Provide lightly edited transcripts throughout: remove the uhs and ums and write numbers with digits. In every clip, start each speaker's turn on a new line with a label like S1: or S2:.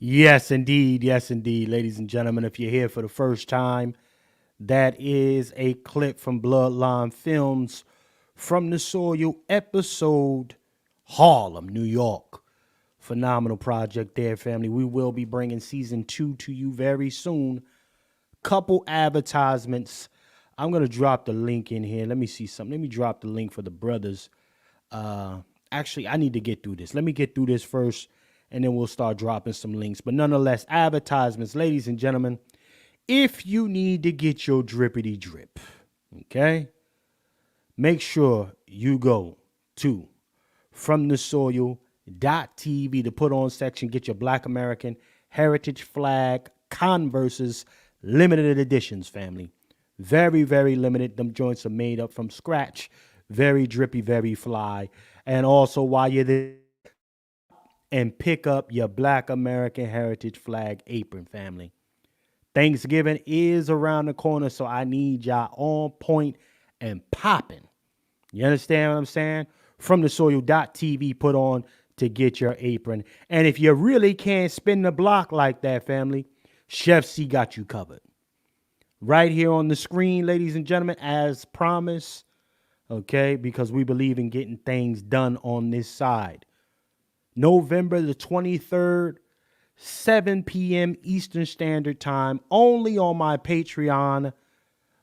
S1: Yes, indeed. Yes, indeed. Ladies and gentlemen, if you're here for the first time, that is a clip from Bloodline Films from the Soil episode Harlem, New York. Phenomenal project there, family. We will be bringing season 2 to you very soon. Couple advertisements. I'm going to drop the link in here. Let me see something. Let me drop the link for the brothers. Actually, I need to get through this. Let me get through this first, and then we'll start dropping some links. But nonetheless, advertisements, ladies and gentlemen, if you need to get your drippity drip, okay, make sure you go to FromTheSoil.tv, the put on section, get your Black American Heritage Flag Converses limited editions, family. Very, very limited. Them joints are made up from scratch. Very drippy, very fly. And also, while you're there, and pick up your Black American Heritage Flag apron, family. Thanksgiving is around the corner, so I need y'all on point and popping. You understand what I'm saying? From the soil.tv, put on to get your apron. And if you really can't spin the block like that, family, Chef C got you covered. Right here on the screen, ladies and gentlemen, as promised, okay, because we believe in getting things done on this side. November the 23rd, 7 p.m. Eastern Standard Time, only on my Patreon.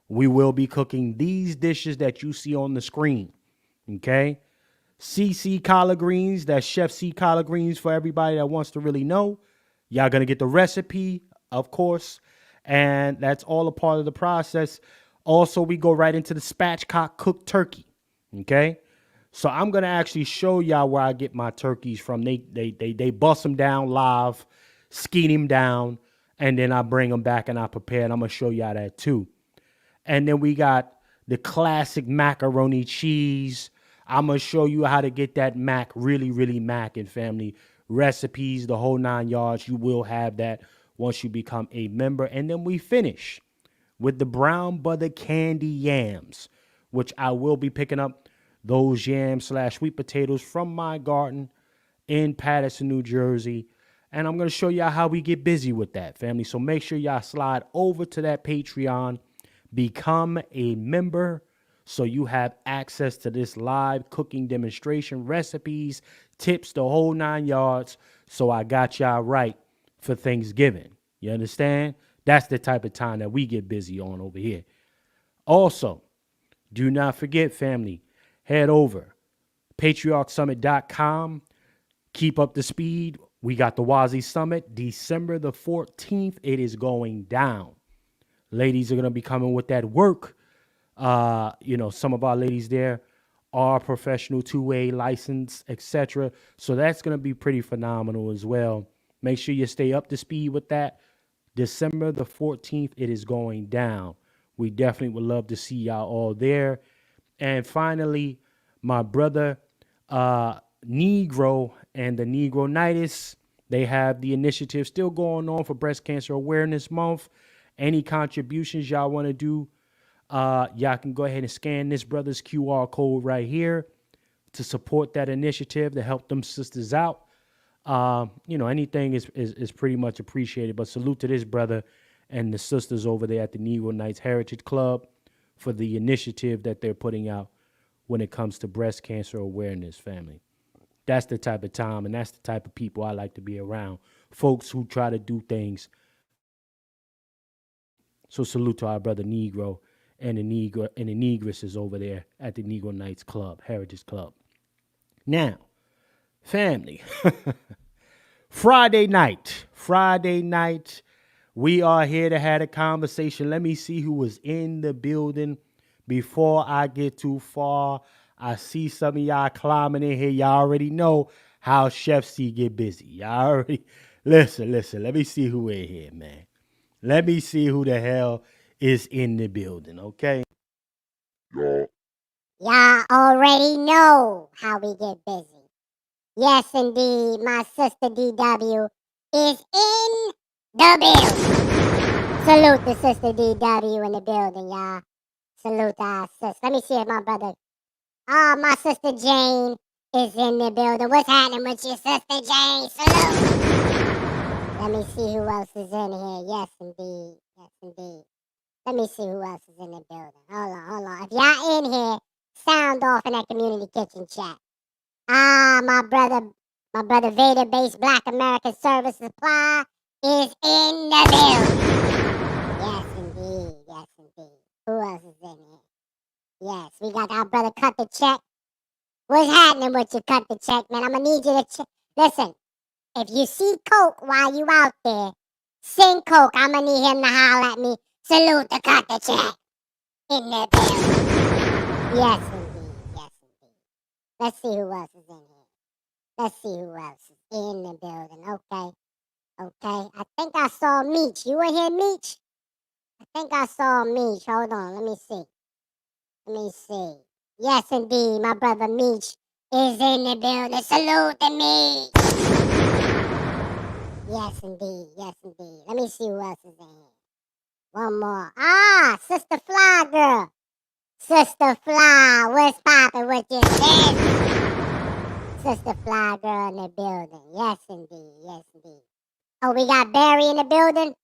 S1: We will be cooking these dishes that you see on the screen, okay? CC collard greens, that's Chef C collard greens for everybody that wants to really know. Y'all gonna get the recipe, of course, and that's all a part of the process. Also, we go right into the spatchcock cooked turkey, okay? So I'm gonna actually show y'all where I get my turkeys from. They bust them down live, skein them down, and then I bring them back and I prepare. And I'm gonna show y'all that too. And then we got the classic macaroni cheese. I'm gonna show you how to get that mac really, really macking, family. Recipes, the whole 9 yards. You will have that once you become a member. And then we finish with the brown butter candy yams, which I will be picking up those yams / sweet potatoes from my garden in Paterson, New Jersey. And I'm going to show y'all how we get busy with that, family. So make sure y'all slide over to that Patreon, become a member, so you have access to this live cooking demonstration, recipes, tips, the whole 9 yards. So I got y'all right for Thanksgiving. You understand? That's the type of time that we get busy on over here. Also, do not forget, family, head over patriarchsummit.com. Keep up the speed. We got the Wasi Summit, December the 14th. It is going down. Ladies are going to be coming with that work. Some of our ladies there are professional 2A license, etc. So that's going to be pretty phenomenal as well. Make sure you stay up to speed with that. December the 14th, it is going down. We definitely would love to see y'all all there. And finally, my brother Negro and the Negronitis, they have the initiative still going on for Breast Cancer Awareness Month. Any contributions y'all want to do, y'all can go ahead and scan this brother's QR code right here to support that initiative, to help them sisters out. Anything is pretty much appreciated. But salute to this brother and the sisters over there at the Negro Knights Heritage Club for the initiative that they're putting out when it comes to breast cancer awareness, family. That's the type of time and that's the type of people I like to be around. Folks who try to do things. So salute to our brother Negro and the Negresses over there at the Negro Knights Club, Heritage Club. Now, family, Friday night, we are here to have a conversation. Let me see who was in the building before I get too far. I see some of y'all climbing in here. Y'all already know how Chef C get busy. Y'all already, listen, let me see who in here, man. Let me see who the hell is in the building, okay?
S2: Y'all already know how we get busy. Yes, indeed, my sister DW is in the building. Salute the sister DW in the building, y'all. Salute our sister. Let me see if my brother. My sister Jane is in the building. What's happening with your sister Jane? Salute. Let me see who else is in here. Yes, indeed. Yes, indeed. Let me see who else is in the building. Hold on. If y'all in here, sound off in that community kitchen chat. My brother Vader-based Black American Service Supply is in the building. Yes, indeed. Yes, indeed. Who else is in here? Yes, we got our brother Cut the Check. What's happening with you, Cut the Check, man? I'm gonna need you to listen. If you see Coke while you out there, sing Coke. I'm gonna need him to holler at me. Salute the Cut the Check in the building. Yes, indeed. Yes, indeed. Let's see who else is in here. Let's see who else is in the building. Okay. I think I saw Meech. You were here, Meech? I think I saw Meech. Hold on. Let me see. Yes, indeed. My brother Meech is in the building. Salute to Meech. Yes, indeed. Let me see who else is in here. One more. Sister Fly girl. Sister Fly, what's poppin' with you, sis? Sister Fly girl in the building. Yes, indeed. Oh, we got Barry in the building?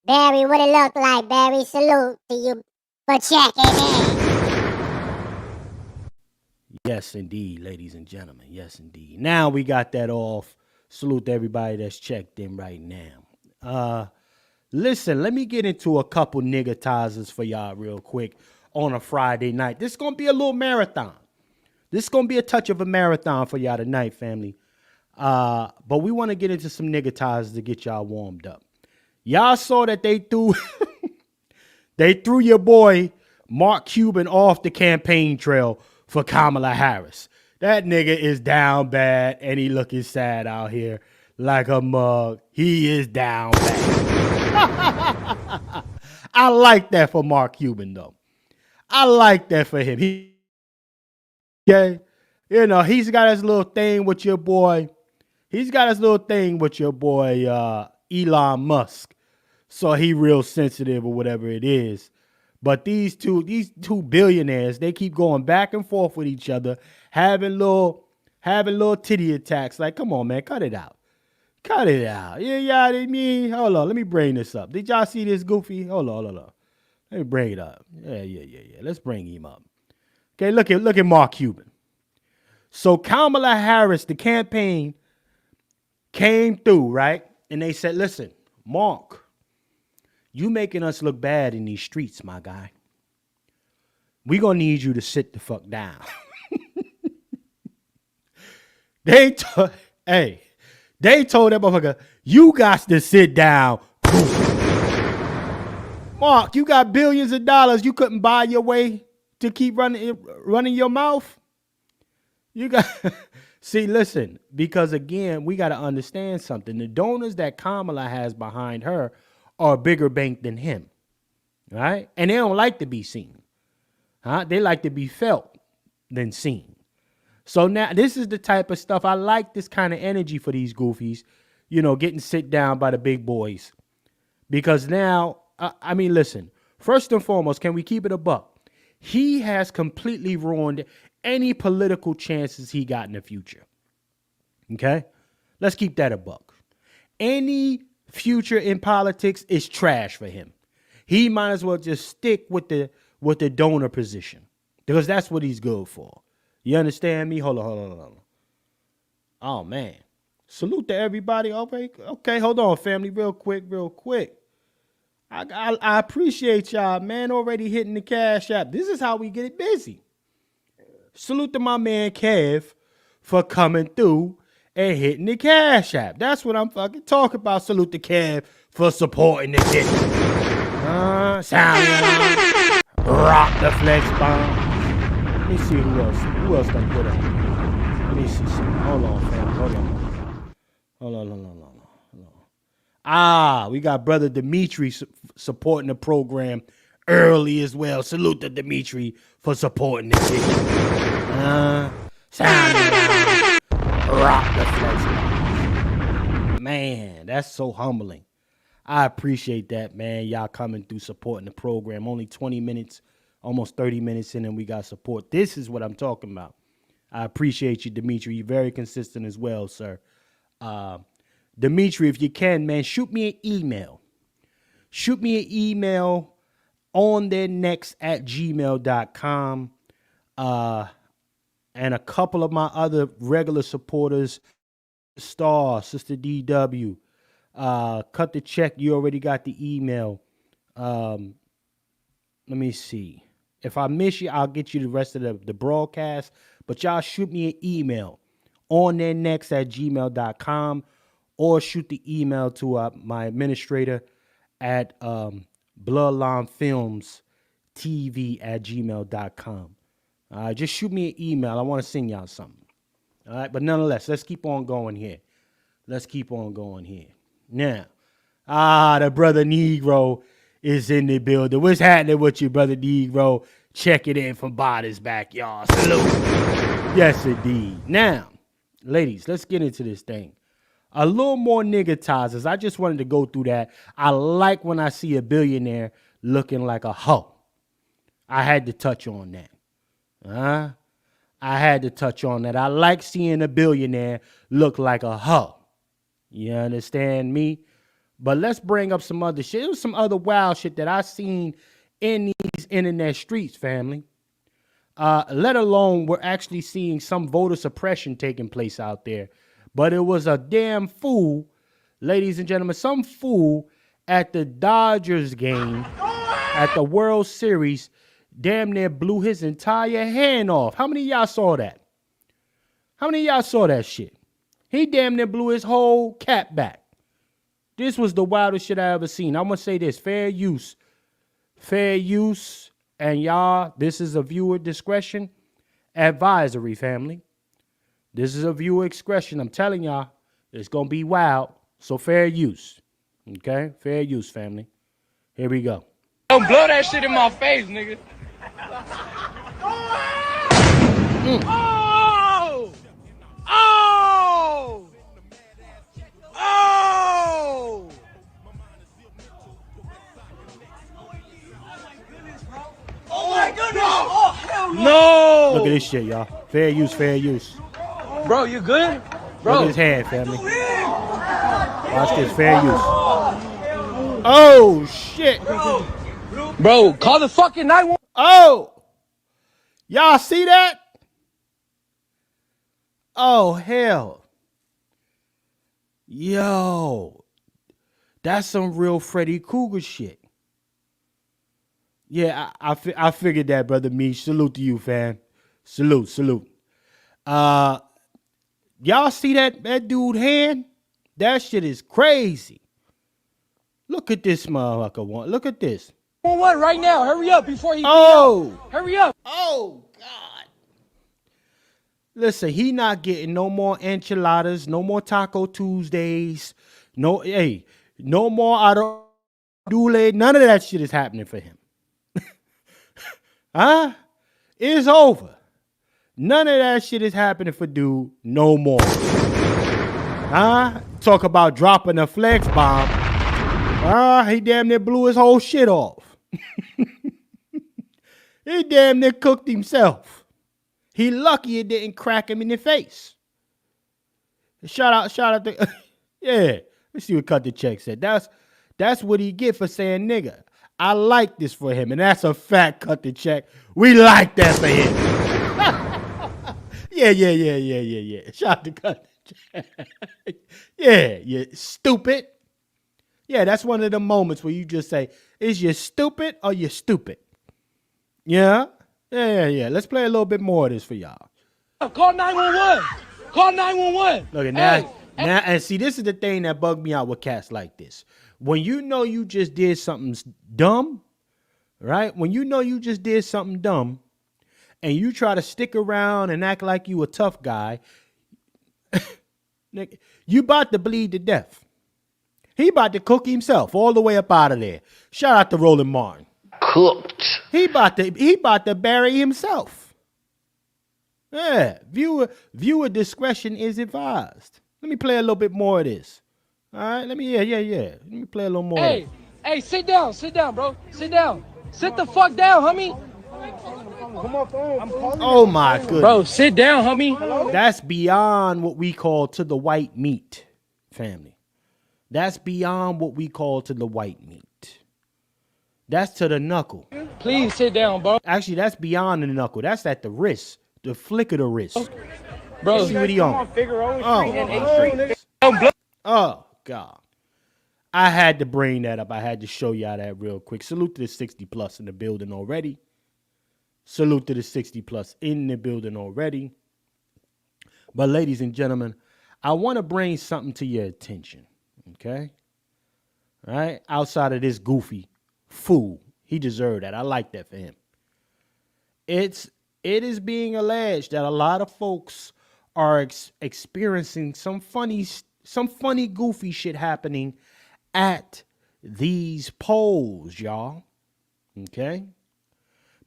S2: Barry, what it look like, Barry? Salute to you for checking in.
S1: Yes, indeed, ladies and gentlemen. Yes, indeed. Now we got that off. Salute to everybody that's checked in right now. Listen, let me get into a couple niggatizers for y'all real quick on a Friday night. This is going to be a little marathon. This is going to be a touch of a marathon for y'all tonight, family. But we want to get into some niggatizers to get y'all warmed up. Y'all saw that they threw they threw your boy Mark Cuban off the campaign trail for Kamala Harris. That nigga is down bad and he looking sad out here like a mug. He is down bad. I like that for Mark Cuban though. I like that for him. Okay, he's got his little thing with your boy. Elon Musk. So he real sensitive or whatever it is. But these two billionaires, they keep going back and forth with each other, having little titty attacks. Like, come on, man, cut it out. Yeah, I mean, hold on, let me bring this up. Did y'all see this goofy? Hold on. Let me bring it up. Yeah. Let's bring him up. Okay, look at Mark Cuban. So Kamala Harris, the campaign came through, right? And they said, listen, Mark, you making us look bad in these streets, my guy. We gonna need you to sit the fuck down. They told that motherfucker, you got to sit down. Mark, you got billions of dollars. You couldn't buy your way to keep running your mouth. You got see, listen, because again, we got to understand something. The donors that Kamala has behind her are a bigger bank than him, right? And they don't like to be seen, They like to be felt than seen. So now this is the type of stuff I like. This kind of energy for these goofies, getting sit down by the big boys, because now, I mean, listen. First and foremost, can we keep it a buck? He has completely ruined any political chances he got in the future. Okay? Let's keep that a buck. Any future in politics is trash for him. He might as well just stick with the donor position, because that's what he's good for. You understand me? Hold on. Oh, man. Salute to everybody. Okay, hold on, family, real quick. I appreciate y'all, man, already hitting the Cash App. This is how we get it busy. Salute to my man Kev for coming through and hitting the Cash App. That's what I'm fucking talking about. Salute to Kev for supporting the kitchen. Sound rock the flex bomb. Let me see who else done put up. Let me see some. Hold on, fam. Hold on. We got brother Dimitri supporting the program early as well. Salute to Dimitri for supporting the kitchen. Sound rock the flex. Man, that's so humbling. I appreciate that, man. Y'all coming through supporting the program. Only 20 minutes, almost 30 minutes in, and we got support. This is what I'm talking about. I appreciate you, Dimitri. You're very consistent as well, sir. Dimitri, if you can, man, shoot me an email. Shoot me an email on their next at gmail.com. And a couple of my other regular supporters, Star, Sister DW, Cut the Check, you already got the email. Let me see. If I miss you, I'll get you the rest of the broadcast. But y'all shoot me an email on their next at gmail.com or shoot the email to my administrator at bloodlinefilmstv@gmail.com. Just shoot me an email. I want to send y'all something. All right, but nonetheless, let's keep on going here. Now, the brother Negro is in the building. What's happening with you, brother Negro? Check it in from Body's backyard. Salute. Yes, indeed. Now, ladies, let's get into this thing. A little more niggatizers. I just wanted to go through that. I like when I see a billionaire looking like a hoe. I had to touch on that. I had to touch on that. I like seeing a billionaire look like a hoe. You understand me? But let's bring up some other shit. There was some other wild shit that I seen in these internet streets, family. Let alone we're actually seeing some voter suppression taking place out there. But it was a damn fool, ladies and gentlemen, some fool at the Dodgers game at the World Series damn near blew his entire hand off. How many of y'all saw that? How many of y'all saw that shit? He damn near blew his whole cap back. This was the wildest shit I ever seen. I'm going to say this, fair use. And y'all, this is a viewer discretion advisory, family. This is a viewer discretion. I'm telling y'all, it's going to be wild. So fair use. Okay? Fair use, family. Here we go.
S3: Don't blow that shit in my face, nigga. Oh! Oh! Oh! Oh my goodness! Oh, hell no! No!
S1: Look at this shit, y'all. Fair use.
S3: Bro, you good? Bro.
S1: Look at his hand, family. Watch this, fair use. Oh, shit.
S3: Bro, call the fucking 911.
S1: Oh! Y'all see that? Oh, hell. Yo. That's some real Freddy Krueger shit. Yeah, I figured that, brother Meech. Salute to you, fam. Salute. Y'all see that dude hand? That shit is crazy. Look at this motherfucker. Look at this.
S3: What right now? Hurry up before he Hurry up.
S1: Oh, God. Listen, he not getting no more enchiladas, no more Taco Tuesdays, no more Adole. None of that shit is happening for him. It's over. None of that shit is happening for dude no more. Talk about dropping a flex bomb. He damn near blew his whole shit off. He damn near cooked himself. He lucky it didn't crack him in the face. Shout out to yeah. Let's see what Cut the Check said. That's what he get for saying nigga. I like this for him, and that's a fact. Cut the Check. We like that for him. Yeah. Shout out to Cut the Check. Yeah, stupid. Yeah, that's one of the moments where you just say, is you stupid or you stupid? Yeah. Let's play a little bit more of this for y'all.
S3: Call 911. Call 911.
S1: Look at now, and see, this is the thing that bugged me out with cats like this. When you know you just did something dumb, right? When you know you just did something dumb, and you try to stick around and act like you a tough guy, you about to bleed to death. He about to cook himself all the way up out of there. Shout out to Roland Martin.
S4: Cooked.
S1: He about to bury himself. Yeah, viewer discretion is advised. Let me play a little bit more of this. All right, let me Let me play a little more.
S3: Hey, sit down, bro. Sit down. Sit the fuck down, homie.
S1: Oh my goodness.
S3: Bro, sit down, homie.
S1: That's beyond what we call to the white meat, family. That's beyond what we call to the white meat. That's to the knuckle.
S3: Please sit down, bro.
S1: Actually, that's beyond the knuckle. That's at the wrist, the flick of the wrist.
S3: Bro,
S1: See what he on? Oh, God. I had to bring that up. I had to show y'all that real quick. Salute to the 60 plus in the building already. Salute to the 60 plus in the building already. But ladies and gentlemen, I want to bring something to your attention. Okay? All right? Outside of this goofy fool. He deserved that. I like that for him. It is being alleged that a lot of folks are experiencing some funny, goofy shit happening at these polls, y'all. Okay?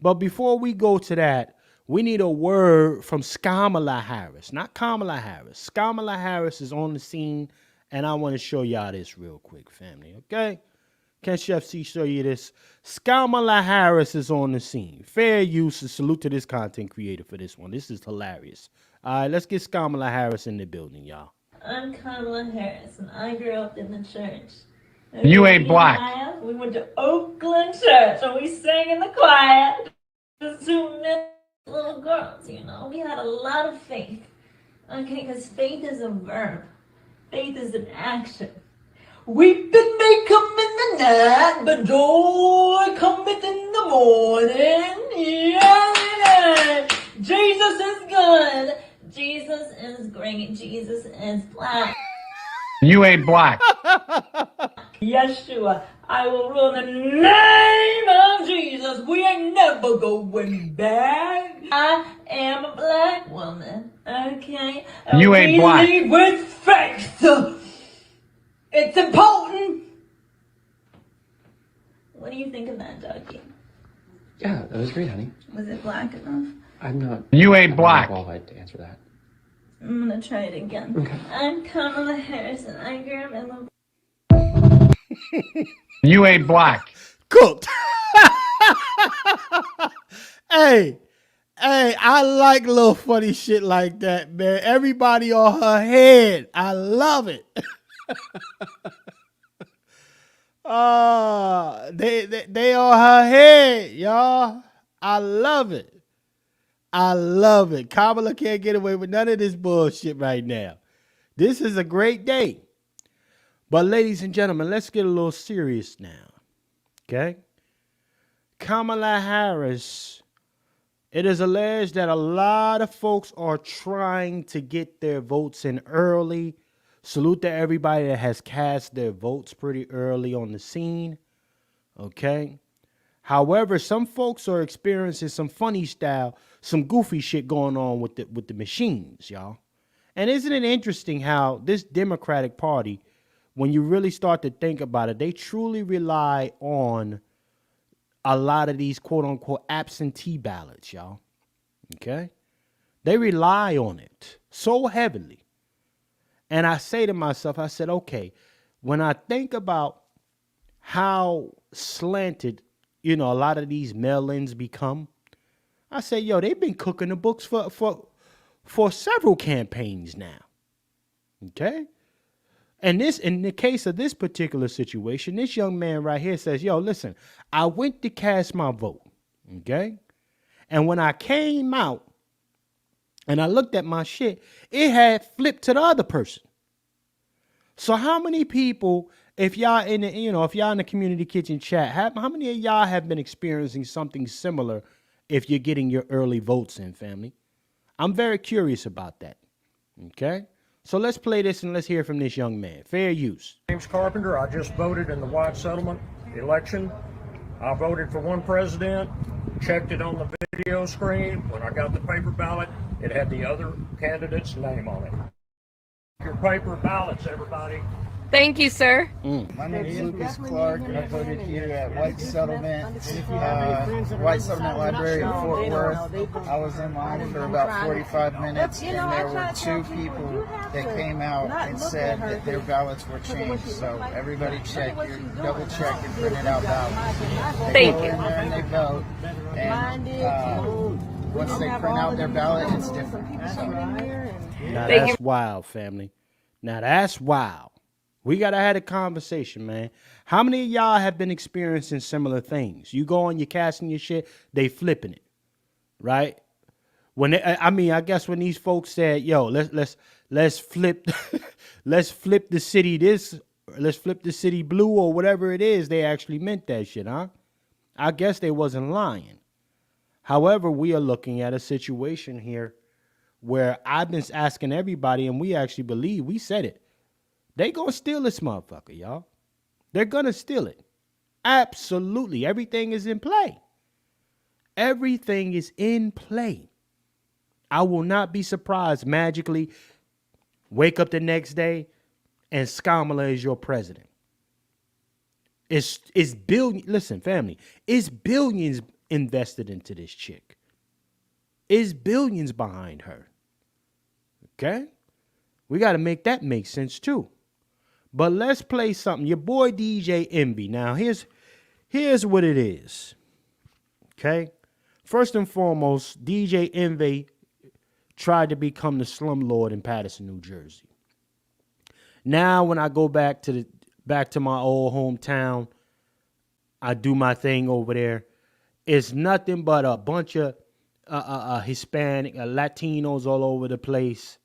S1: But before we go to that, we need a word from Kamala Harris. Not Kamala Harris. Kamala Harris is on the scene, and I want to show y'all this real quick, family. Okay? Can Chef C show you this? Kamala Harris is on the scene. Fair use and salute to this content creator for this one. This is hilarious. All right, let's get Kamala Harris in the building, y'all.
S4: I'm Kamala Harris, and I grew up in the church.
S5: You ain't black.
S4: We went to Oakland Church, and we sang in the choir. Just 2 little girls, you know. We had a lot of faith. Okay, because faith is a verb. Faith is an action. Weeping may come in the night, but joy cometh in the morning. Yeah. Jesus is good. Jesus is great. Jesus is black.
S5: You ain't black.
S4: Yeshua, I will rule in the name of Jesus. We ain't never going back. I am a black woman, okay? And
S5: you ain't black.
S4: We lead with faith. It's important. What do you think of that, Dougie?
S6: Yeah, that was great, honey.
S4: Was it black enough?
S6: I'm not.
S5: You ain't black.
S6: I'm not qualified to answer that.
S4: I'm gonna try it again.
S6: Okay.
S4: I'm Kamala Harris, and I grew up in the.
S5: You ain't black.
S1: Cooked. Hey, I like little funny shit like that, man. Everybody on her head. I love it. They on her head, y'all. I love it. I love it. Kamala can't get away with none of this bullshit right now. This is a great day. But ladies and gentlemen, let's get a little serious now. Okay? Kamala Harris, it is alleged that a lot of folks are trying to get their votes in early. Salute to everybody that has cast their votes pretty early on the scene. Okay? However, some folks are experiencing some funny style, some goofy shit going on with the machines, y'all. And isn't it interesting how this Democratic Party, when you really start to think about it, they truly rely on a lot of these quote-unquote absentee ballots, y'all. Okay? They rely on it so heavily. And I say to myself, I said, okay, when I think about how slanted, a lot of these mail-ins become, I say, yo, they've been cooking the books for several campaigns now. Okay? And in the case of this particular situation, this young man right here says, yo, listen, I went to cast my vote. Okay? And when I came out and I looked at my shit, it had flipped to the other person. So how many people, if y'all in the community kitchen chat, how many of y'all have been experiencing something similar if you're getting your early votes in, family? I'm very curious about that. Okay? So let's play this and let's hear from this young man. Fair use.
S7: James Carpenter. I just voted in the White Settlement election. I voted for one president, checked it on the video screen. When I got the paper ballot, it had the other candidate's name on it. Your paper ballots, everybody.
S8: Thank you, sir.
S9: My name is Lucas Clark, and I voted here at White Settlement Library in Fort Worth. I was in line for about 45 minutes, and there were 2 people that came out and said that their ballots were changed. So everybody double check your printed out ballots. They go in there and they vote, and once they print out their ballot, it's different. So.
S1: Now that's wild, family. Now that's wild. We got to have a conversation, man. How many of y'all have been experiencing similar things? You go on, you're casting your shit, they flipping it, right? When I guess when these folks said, "Yo, let's flip, let's flip the city this, let's flip the city blue or whatever it is," they actually meant that shit, huh? I guess they wasn't lying. However, we are looking at a situation here where I've been asking everybody, and we actually believe, we said it, they gonna steal this motherfucker, y'all. They're gonna steal it. Absolutely. Everything is in play. Everything is in play. I will not be surprised magically wake up the next day and Kamala is your president. It's billion. Listen, family, it's billions invested into this chick. It's billions behind her. Okay? We got to make that make sense too. But let's play something. Your boy DJ Envy. Now, here's what it is. Okay? First and foremost, DJ Envy tried to become the slumlord in Paterson, New Jersey. Now, when I go back to my old hometown, I do my thing over there. It's nothing but a bunch of Hispanic, Latinos all over the place.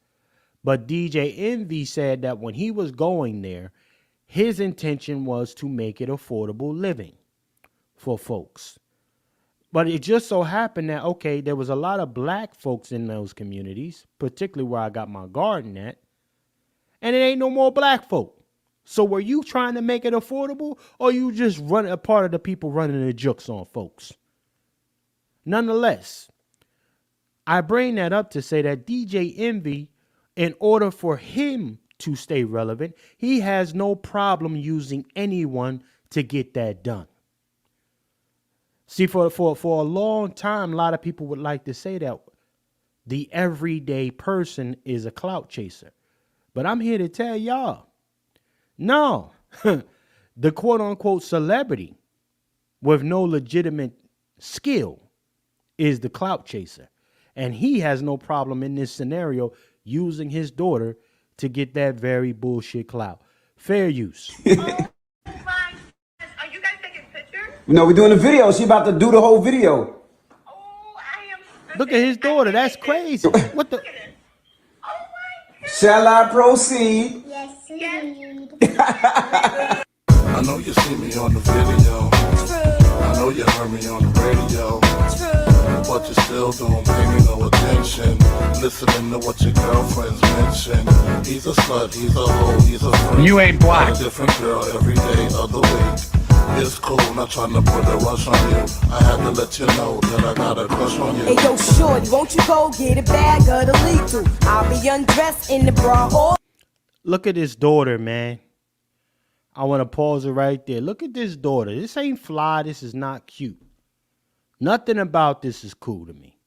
S1: But DJ Envy said that when he was going there, his intention was to make it affordable living for folks. But it just so happened that, okay, there was a lot of black folks in those communities, particularly where I got my garden at, and it ain't no more black folk. So were you trying to make it affordable, or you just run a part of the people running the jokes on folks? Nonetheless, I bring that up to say that DJ Envy, in order for him to stay relevant, he has no problem using anyone to get that done. See, for a long time, a lot of people would like to say that the everyday person is a clout chaser. But I'm here to tell y'all, no, the quote-unquote celebrity with no legitimate skill is the clout chaser. And he has no problem in this scenario using his daughter to get that very bullshit clout. Fair use.
S8: No, we're doing a video. She about to do the whole video.
S1: Look at his daughter. That's crazy. What the?
S8: Shall I proceed?
S2: Yes, indeed.
S10: I know you see me on the video. I know you heard me on the radio. But you still don't pay me no attention. Listening to what your girlfriends mention. He's a slut, he's a hoe, he's a freak.
S5: You ain't black.
S10: A different girl every day of the week. It's cool, not trying to put a rush on you. I had to let you know that I got a crush on you.
S11: Hey yo, shorty, won't you go get a bag of the lethal? I'll be undressed in the bra or...
S1: Look at this daughter, man. I want to pause it right there. Look at this daughter. This ain't fly. This is not cute. Nothing about this is cool to me.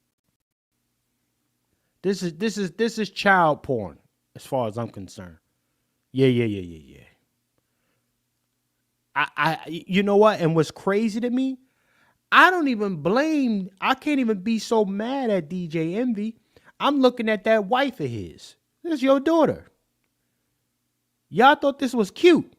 S1: This is child porn, as far as I'm concerned. Yeah. You know what? And what's crazy to me, I can't even be so mad at DJ Envy. I'm looking at that wife of his. This is your daughter. Y'all thought this was cute.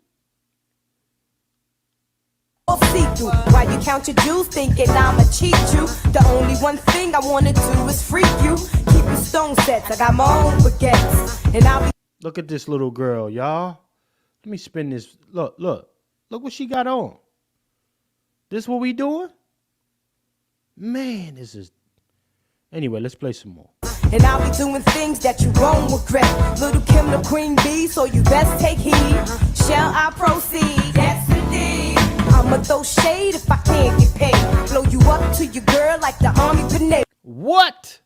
S11: See-through. While you count your jewels thinking I'ma cheat you. The only one thing I wanna do is freak you. Keep your stone sets. I got my own baguettes. And I'll be... Look
S1: at this little girl, y'all. Let me spin this. Look what she got on. This what we doing? Man, this is... Anyway, let's play some more.
S11: And I'll be doing things that you won't regret. Little Kim the queen bee, so you best take heed. Shall I proceed? Yes, indeed. I'ma throw shade if I can't get paid. Blow you up to your girl like the army grenade.
S1: What?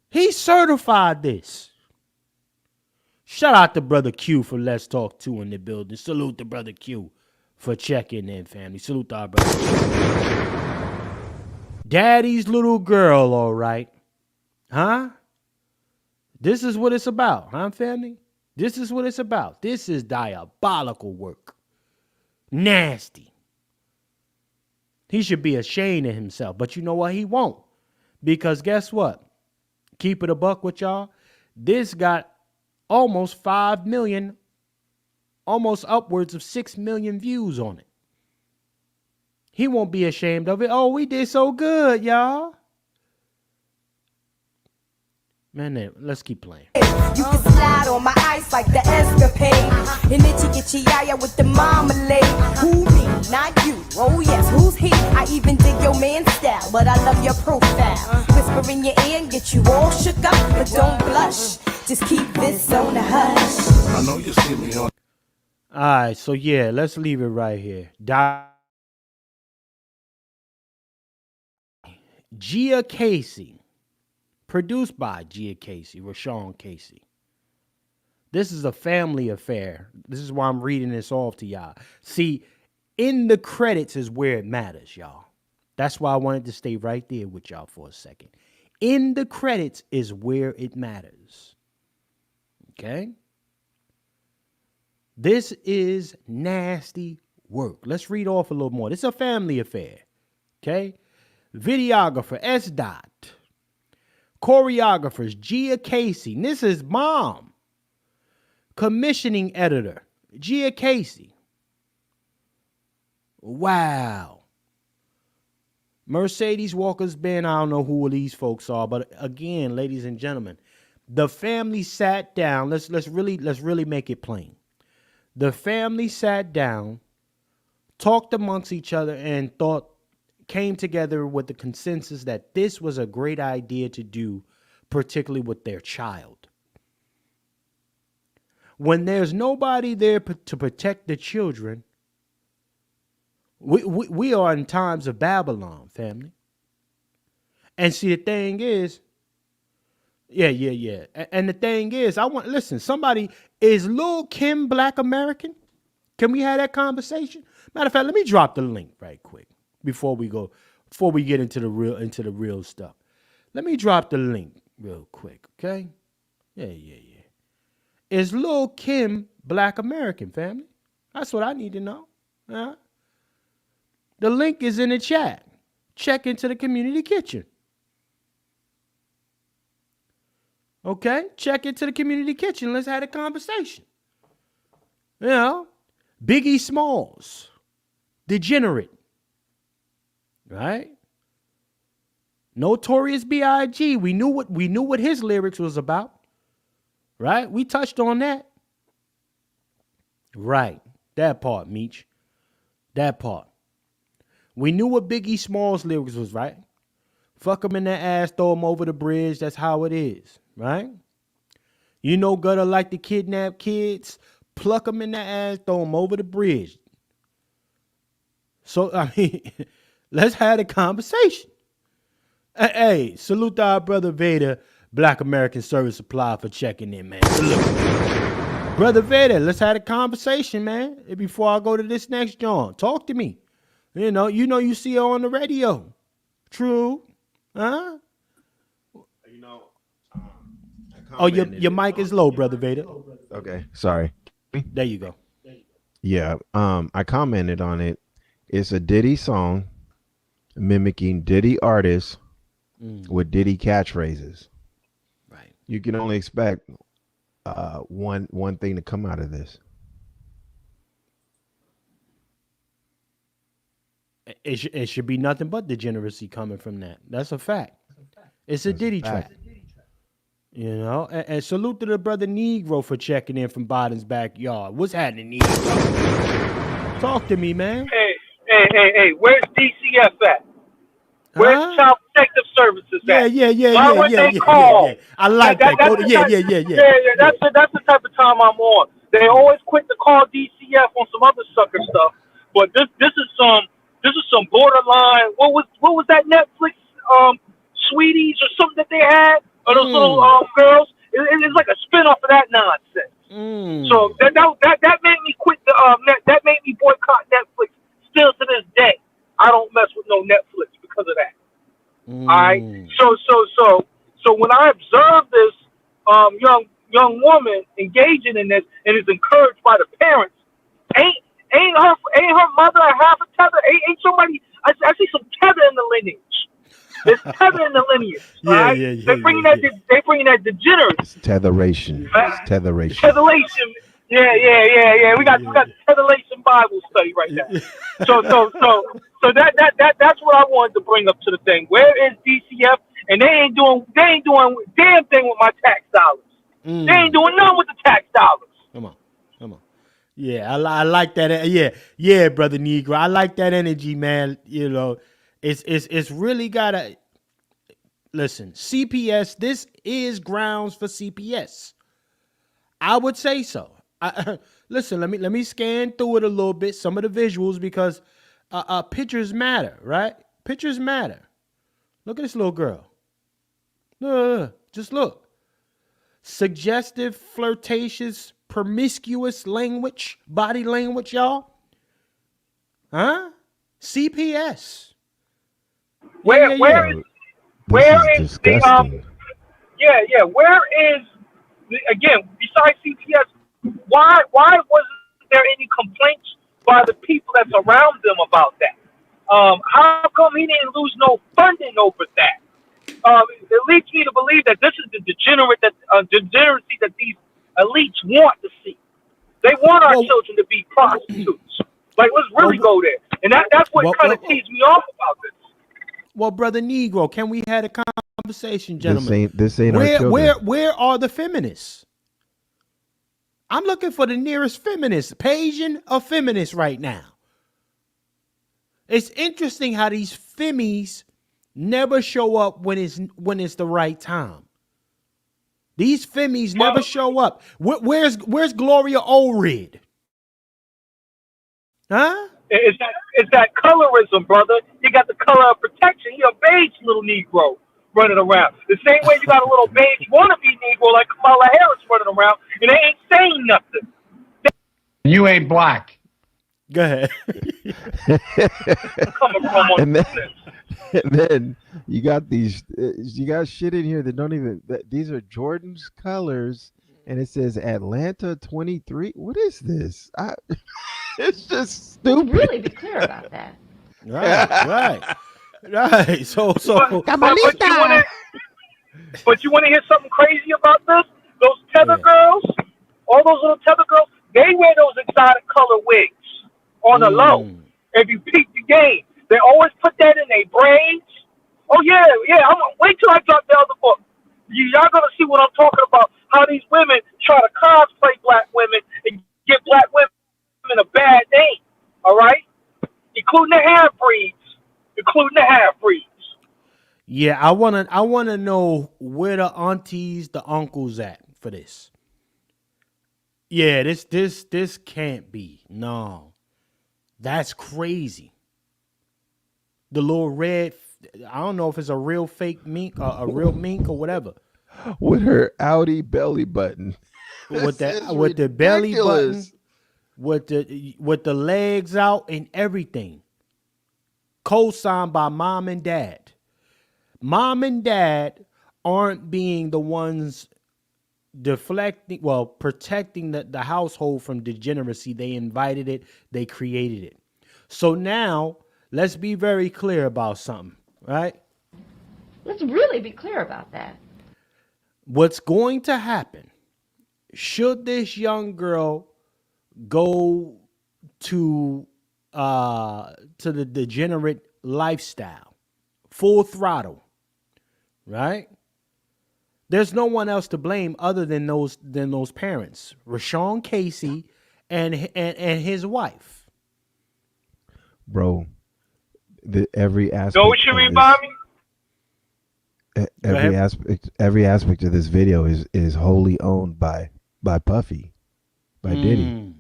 S1: He certified this. Shout out to Brother Q for Let's Talk 2 in the building. Salute to Brother Q for checking in, family. Salute to our brother. Daddy's little girl, all right. Huh? This is what it's about, huh, family? This is what it's about. This is diabolical work. Nasty. He should be ashamed of himself. But you know what? He won't. Because guess what? Keep it a buck with y'all. This got almost 5 million, almost upwards of 6 million views on it. He won't be ashamed of it. Oh, we did so good, y'all. Man, let's keep playing.
S11: You can slide on my ice like the escapade. And then you get your with the marmalade. Who me? Not you. Oh yes, who's he? I even dig your man's style, but I love your profile. Whisper in your ear and get you all shook up, but don't blush. Just keep this on the hush.
S10: I know you see me on.
S1: All right, so yeah, let's leave it right here. Gia Casey, produced by Gia Casey, Rashawn Casey. This is a family affair. This is why I'm reading this off to y'all. See, in the credits is where it matters, y'all. That's why I wanted to stay right there with y'all for a second. In the credits is where it matters. Okay? This is nasty work. Let's read off a little more. This is a family affair. Okay? Videographer S. Dot. Choreographers Gia Casey. This is mom. Commissioning editor Gia Casey. Wow. Mercedes Walker's band. I don't know who these folks are, but again, ladies and gentlemen, the family sat down. Let's really make it plain. The family sat down, talked amongst each other, and came together with the consensus that this was a great idea to do, particularly with their child. When there's nobody there to protect the children, we are in times of Babylon, family. And see, the thing is, yeah. And the thing is, somebody, is Lil' Kim Black American? Can we have that conversation? Matter of fact, let me drop the link right quick before we get into the real stuff. Let me drop the link real quick, okay? Yeah. Is Lil' Kim Black American, family? That's what I need to know. The link is in the chat. Check into the community kitchen. Okay? Check into the community kitchen. Let's have a conversation. You know, Biggie Smalls, Degenerate. Right? Notorious B.I.G. We knew what his lyrics was about. Right? We touched on that. Right. That part, Meech. That part. We knew what Biggie Smalls' lyrics was, right? Fuck him in the ass, throw him over the bridge. That's how it is, right? You know, gutter like to kidnap kids, pluck them in the ass, throw them over the bridge. So, I mean, let's have a conversation. Hey, salute to our brother Vader, Black American Service Supply, for checking in, man. Salute. Brother Vader, let's have a conversation, man. Before I go to this next John, talk to me. You know, you see her on the radio. True. Huh?
S12: You know,
S1: oh, your mic is low, brother Vader.
S12: Okay, sorry.
S1: There you go.
S12: Yeah, I commented on it. It's a Diddy song mimicking Diddy artists with Diddy catchphrases.
S1: Right.
S12: You can only expect one thing to come out of this.
S1: It should be nothing but degeneracy coming from that. That's a fact. It's a Diddy track. You know, and salute to the brother Negro for checking in from Biden's backyard. What's happening, Negro? Talk to me, man.
S13: Hey, where's DCF at? Where's Child Protective Services at?
S1: Yeah. I like that.
S13: Yeah, that's the type of time I'm on. They always quick to call DCF on some other sucker stuff, but this is some borderline. What was that Netflix Sweeties or something that they had? Or those little girls? It's like a spinoff of that nonsense. So that made me quit that made me boycott Netflix. Still to this day, I don't mess with no Netflix because of that. All right. So when I observe this young woman engaging in this and is encouraged by the parents, ain't her mother a half a tether? Ain't somebody? I see some tether in the lineage. There's tether in the lineage, right? They bring that degeneracy.
S12: It's tetheration. It's tetheration.
S13: Tethelation. Yeah. We got the tethelation Bible study right now. So that's what I wanted to bring up to the thing. Where is DCF? And they ain't doing damn thing with my tax dollars. They ain't doing nothing with the tax dollars.
S1: Come on. Yeah, I like that. Yeah, brother Negro. I like that energy, man. You know, it's really gotta listen. CPS. This is grounds for CPS. I would say so. Listen, let me scan through it a little bit. Some of the visuals because pictures matter, right? Pictures matter. Look at this little girl. Just look. Suggestive, flirtatious, promiscuous language, body language, y'all. Huh? CPS.
S13: Where is
S12: disgusting.
S13: Where is again besides CPS? Why wasn't there any complaints by the people that's around them about that? How come he didn't lose no funding over that? It leads me to believe that this is the degeneracy that these elites want to see. They want our children to be prostitutes. Like, let's really go there. And that's what kind of teased me off about this.
S1: Well, brother Negro, can we have a conversation, gentlemen?
S12: This ain't our children.
S1: Where are the feminists? I'm looking for the nearest feminist, Paging or feminist right now. It's interesting how these femmies never show up when it's the right time. These femmies never show up. Where's Gloria Allred? Huh?
S13: It's that colorism, brother. You got the color of protection. You're a beige little Negro running around. The same way you got a little beige wannabe Negro like Kamala Harris running around, and they ain't saying nothing.
S5: You ain't black.
S1: Go ahead.
S12: And then you got shit in here that don't even. These are Jordan's colors, and it says Atlanta 23. What is this? It's just stupid.
S14: Really be clear about that.
S1: Right. So.
S13: But you want to hear something crazy about this? Those tether girls, all those little tether girls, they wear those exotic color wigs on the low. If you peep the game, they always put that in their braids. Oh yeah. Wait till I drop the other book. Y'all gonna see what I'm talking about. How these women try to cosplay black women and give black women a bad name. All right, including the half breeds.
S1: Yeah, I wanna know where the aunties, the uncles at for this. Yeah, this can't be. No, that's crazy. The little red, I don't know if it's a real fake mink or a real mink or whatever.
S12: With her Audi belly button.
S1: With the belly button, with the legs out and everything. Co-signed by mom and dad. Mom and dad aren't being the ones protecting the household from degeneracy. They invited it, they created it. So now, let's be very clear about something, right?
S14: Let's really be clear about that.
S1: What's going to happen, should this young girl go to the degenerate lifestyle, full throttle, right? There's no one else to blame other than those parents, Rashawn Casey and his wife.
S12: Bro, every aspect.
S13: Know what you mean, Bobby?
S12: Every aspect of this video is wholly owned by Puffy, by Diddy.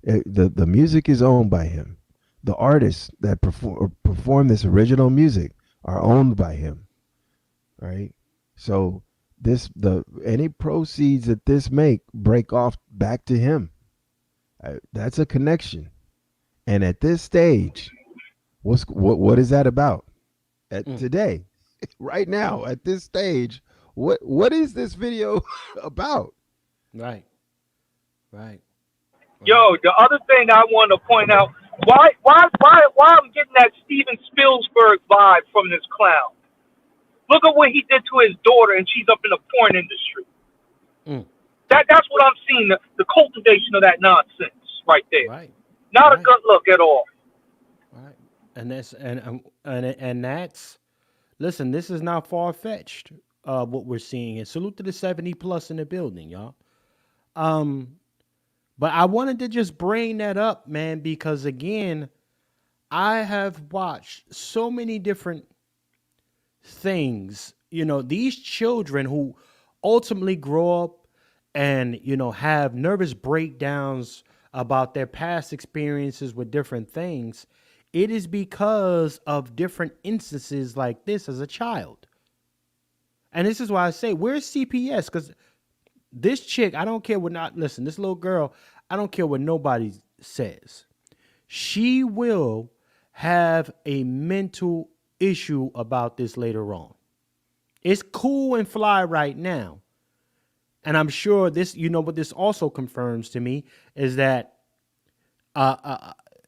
S12: The music is owned by him. The artists that perform this original music are owned by him, right? So any proceeds that this break off back to him. That's a connection. And at this stage, what is that about? Today, right now, at this stage, what is this video about?
S1: Right.
S13: Yo, the other thing I want to point out, why I'm getting that Steven Spielberg vibe from this clown. Look at what he did to his daughter, and she's up in the porn industry.
S1: Mm.
S13: That's what I'm seeing, the cultivation of that nonsense right there.
S1: Right.
S13: Not
S1: Right.
S13: a good look at all.
S1: Right. And that's listen, this is not far fetched, what we're seeing. And salute to the 70 plus in the building, y'all. But I wanted to just bring that up, man, because again, I have watched so many different things. You know, these children who ultimately grow up and, you know, have nervous breakdowns about their past experiences with different things, it is because of different instances like this as a child. And this is why I say, where's CPS? Because this chick, I don't care what listen, this little girl, I don't care what nobody says. She will have a mental issue about this later on. It's cool and fly right now. And I'm sure this, you know, what this also confirms to me is that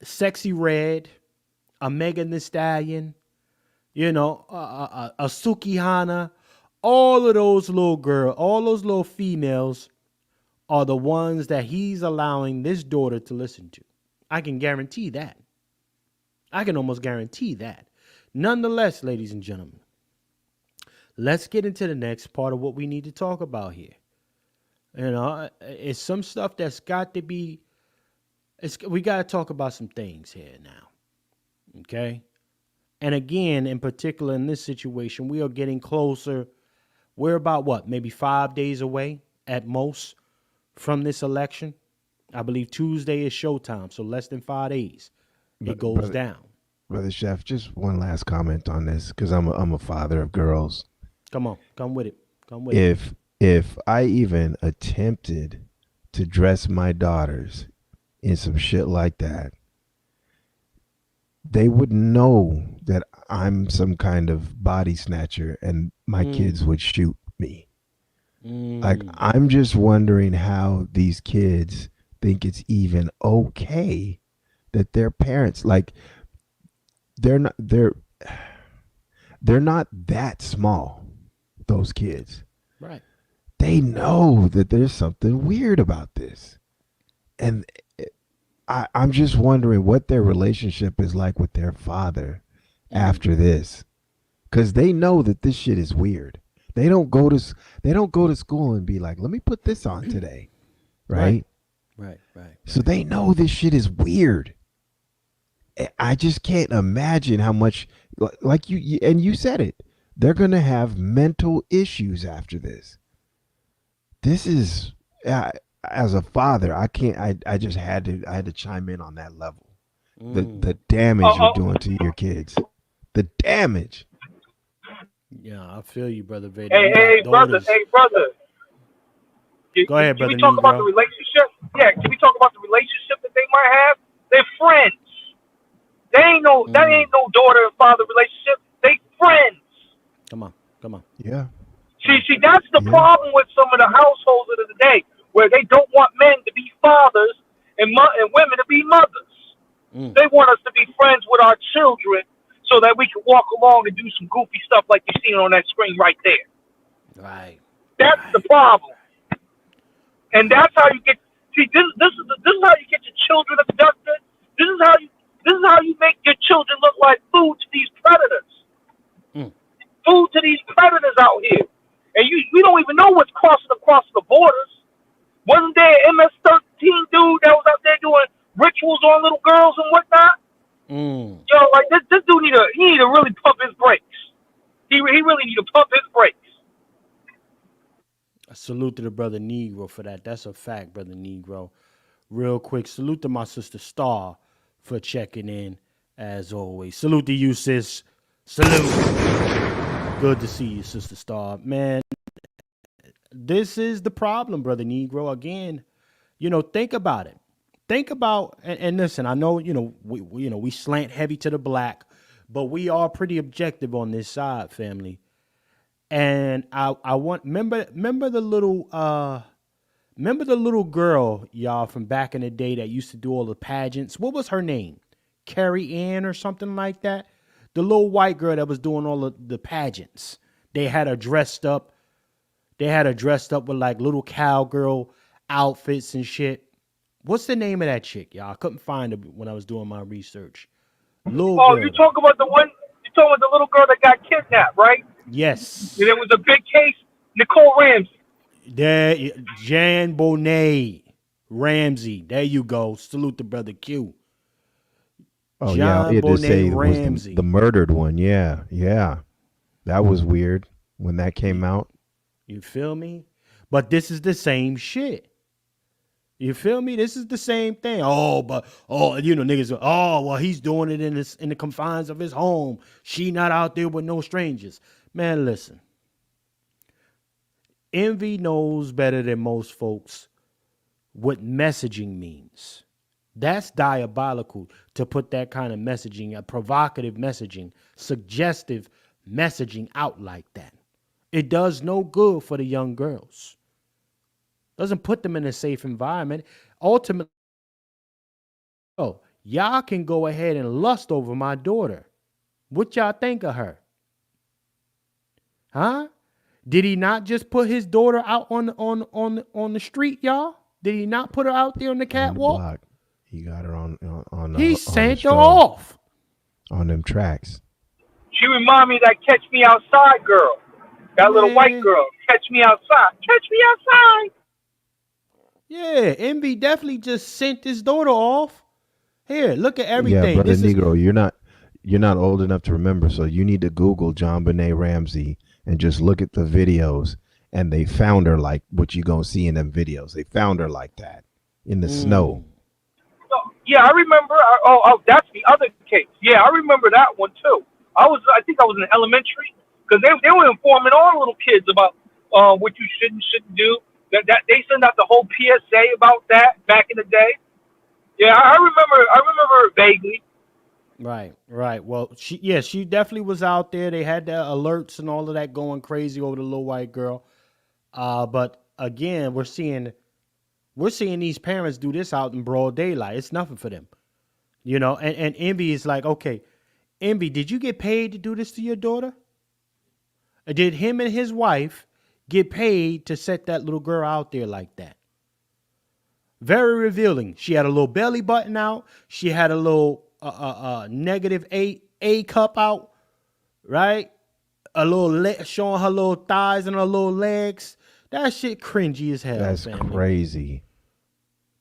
S1: Sexy Red, a Megan Thee Stallion, you know, a Suki Hana, all of those little girls, all those little females are the ones that he's allowing this daughter to listen to. I can guarantee that. I can almost guarantee that. Nonetheless, ladies and gentlemen, let's get into the next part of what we need to talk about here. You know, it's some stuff that's got to be, we got to talk about some things here now. Okay? And again, in particular, in this situation, we are getting closer. We're about what? Maybe 5 days away at most from this election. I believe Tuesday is showtime, so less than 5 days. It goes down.
S12: Brother Chef, just one last comment on this, because I'm a father of girls.
S1: Come on, come with it. Come with it.
S12: If I even attempted to dress my daughters in some shit like that, they would know that I'm some kind of body snatcher and my kids would shoot me. Like, I'm just wondering how these kids think it's even okay that their parents, like, they're not that small, those kids.
S1: Right.
S12: They know that there's something weird about this. And I'm just wondering what their relationship is like with their father after this. Because they know that this shit is weird. They don't go to school and be like, let me put this on today. Right?
S1: Right.
S12: So they know this shit is weird. I just can't imagine how much, like you said it, they're going to have mental issues after this. This is, as a father, I can't, I just had to chime in on that level. The damage you're doing to your kids. The damage.
S1: Yeah, I feel you, Brother Vader.
S13: Hey, brother.
S1: Go ahead, brother.
S13: Can we talk about the relationship? Yeah, can we talk about the relationship that they might have? They're friends. That ain't no daughter and father relationship. They friends.
S1: Come on.
S12: Yeah.
S13: See, that's the problem with some of the households of the day, where they don't want men to be fathers and women to be mothers. They want us to be friends with our children so that we can walk along and do some goofy stuff like you're seeing on that screen right there.
S1: Right.
S13: That's the problem. And that's how you get. See, this is how you get your children abducted. This is how you make your children look like food to these predators. Food to these predators out here. And we don't even know what's crossing across the borders. Wasn't there an MS-13 dude that was out there doing rituals on little girls and whatnot? Yo, like this dude need to really pump his brakes. He really need to pump his brakes.
S1: A salute to the brother Negro for that. That's a fact, brother Negro. Real quick, salute to my sister Star for checking in, as always. Salute to you, sis. Salute. Good to see you, Sister Star. Man, this is the problem, brother Negro. Again, you know, think about it. Think about, and listen, I know, you know, we slant heavy to the black, but we are pretty objective on this side, family. And I want, remember the little girl, y'all, from back in the day that used to do all the pageants? What was her name? Carrie Ann or something like that? The little white girl that was doing all of the pageants. They had her dressed up. They had her dressed up with like little cowgirl outfits and shit. What's the name of that chick, y'all? I couldn't find it when I was doing my research. Little girl.
S13: You talking about the one? You talking about the little girl that got kidnapped, right?
S1: Yes.
S13: And there was a big case. Nicole Ramsey.
S1: There, Jan Bonet Ramsey. There you go. Salute to Brother Q.
S12: Oh
S1: John
S12: yeah, it did say
S1: Bonet
S12: it was
S1: Ramsey.
S12: the murdered one. Yeah, yeah, that was weird when that came out.
S1: You feel me? But this is the same shit. You feel me? This is the same thing. Niggas. Oh, well, he's doing it in the confines of his home. She not out there with no strangers. Man, listen. Envy knows better than most folks what messaging means. That's diabolical to put that kind of messaging, a provocative messaging, suggestive messaging out like that. It does no good for the young girls. Doesn't put them in a safe environment. Ultimately, y'all can go ahead and lust over my daughter. What y'all think of her? Huh? Did he not just put his daughter out on the street, y'all? Did he not put her out there on the catwalk?
S12: He got her on
S1: He
S12: on
S1: sent
S12: the
S1: her
S12: show,
S1: off
S12: on them tracks.
S13: She remind me of that Catch Me Outside girl. That little white girl. Catch Me Outside. Catch Me Outside.
S1: Yeah, Envy definitely just sent his daughter off. Here, look at everything.
S12: Yeah, brother Negro, you're not old enough to remember, so you need to Google John Benet Ramsey and just look at the videos. And they found her like what you gonna see in them videos. They found her like that in the snow.
S13: Yeah, I remember. That's the other case. Yeah, I remember that one too. I think I was in elementary because they were informing all little kids about what you should and shouldn't do. That they sent out the whole PSA about that back in the day. Yeah, I remember vaguely.
S1: Right. Well, she definitely was out there. They had the alerts and all of that going crazy over the little white girl. But again, we're seeing these parents do this out in broad daylight. It's nothing for them, And Envy is like, okay, Envy, did you get paid to do this to your daughter? Did him and his wife get paid to set that little girl out there like that? Very revealing. She had a little belly button out. She had a little negative A cup out, right? A little showing her little thighs and her little legs. That shit cringy as hell.
S12: That's
S1: family.
S12: crazy.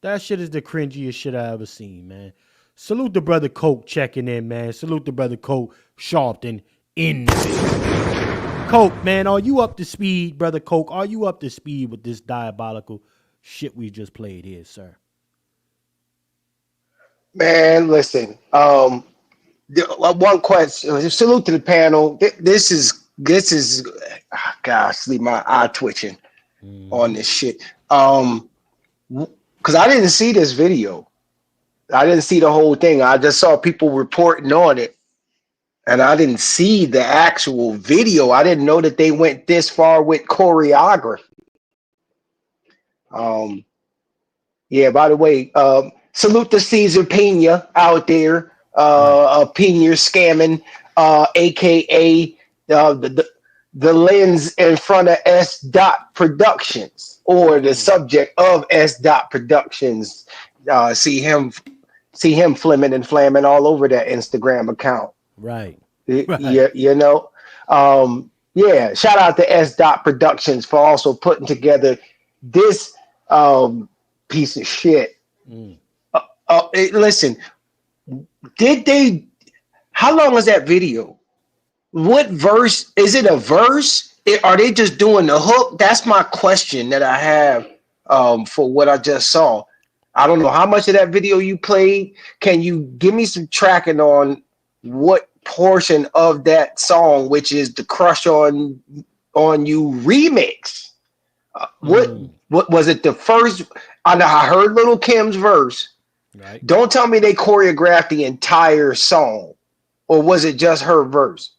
S1: That shit is the cringiest shit I ever seen, man. Salute the brother Coke checking in, man. Salute the brother Coke Sharpton in Coke, man. Are you up to speed, brother Coke? Are you up to speed with this diabolical shit we just played here, sir?
S15: Man, listen. One question. Salute to the panel. This is gosh, leave my eye twitching on this shit. Because I didn't see this video. I didn't see the whole thing. I just saw people reporting on it, and I didn't see the actual video. I didn't know that they went this far with choreography. Yeah. By the way, salute to Cesar Pena out there. Pena scamming, aka the lens in front of S. Productions, or the subject of S. Productions. See him flimming and flamming all over that Instagram account.
S1: Right.
S15: Yeah, yeah. Shout out to S. Productions for also putting together this piece of shit. Listen, how long is that video? What verse? Is it a verse? Are they just doing the hook? That's my question that I have for what I just saw. I don't know how much of that video you played. Can you give me some tracking on what portion of that song, which is the Crush on You remix? What was it? The first? I know I heard Lil' Kim's verse.
S1: Right.
S15: Don't tell me they choreographed the entire song, or was it just her verse?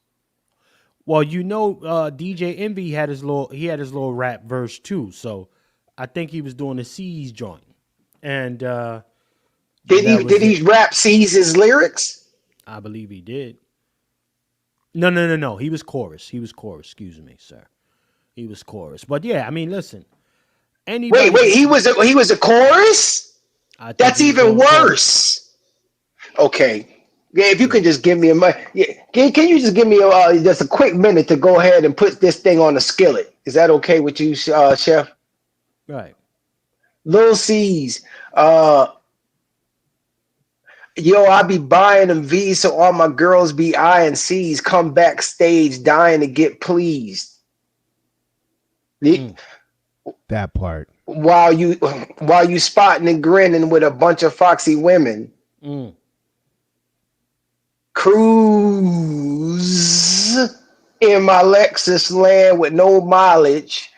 S1: Well, DJ Envy had his little rap verse too. So I think he was doing the C's joint. And
S15: did he rap C's lyrics?
S1: I believe he did. No. He was chorus. Excuse me, sir. He was chorus. But yeah, I mean, listen. Anybody?
S15: Wait. He was a chorus.
S1: I think
S15: That's
S1: he was
S15: even
S1: doing chorus.
S15: worse. Okay. Yeah, if you can just give me can you just give me just a quick minute to go ahead and put this thing on the skillet? Is that okay with you, Chef?
S1: Right.
S15: Lil C's, I be buying them V's so all my girls be eyeing C's, come backstage dying to get pleased.
S12: That part.
S15: While you spotting and grinning with a bunch of foxy women. Cruise in my Lexus land with no mileage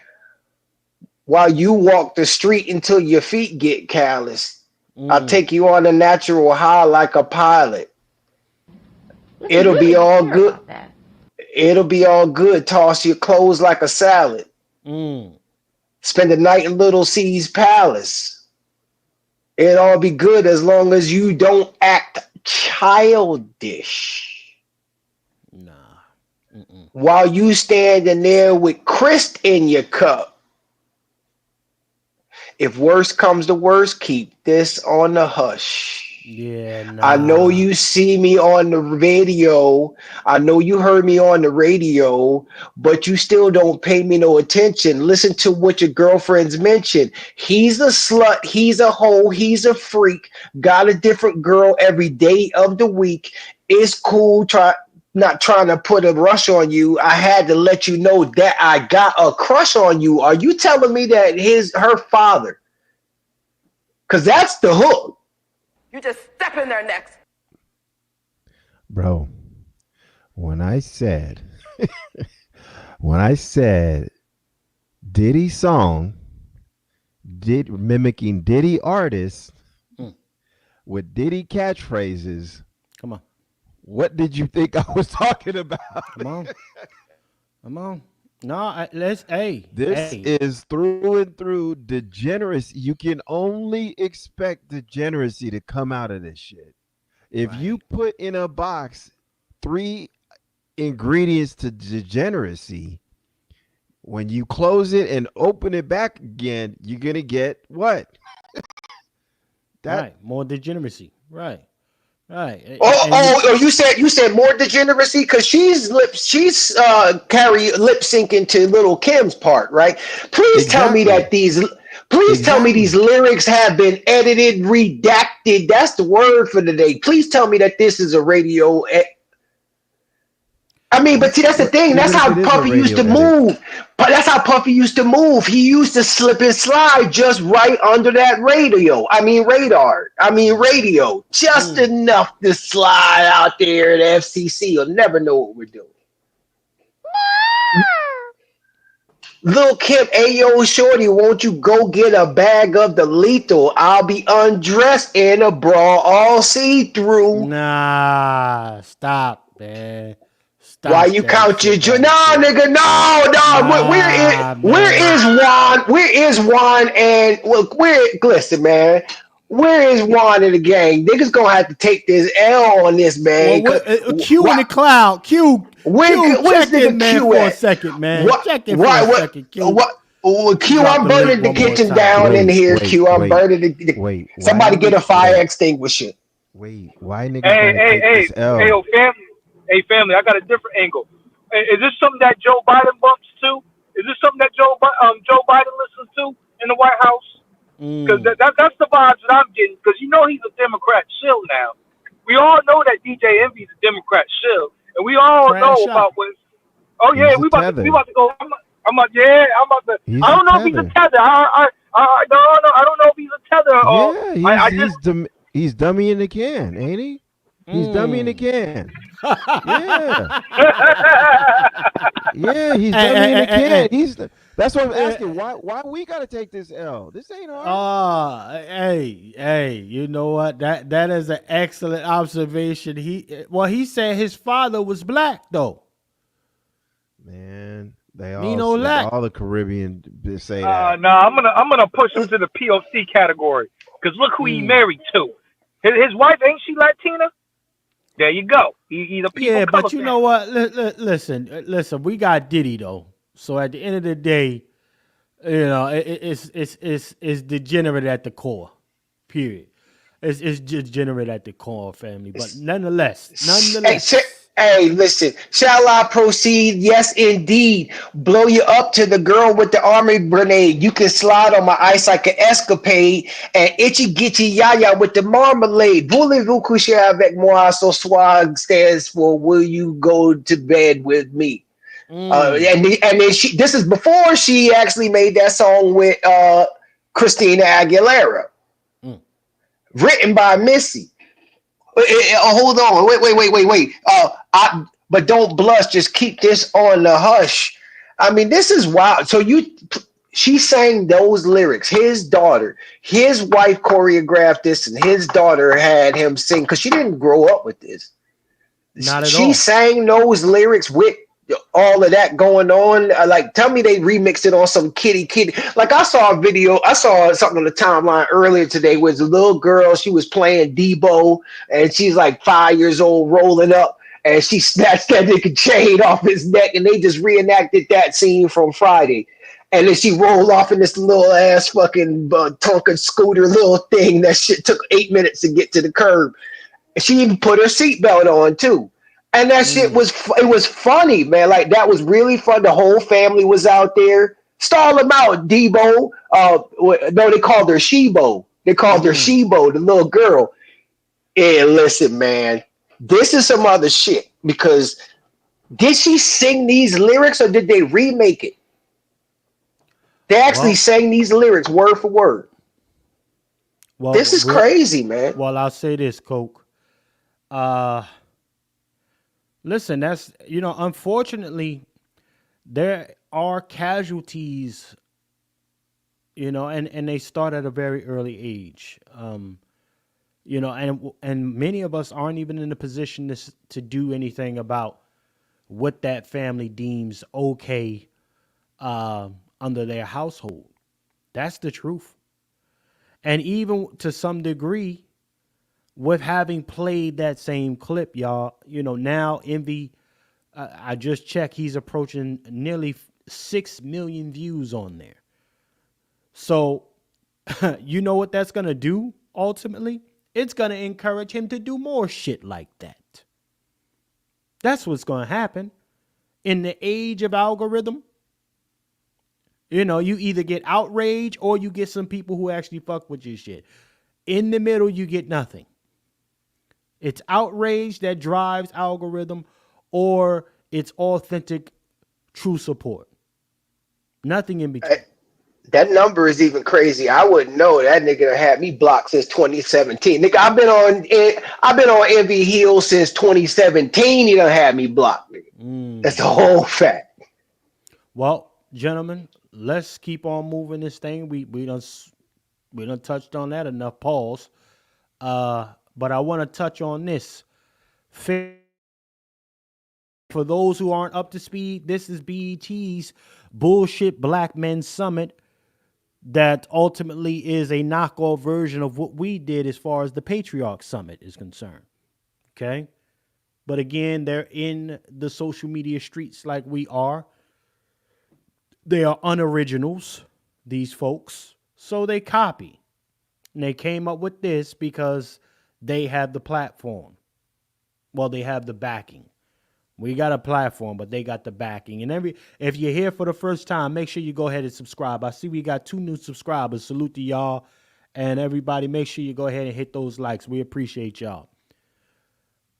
S15: while you walk the street until your feet get callous. I'll take you on a natural high like a pilot. It'll be all good. It'll be all good. Toss your clothes like a salad. Spend the night in Little C's palace. It'll all be good as long as you don't act childish.
S1: Nah.
S15: While you standing there with Christ in your cup. If worse comes to worse, keep this on the hush.
S1: Yeah, nah.
S15: I know you see me on the video. I know you heard me on the radio, but you still don't pay me no attention. Listen to what your girlfriends mention. He's a slut. He's a hoe. He's a freak. Got a different girl every day of the week. It's cool. Not trying to put a rush on you. I had to let you know that I got a crush on you. Are you telling me that her father? Because that's the hook.
S11: You just step in there next.
S12: Bro, when I said Diddy song mimicking Diddy artists with Diddy catchphrases.
S1: Come on.
S12: What did you think I was talking about?
S1: Come on. No, this
S12: is through and through degeneracy. You can only expect degeneracy to come out of this shit. If you put in a box 3 ingredients to degeneracy, when you close it and open it back again, you're gonna get what?
S1: More degeneracy. Right.
S15: You said more degeneracy because she's carry lip syncing to Little Kim's part, right? Please tell me that tell me these lyrics have been edited, redacted. That's the word for today. Please tell me that this is a radio. I mean, but see, that's the thing. That's how Puffy used to move. But that's how Puffy used to move. He used to slip and slide just right under that radio. Just enough to slide out there. The FCC will never know what we're doing. Lil' Kim, ayo, shorty, won't you go get a bag of the lethal? I'll be undressed in a bra, all see-through.
S1: Nah, stop, man.
S15: Why you count your nigga? No. Where is Juan? Where is Juan? And look, listen, man. Where is Juan in the gang? Niggas gonna have to take this L on this, man.
S1: Q in the cloud. Q.
S15: Where's
S1: check
S15: nigga
S1: in, man,
S15: Q
S1: for
S15: at?
S1: a second, man. Check in for a second, Q.
S15: Q, I'm burning the kitchen down in here. Q, I'm burning the. Somebody get a fire extinguisher.
S12: Wait, why niggas
S13: Hey,
S12: this L?
S13: Family, I got a different angle. Is this something that Joe Biden bumps to? Is this something that Joe Biden listens to in the White House? Because that's the vibes that I'm getting. Because you know he's a Democrat shill now. We all know that DJ Envy's a Democrat shill, and we all know about what. Oh yeah, we about to go. I'm about to. I don't know if he's a tether. I don't know if he's a tether.
S12: Yeah, he's dummy in the can, ain't he? He's dummy in the can. Yeah. Yeah, he's dummy in the can. That's what I'm asking. Why we gotta take this L? This ain't hard.
S1: Hey, you know what? That is an excellent observation. He said his father was black though.
S12: Man, all the Caribbean say that.
S13: Nah, I'm gonna push him to the POC category. Cause look who he married to. His wife, ain't she Latina? There you go. Either people
S1: Yeah,
S13: come
S1: but you know what? Listen. We got Diddy though. So at the end of the day, you know, it's degenerate at the core. Period. It's degenerate at the core, family. But nonetheless,
S15: Hey, hey, listen. Shall I proceed? Yes, indeed. Blow you up to the girl with the army grenade. You can slide on my ice like an escapade. And itchy gitchy yaya with the marmalade. Voulez-vous coucher avec moi? So swag stands for will you go to bed with me? And then this is before she actually made that song with Christina Aguilera, written by Missy. Hold on, wait. But don't blush. Just keep this on the hush. I mean, this is wild. So she sang those lyrics. His daughter, his wife choreographed this, and his daughter had him sing because she didn't grow up with this.
S1: Not at all.
S15: She sang those lyrics with all of that going on. Like, tell me they remixed it on some kitty. Like, I saw a video, I saw something on the timeline earlier today where the little girl, she was playing Debo, and she's like 5 years old, rolling up, and she snatched that nigga chain off his neck, and they just reenacted that scene from Friday. And then she rolled off in this little ass fucking Tonka scooter little thing. That shit took 8 minutes to get to the curb. And she even put her seatbelt on too. And that shit was funny, man. Like, that was really fun. The whole family was out there. Stall them out, Debo. No, they called her Shebo. They called her Shebo, the little girl. And listen, man, this is some other shit. Because did she sing these lyrics or did they remake it? They actually sang these lyrics word for word.
S1: Well,
S15: this is crazy, man.
S1: Well, I'll say this, Coke. Listen, that's, you know, unfortunately, there are casualties, you know, and they start at a very early age. You know, and many of us aren't even in a position to do anything about what that family deems okay under their household. That's the truth. And even to some degree, with having played that same clip, y'all, you know, now Envy, I just checked, he's approaching nearly 6 million views on there. So, you know what that's going to do ultimately? It's going to encourage him to do more shit like that. That's what's going to happen. In the age of algorithm, you know, you either get outrage or you get some people who actually fuck with your shit. In the middle, you get nothing. It's outrage that drives algorithm, or it's authentic, true support. Nothing in between.
S15: That number is even crazy. I wouldn't know. That nigga had me blocked since 2017. Nigga, I've been on Envy Hill since 2017. He done had me blocked. That's the whole fact.
S1: Well, gentlemen, let's keep on moving this thing. We done touched on that enough. Pause. But I want to touch on this. For those who aren't up to speed, this is BET's Bullshit Black Men Summit that ultimately is a knockoff version of what we did as far as the Patriarch Summit is concerned. Okay? But again, they're in the social media streets like we are. They are unoriginals, these folks. So they copy. And they came up with this because they have the platform. Well, they have the backing. We got a platform, but they got the backing. And if you're here for the first time, make sure you go ahead and subscribe. I see we got 2 new subscribers. Salute to y'all. And everybody, make sure you go ahead and hit those likes. We appreciate y'all.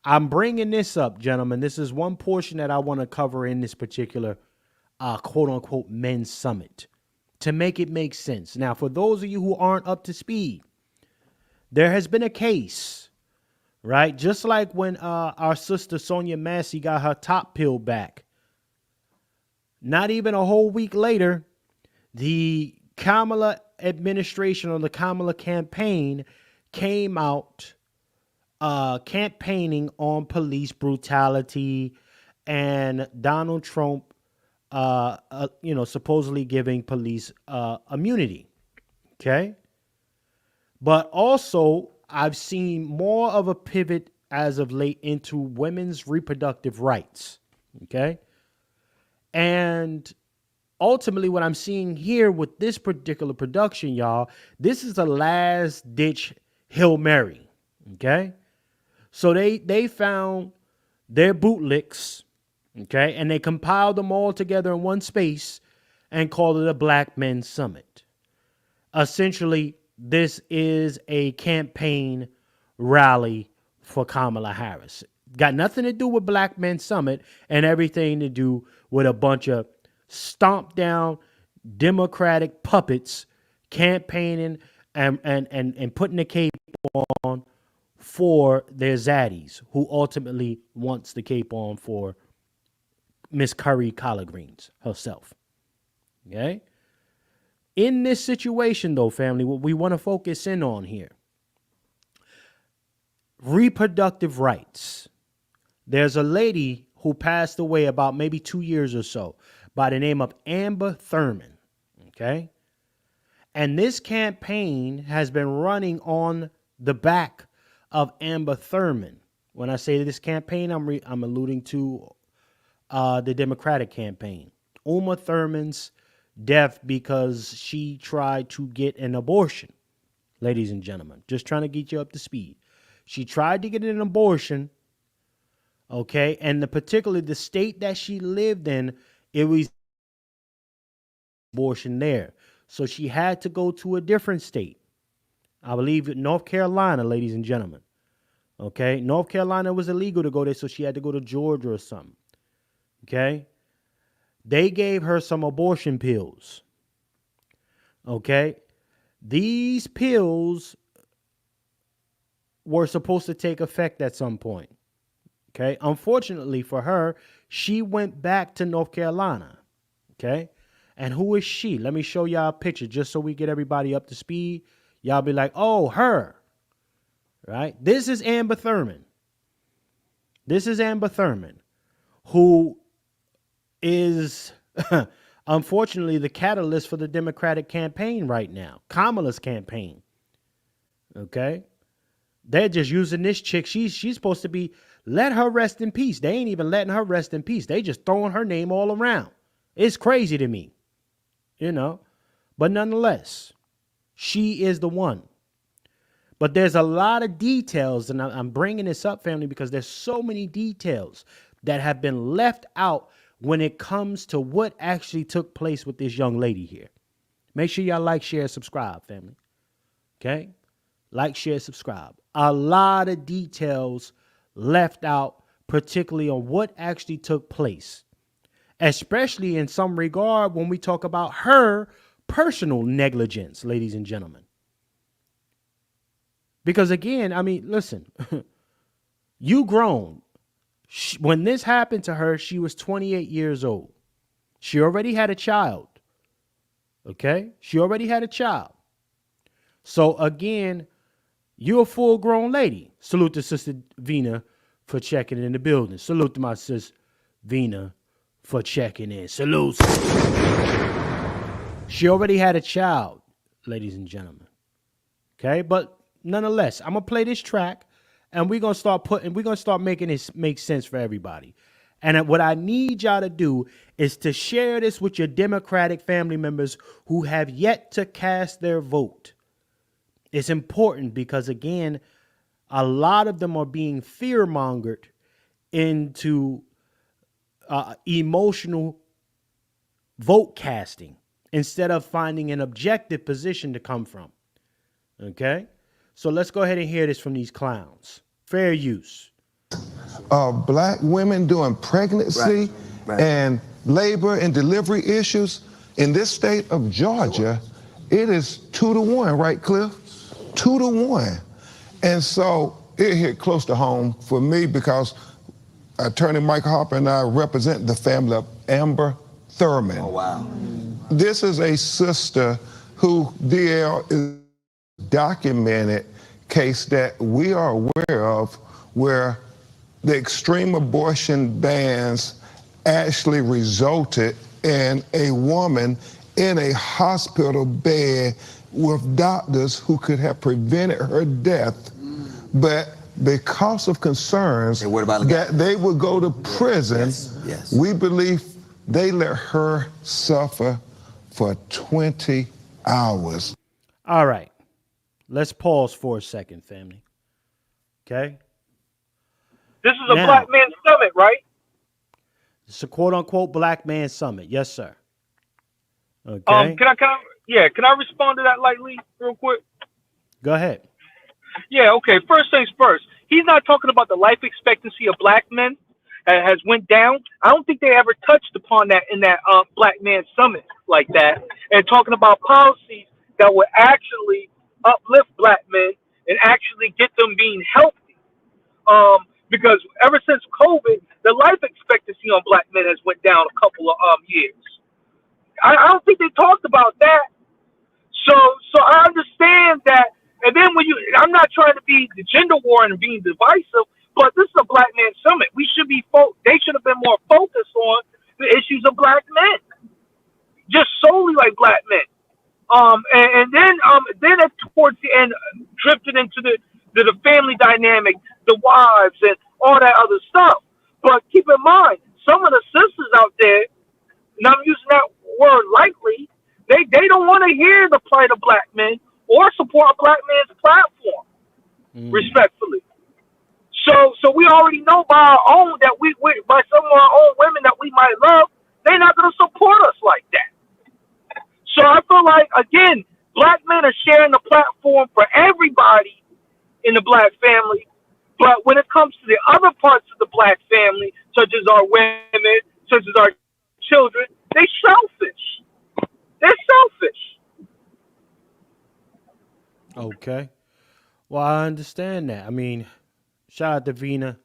S1: I'm bringing this up, gentlemen. This is one portion that I want to cover in this particular quote-unquote men's summit to make it make sense. Now, for those of you who aren't up to speed, there has been a case, right? Just like when our sister Sonia Massey got her top pill back. Not even a whole week later, the Kamala administration or the Kamala campaign came out campaigning on police brutality and Donald Trump, supposedly giving police immunity. Okay. But also, I've seen more of a pivot as of late into women's reproductive rights. Okay. And ultimately, what I'm seeing here with this particular production, y'all, this is a last ditch Hail Mary. Okay. So they found their bootlicks, okay, and they compiled them all together in one space and called it a Black Men's Summit. Essentially, this is a campaign rally for Kamala Harris. Got nothing to do with Black Men's Summit and everything to do with a bunch of stomped down Democratic puppets campaigning and putting the cape on for their zaddies, who ultimately wants the cape on for Miss Curry Collard Greens herself. Okay? In this situation, though, family, what we want to focus in on here, reproductive rights. There's a lady who passed away about maybe 2 years or so by the name of Amber Thurman. Okay? And this campaign has been running on the back of Amber Thurman. When I say this campaign, I'm alluding to the Democratic campaign. Uma Thurman's death because she tried to get an abortion. Ladies and gentlemen, just trying to get you up to speed. She tried to get an abortion, okay, and particularly the state that she lived in, it was abortion there. So she had to go to a different state. I believe North Carolina, ladies and gentlemen. Okay, North Carolina was illegal to go there, so she had to go to Georgia or something. Okay, they gave her some abortion pills. Okay, these pills were supposed to take effect at some point. Okay, unfortunately for her, she went back to North Carolina. Okay, and who is she? Let me show y'all a picture just so we get everybody up to speed. Y'all be like, oh, her. Right? This is Amber Thurman. This is Amber Thurman, who is unfortunately the catalyst for the Democratic campaign right now. Kamala's campaign. Okay? They're just using this chick. She's supposed to be, let her rest in peace. They ain't even letting her rest in peace. They just throwing her name all around. It's crazy to me. You know? But nonetheless, she is the one. But there's a lot of details, and I'm bringing this up, family, because there's so many details that have been left out when it comes to what actually took place with this young lady here. Make sure y'all like, share, subscribe, family. Okay? Like, share, subscribe. A lot of details left out, particularly on what actually took place, especially in some regard when we talk about her personal negligence, ladies and gentlemen. Because again, I mean, listen, you grown. When this happened to her, she was 28 years old. She already had a child. Okay? She already had a child. So again, you're a full-grown lady. Salute to Sister Vina for checking in the building. Salute to my sis Vina for checking in. Salute. She already had a child, ladies and gentlemen. Okay? But nonetheless, I'm going to play this track and we're going to start making this make sense for everybody. And what I need y'all to do is to share this with your Democratic family members who have yet to cast their vote. It's important because, again, a lot of them are being fear-mongered into emotional vote casting instead of finding an objective position to come from. Okay? So let's go ahead and hear this from these clowns. Fair use.
S16: Black women doing pregnancy and labor and delivery issues in this state of Georgia, it is 2-1, right, Cliff? 2-1. And so it hit close to home for me because Attorney Mike Harper and I represent the family of Amber Thurman. Oh, wow. This is a sister who DL is documented case that we are aware of where the extreme abortion bans actually resulted in a woman in a hospital bed with doctors who could have prevented her death, but because of concerns that they would go to prison.
S8: Yes.
S16: We believe they let her suffer for 20 hours.
S1: All right. Let's pause for a second, family. Okay?
S13: This is a
S1: Now,
S13: Black Man Summit, right?
S1: it's a quote-unquote Black Man Summit. Yes, sir. Okay?
S13: Can I respond to that lightly real quick?
S1: Go ahead.
S13: Yeah, okay. First things first. He's not talking about the life expectancy of black men has went down. I don't think they ever touched upon that in that Black Man Summit like that. And talking about policies that would actually uplift black men and actually get them being healthy. Because ever since COVID, the life expectancy on black men has went down a couple of years. I don't think they talked about that. So I understand that. And then I'm not trying to be the gender war and being divisive, but this is a Black Man Summit. We should be they should have been more focused on the issues of black men, just solely like black men. And then towards the end, drifted into the family dynamic, the wives, and all that other stuff. But keep in mind, some of the sisters out there, and I'm using that word lightly, they don't want to hear the plight of black men or support a black man's platform, respectfully. So we already know by our own that by some of our own women that we might love, they're not going to support us like that. So I feel like, again, black men are sharing the platform for everybody in the black family. But when it comes to the other parts of the black family, such as our women, such as our children, they're selfish. They're selfish.
S1: Okay. Well, I understand that. I mean, shout out to Vina.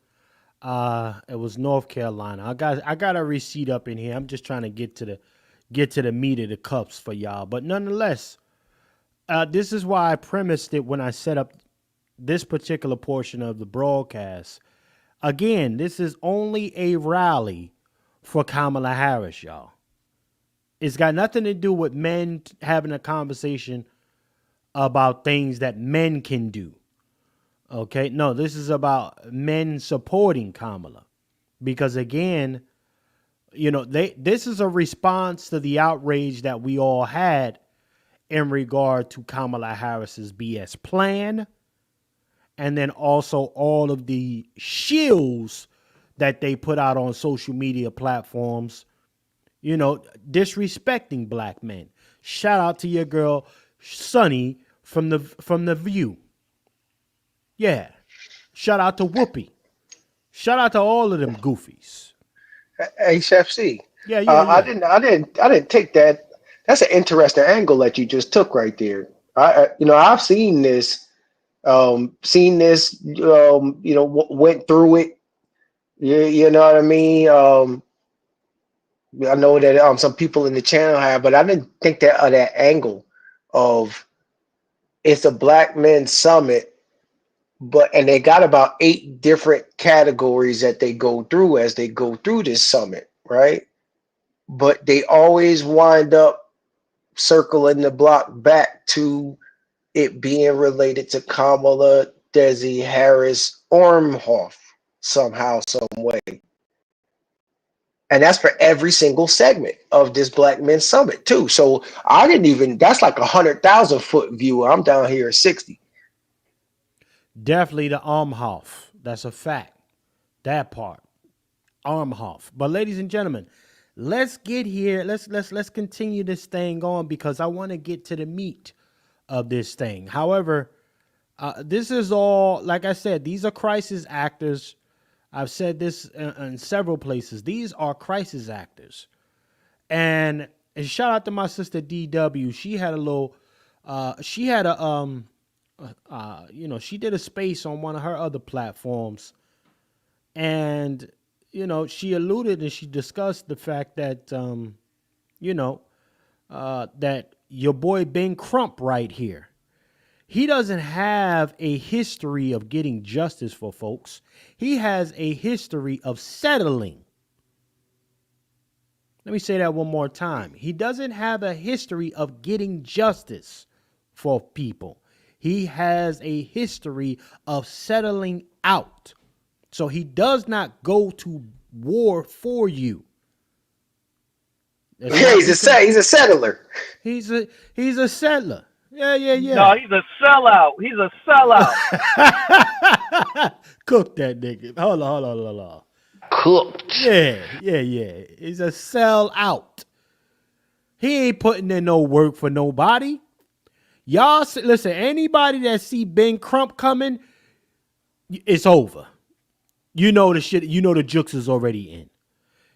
S1: It was North Carolina. I got a receipt up in here. I'm just trying to get to the meat of the cups for y'all. But nonetheless, this is why I premised it when I set up this particular portion of the broadcast. Again, this is only a rally for Kamala Harris, y'all. It's got nothing to do with men having a conversation about things that men can do. Okay? No, this is about men supporting Kamala. Because again, this is a response to the outrage that we all had in regard to Kamala Harris's BS plan. And then also all of the shills that they put out on social media platforms, disrespecting black men. Shout out to your girl, Sunny, from the View. Yeah. Shout out to Whoopi. Shout out to all of them goofies.
S15: Hey, Chef C.
S1: Yeah.
S15: I didn't take that. That's an interesting angle that you just took right there. I've seen this. Went through it. You know what I mean? I know that some people in the channel have, but I didn't think that angle of it's a Black Men Summit, and they got about 8 different categories that they go through as they go through this summit, right? But they always wind up circling the block back to it being related to Kamala, Desi Harris, Ormhoff somehow, some way. And that's for every single segment of this Black Men Summit too. So that's like 100,000 foot view. I'm down here at 60.
S1: Definitely the Ormhoff. That's a fact. That part. Ormhoff. But ladies and gentlemen, let's get here. Let's continue this thing on because I want to get to the meat of this thing. However, this is all, like I said, these are crisis actors. I've said this in several places. These are crisis actors. And shout out to my sister DW. She had a little, she did a space on one of her other platforms. And, she alluded and she discussed the fact that, that your boy Ben Crump right here, he doesn't have a history of getting justice for folks. He has a history of settling. Let me say that one more time. He doesn't have a history of getting justice for people. He has a history of settling out. So he does not go to war for you.
S15: Yeah, he's a settler.
S1: He's a settler. Yeah.
S13: No, he's a sellout. He's a sellout.
S1: Cook that nigga. Hold on.
S15: Cooked.
S1: Yeah. He's a sellout. He ain't putting in no work for nobody. Y'all listen, anybody that see Ben Crump coming, it's over. You know the shit, you know the jukes is already in.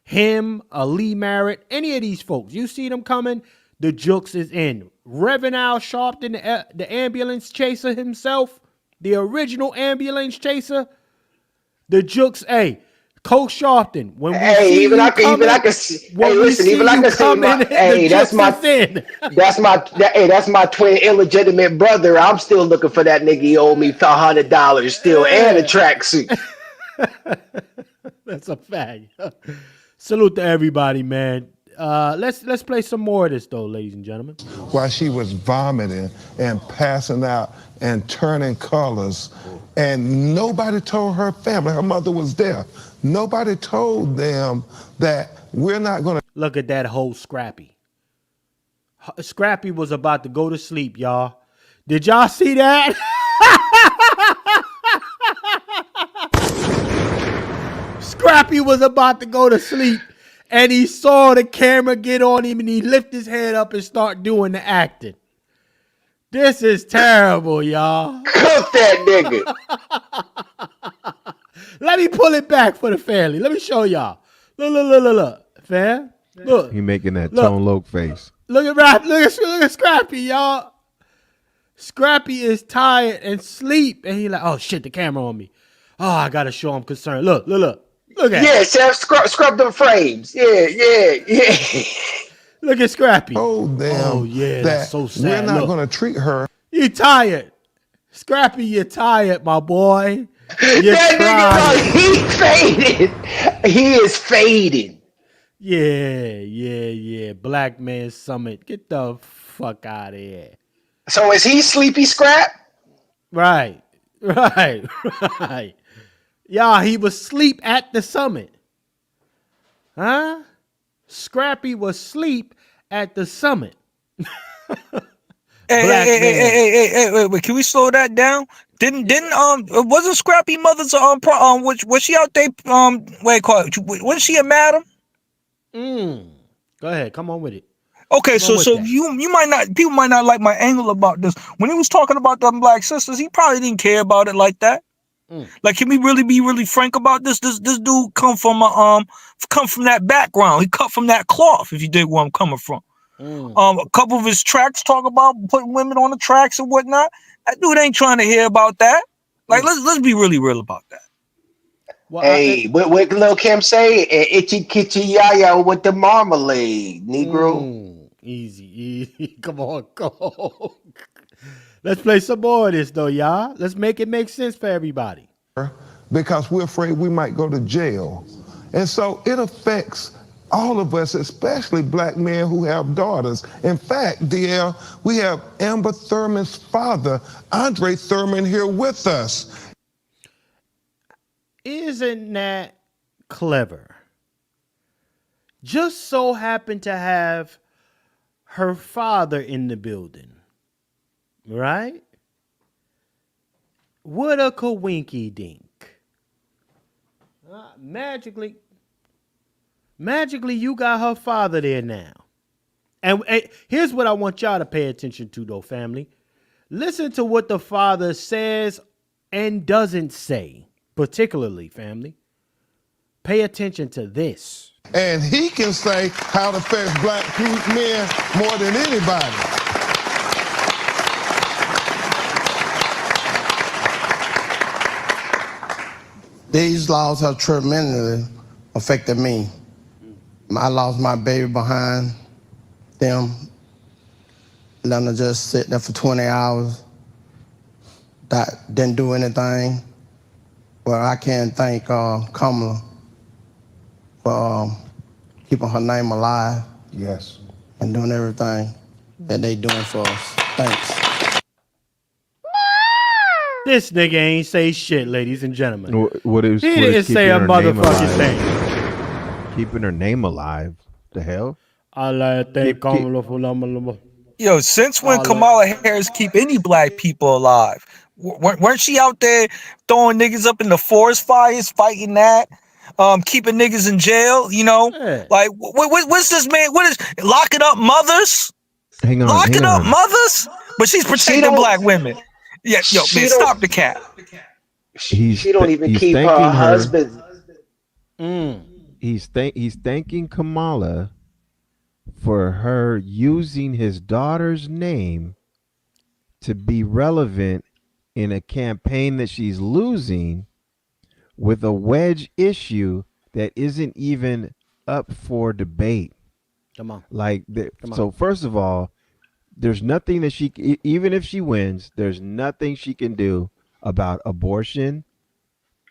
S1: Him, Lee Merritt, any of these folks, you see them coming, the jukes is in. Reverend Al Sharpton, the ambulance chaser himself, the original ambulance chaser, the jukes, hey, Coach Sharpton, when we see you coming,
S15: that's my twin illegitimate brother. I'm still looking for that nigga. He owed me $100 still and a tracksuit.
S1: That's a fact. Salute to everybody, man. Let's play some more of this though, ladies and gentlemen.
S16: While she was vomiting and passing out and turning colors, and nobody told her family, her mother was there. Nobody told them that we're not going to.
S1: Look at that whole Scrappy. Scrappy was about to go to sleep, y'all. Did y'all see that? Scrappy was about to go to sleep, and he saw the camera get on him, and he lifted his head up and start doing the acting. This is terrible, y'all.
S15: Cook that nigga.
S1: Let me pull it back for the family. Let me show y'all. Look. Fam. Look.
S12: He making that Tone Loc face.
S1: Look at Scrappy, y'all. Scrappy is tired and sleep. And he like, oh shit, the camera on me. Oh, I gotta show him concern. Look at
S15: it. Chef, scrub them frames. Yeah.
S1: Look at Scrappy.
S16: Told them
S1: that's so sad.
S16: We're not going to treat her.
S1: You tired. Scrappy, you're tired, my boy.
S15: That nigga, he faded. He is fading.
S1: Yeah. Black Man Summit. Get the fuck out of here.
S15: So is he Sleepy Scrap?
S1: Right. Y'all, he was asleep at the summit. Huh? Scrappy was asleep at the summit.
S17: Hey, can we slow that down? Wasn't Scrappy Mother's was she out there wasn't she a madam?
S1: Go ahead, come on with it.
S17: Okay, so people might not like my angle about this. When he was talking about them black sisters, he probably didn't care about it like that. Like, can we really be really frank about this? This dude come from that background. He cut from that cloth, if you dig where I'm coming from. A couple of his tracks talk about putting women on the tracks and whatnot. That dude ain't trying to hear about that. Like, let's be really real about that.
S15: Well, what Lil Kim say? Itchy kitty yaya with the marmalade, Negro.
S1: Easy. Come on, go. Let's play some more of this though, y'all. Let's make it make sense for everybody.
S16: Because we're afraid we might go to jail. And so it affects all of us, especially black men who have daughters. In fact, DL, we have Amber Thurman's father, Andre Thurman, here with us.
S1: Isn't that clever? Just so happened to have her father in the building, right? What a coinky dink. Magically, you got her father there now. And here's what I want y'all to pay attention to, though, family. Listen to what the father says and doesn't say. Particularly, family, pay attention to this.
S16: And he can say how it affects black men more than anybody.
S18: These laws have tremendously affected me. I lost my baby behind them. Letting her just sit there for 20 hours. Didn't do anything. Well, I can't thank Kamala for keeping her name alive.
S16: Yes.
S18: And doing everything that they doing for us. Thanks.
S1: This nigga ain't say shit, ladies and gentlemen.
S12: What is
S1: He didn't say a motherfucking thing.
S12: Keeping her name alive. The hell?
S17: Yo, since when Kamala Harris keep any black people alive? Weren't she out there throwing niggas up in the forest fires, fighting that? Keeping niggas in jail, you know? Like, what's this man? What is locking up mothers?
S12: Hang on.
S17: Locking up mothers? But she's protecting black women. Yeah, yo, man, stop the cat.
S15: She don't even keep her husband.
S12: He's thanking Kamala for her using his daughter's name to be relevant in a campaign that she's losing with a wedge issue that isn't even up for debate.
S1: Come on.
S12: So first of all, there's nothing that even if she wins, there's nothing she can do about abortion,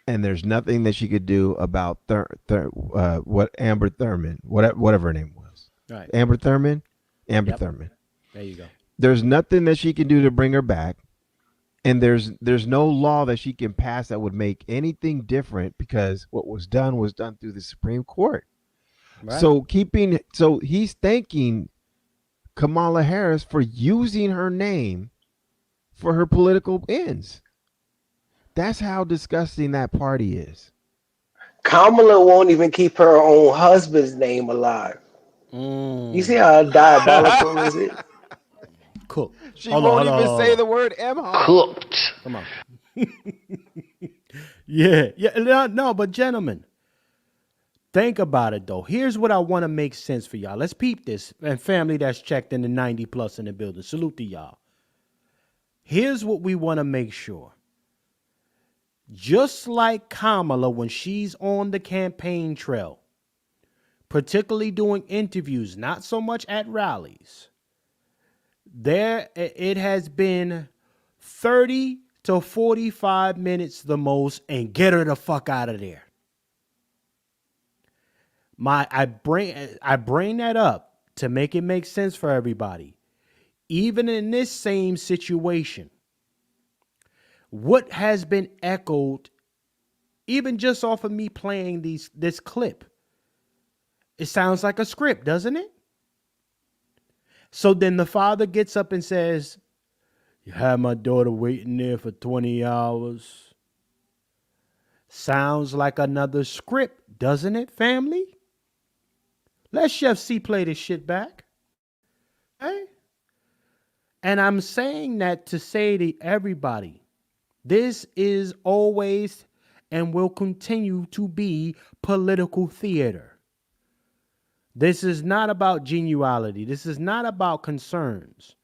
S12: and there's nothing that she could do about what Amber Thurman, whatever her name was.
S1: Right.
S12: Amber Thurman? Amber Thurman.
S1: There you go.
S12: There's nothing that she can do to bring her back. And there's no law that she can pass that would make anything different, because what was done through the Supreme Court. Right. So he's thanking Kamala Harris for using her name for her political ends. That's how disgusting that party is.
S15: Kamala won't even keep her own husband's name alive. You see how diabolical is it?
S1: Cool.
S12: She won't even say the word M.
S15: Cooked.
S1: Come on. Yeah. No, but gentlemen, think about it though. Here's what I want to make sense for y'all. Let's peep this. And family that's checked in the 90 plus in the building. Salute to y'all. Here's what we want to make sure. Just like Kamala, when she's on the campaign trail, particularly doing interviews, not so much at rallies, it has been 30 to 45 minutes the most, and get her the fuck out of there. I bring that up to make it make sense for everybody. Even in this same situation, what has been echoed, even just off of me playing this clip, it sounds like a script, doesn't it? So then the father gets up and says, "You had my daughter waiting there for 20 hours. Sounds like another script, doesn't it, family? Let Chef C play this shit back. Okay? And I'm saying that to say to everybody, this is always and will continue to be political theater. This is not about genuality. This is not about concerns.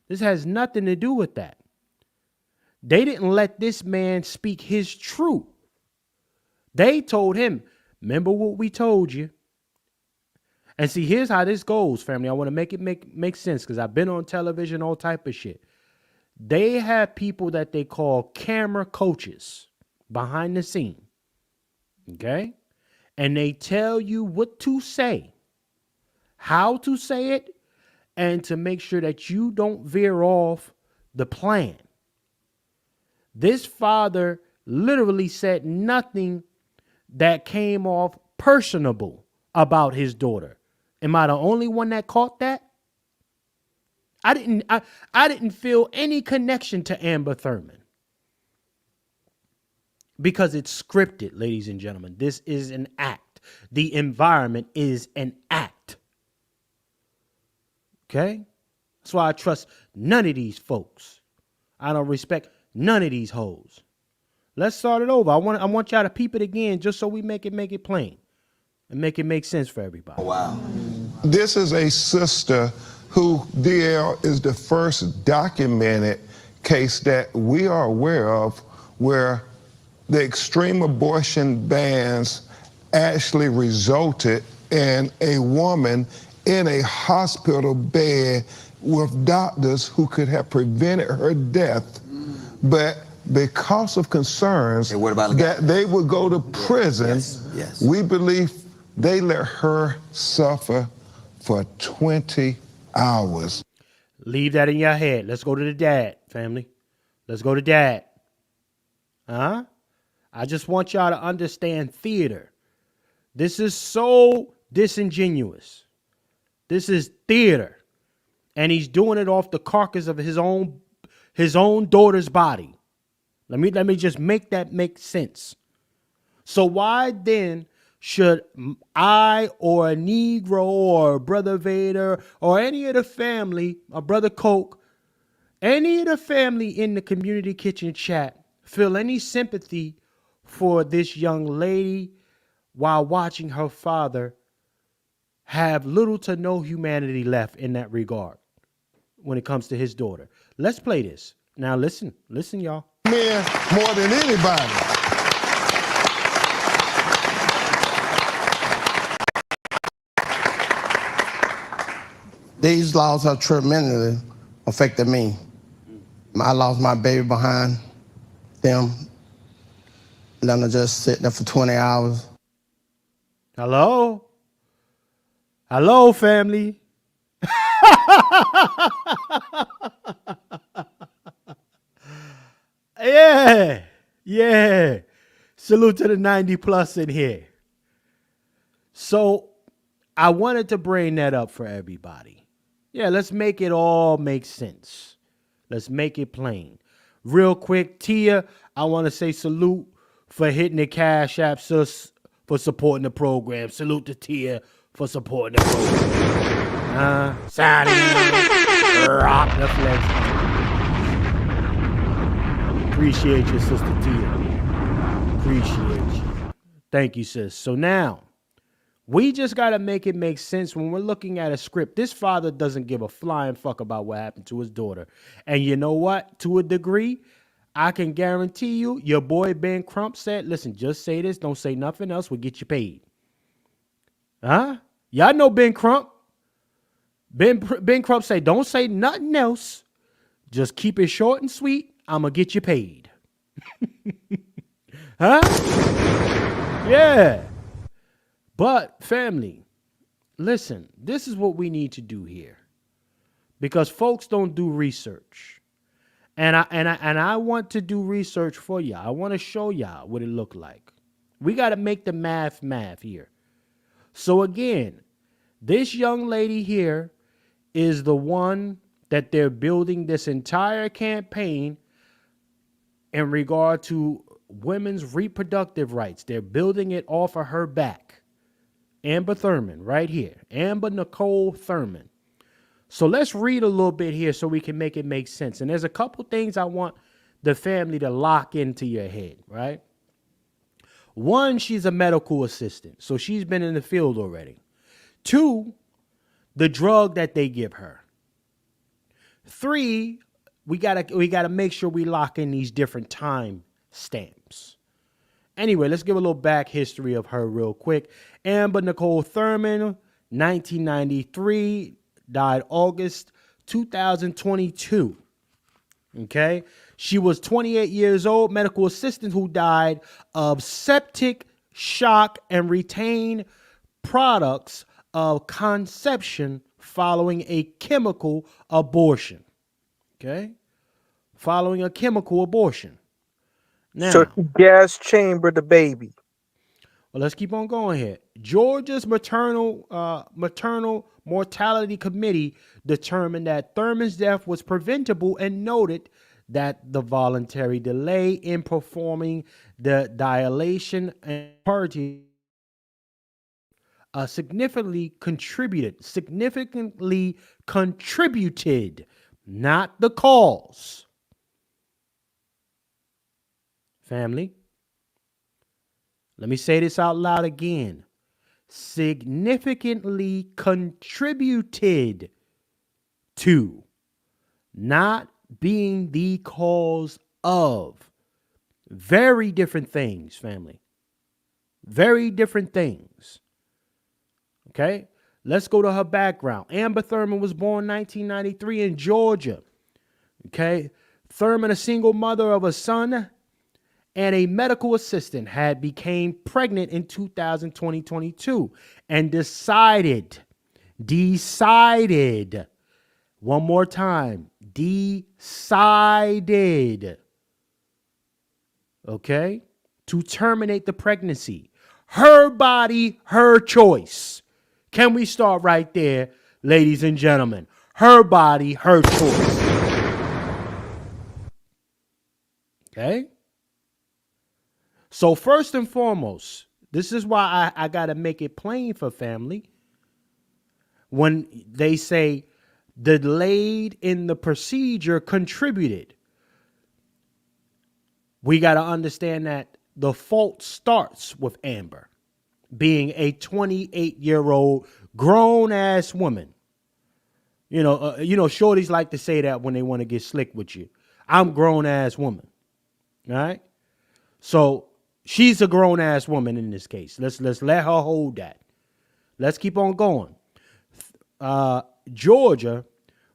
S1: This has nothing to do with that. They didn't let this man speak his truth. They told him, remember what we told you. And see, here's how this goes, family. I want to make it make sense, because I've been on television, all type of shit. They have people that they call camera coaches behind the scene. Okay? And they tell you what to say, how to say it, and to make sure that you don't veer off the plan. This father literally said nothing that came off personable about his daughter. Am I the only one that caught that? I didn't feel any connection to Amber Thurman. Because it's scripted, ladies and gentlemen. This is an act. The environment is an act. Okay? That's why I trust none of these folks. I don't respect none of these hoes. Let's start it over. I want y'all to peep it again, just so we make it plain and make it make sense for everybody.
S16: Wow. This is a sister who, DL, is the first documented case that we are aware of where the extreme abortion bans actually resulted in a woman in a hospital bed with doctors who could have prevented her death, but because of concerns that they would go to prison, we believe they let her suffer for 20 hours.
S1: Leave that in your head. Let's go to the dad, family. Let's go to dad. Huh? I just want y'all to understand theater. This is so disingenuous. This is theater. And he's doing it off the carcass of his own daughter's body. Let me just make that make sense. So why then should I or a Negro or Brother Vader or any of the family, or Brother Coke, any of the family in the community kitchen chat feel any sympathy for this young lady while watching her father have little to no humanity left in that regard when it comes to his daughter? Let's play this. Now listen, y'all.
S16: Men more than anybody.
S18: These laws have tremendously affected me. I lost my baby behind them. Let her just sit there for 20 hours.
S1: Hello? Hello, family. Yeah. Salute to the 90 plus in here. So I wanted to bring that up for everybody. Yeah, let's make it all make sense. Let's make it plain. Real quick, Tia, I want to say salute for hitting the Cash App, sis, for supporting the program. Salute to Tia for supporting the program. Signing rock the flex. Appreciate you, Sister Tia. Appreciate you. Thank you, sis. So now, we just got to make it make sense when we're looking at a script. This father doesn't give a flying fuck about what happened to his daughter. And you know what? To a degree, I can guarantee you, your boy Ben Crump said, listen, just say this, don't say nothing else, we'll get you paid. Huh? Y'all know Ben Crump. Ben Crump say, don't say nothing else. Just keep it short and sweet. I'm going to get you paid. Huh? Yeah. But family, listen, this is what we need to do here. Because folks don't do research. And I want to do research for y'all. I want to show y'all what it looked like. We got to make the math here. So again, this young lady here is the one that they're building this entire campaign in regard to women's reproductive rights. They're building it off of her back. Amber Thurman, right here. Amber Nicole Thurman. So let's read a little bit here so we can make it make sense. And there's a couple things I want the family to lock into your head, right? One, she's a medical assistant, so she's been in the field already. Two, the drug that they give her. Three, we gotta make sure we lock in these different time stamps. Anyway, let's give a little back history of her real quick. Amber Nicole Thurman, 1993, died August 2022. Okay? She was 28 years old, medical assistant who died of septic shock and retained products of conception following a chemical abortion. Okay? Following a chemical abortion. Now,
S19: so she gas chamber the baby.
S1: Well, let's keep on going here. Georgia's maternal mortality committee determined that Thurman's death was preventable and noted that the voluntary delay in performing the dilation and party significantly contributed, not the cause. Family, let me say this out loud again. Significantly contributed to, not being the cause of. Very different things, family. Very different things. Okay? Let's go to her background. Amber Thurman was born 1993 in Georgia. Okay? Thurman, a single mother of a son and a medical assistant, had became pregnant in 2022 and decided, one more time, decided okay, to terminate the pregnancy. Her body, her choice. Can we start right there, ladies and gentlemen? Her body, her choice. Okay? So first and foremost, this is why I got to make it plain for family. When they say delayed in the procedure contributed, we got to understand that the fault starts with Amber being a 28-year-old grown-ass woman. Shorties like to say that when they want to get slick with you. I'm grown-ass woman. All right? So she's a grown-ass woman in this case. Let's let her hold that. Let's keep on going. Georgia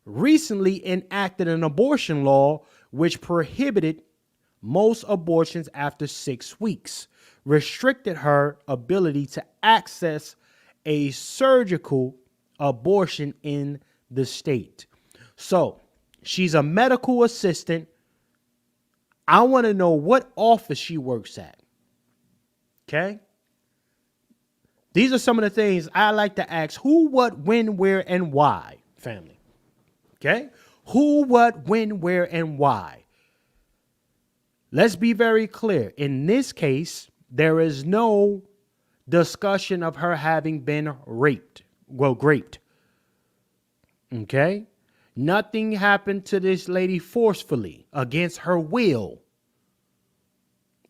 S1: recently enacted an abortion law which prohibited most abortions after 6 weeks, restricted her ability to access a surgical abortion in the state. So she's a medical assistant. I want to know what office she works at. Okay? These are some of the things I like to ask: who, what, when, where, and why, family. Okay? Who, what, when, where, and why. Let's be very clear. In this case, there is no discussion of her having been raped. Well, raped. Okay? Nothing happened to this lady forcefully against her will.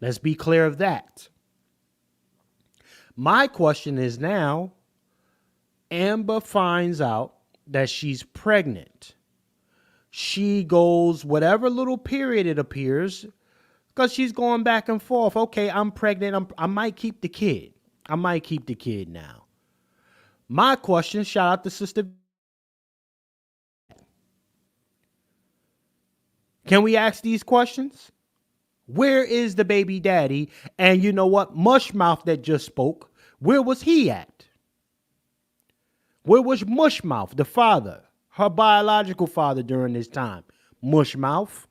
S1: Let's be clear of that. My question is now, Amber finds out that she's pregnant. She goes whatever little period it appears, because she's going back and forth. Okay, I'm pregnant. I might keep the kid. I might keep the kid now. My question, shout out to Sister. Can we ask these questions? Where is the baby daddy? And you know what? Mushmouth that just spoke, where was he at? Where was Mushmouth, the father, her biological father during this time? Mushmouth,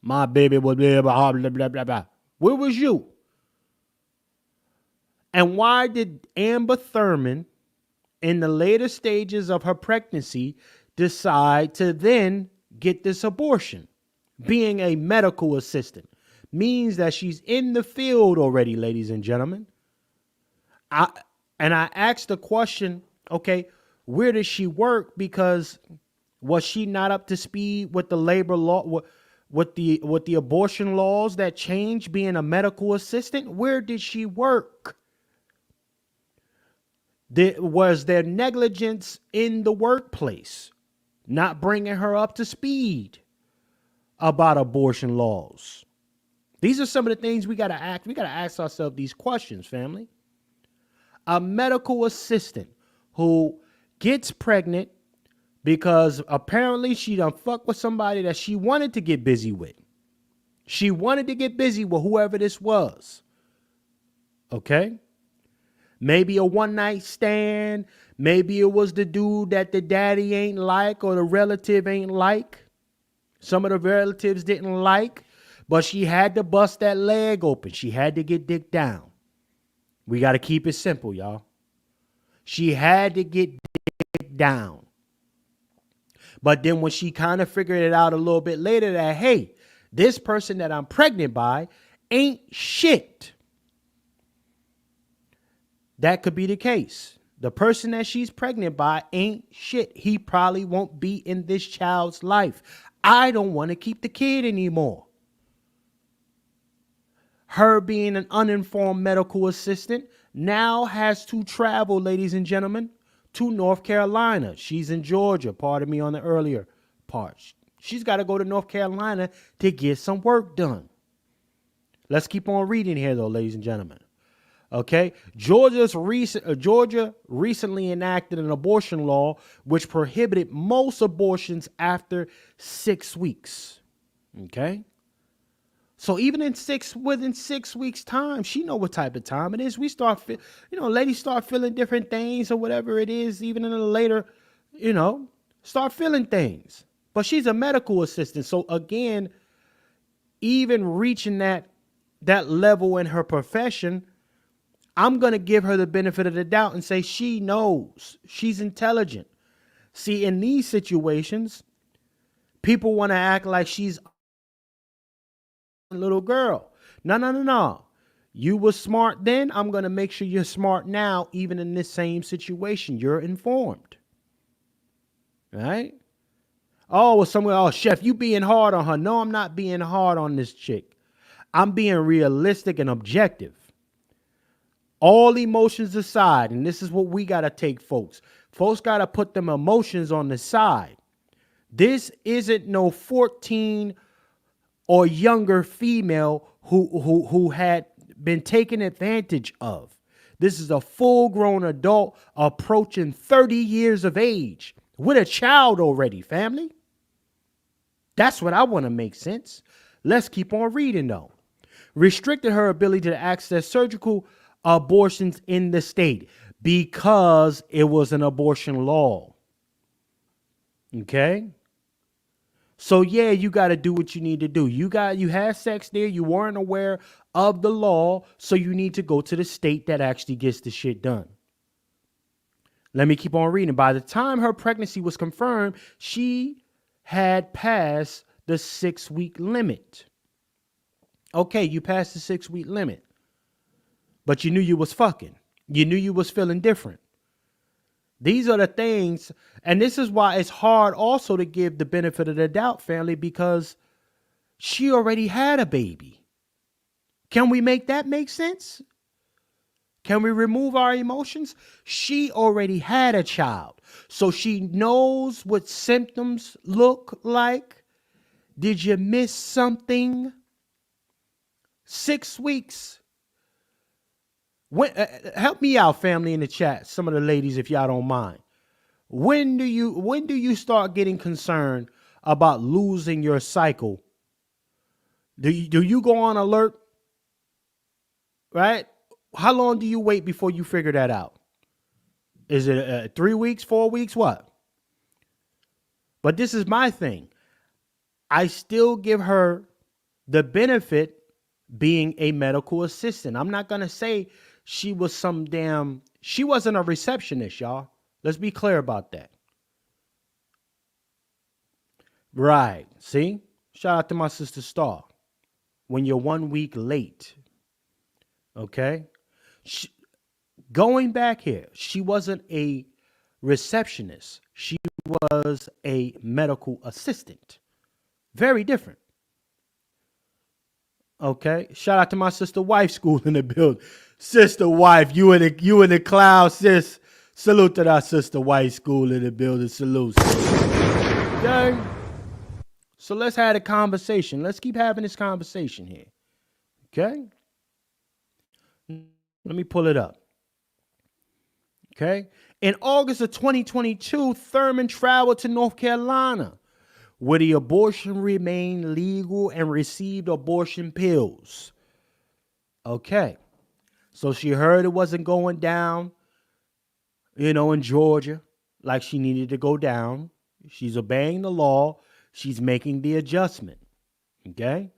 S1: my baby was blah, blah, blah, blah, blah, blah. Where was you? And why did Amber Thurman, in the later stages of her pregnancy, decide to then get this abortion? Being a medical assistant means that she's in the field already, ladies and gentlemen. I asked the question, okay, where does she work? Because was she not up to speed with the labor law, with the abortion laws that changed being a medical assistant? Where did she work? Was there negligence in the workplace, not bringing her up to speed about abortion laws? These are some of the things we got to ask. We got to ask ourselves these questions, family. A medical assistant who gets pregnant because apparently she done fucked with somebody that she wanted to get busy with. She wanted to get busy with whoever this was. Okay? Maybe a one-night stand. Maybe it was the dude that the daddy ain't like or the relative ain't like. Some of the relatives didn't like. But she had to bust that leg open. She had to get dick down. We got to keep it simple, y'all. She had to get dick down. But then when she kind of figured it out a little bit later that, hey, this person that I'm pregnant by ain't shit. That could be the case. The person that she's pregnant by ain't shit. He probably won't be in this child's life. I don't want to keep the kid anymore. Her being an uninformed medical assistant now has to travel, ladies and gentlemen, to North Carolina. She's in Georgia, pardon me on the earlier parts. She's got to go to North Carolina to get some work done. Let's keep on reading here, though, ladies and gentlemen. Okay, Georgia recently enacted an abortion law which prohibited most abortions after 6 weeks. Okay. So even within 6 weeks time, she know what type of time it is. We start, ladies start feeling different things or whatever it is, even in a later, start feeling things. But she's a medical assistant. So again, even reaching that that level in her profession, I'm going to give her the benefit of the doubt and say she knows. She's intelligent. See, in these situations, people want to act like she's a little girl. No. You were smart then. I'm going to make sure you're smart now, even in this same situation. You're informed. Right? Oh, well, somewhere, oh, chef, you being hard on her. No, I'm not being hard on this chick. I'm being realistic and objective. All emotions aside, and this is what we got to take, folks. Folks got to put them emotions on the side. This isn't no 14 or younger female who had been taken advantage of. This is a full-grown adult approaching 30 years of age with a child already, family. That's what I want to make sense. Let's keep on reading, though. Restricted her ability to access surgical abortions in the state because it was an abortion law. Okay? So yeah, you got to do what you need to do. You had sex there, you weren't aware of the law, so you need to go to the state that actually gets the shit done. Let me keep on reading. By the time her pregnancy was confirmed, she had passed the 6-week limit. Okay, you passed the 6-week limit. But you knew you was fucking. You knew you was feeling different. These are the things, and this is why it's hard also to give the benefit of the doubt, family, because she already had a baby. Can we make that make sense? Can we remove our emotions? She already had a child, so she knows what symptoms look like. Did you miss something? 6 weeks. When, help me out, family, in the chat. Some of the ladies, if y'all don't mind. When do you start getting concerned about losing your cycle? Do you go on alert? Right? How long do you wait before you figure that out? Is it 3 weeks, 4 weeks, what? But this is my thing. I still give her the benefit being a medical assistant. I'm not going to say she wasn't a receptionist, y'all. Let's be clear about that. Right. See? Shout out to my sister Star. When you're 1 week late. Okay? Going back here, she wasn't a receptionist. She was a medical assistant. Very different. Okay. Shout out to my sister wife school in the building. Sister wife, you in the cloud, sis. Salute to our sister wife school in the building. Salute. Okay. So let's have a conversation. Let's keep having this conversation here. Okay. Let me pull it up. Okay. In August of 2022, Thurman traveled to North Carolina, where the abortion remained legal and received abortion pills. Okay. So she heard it wasn't going down, in Georgia, like she needed to go down. She's obeying the law. She's making the adjustment. Okay.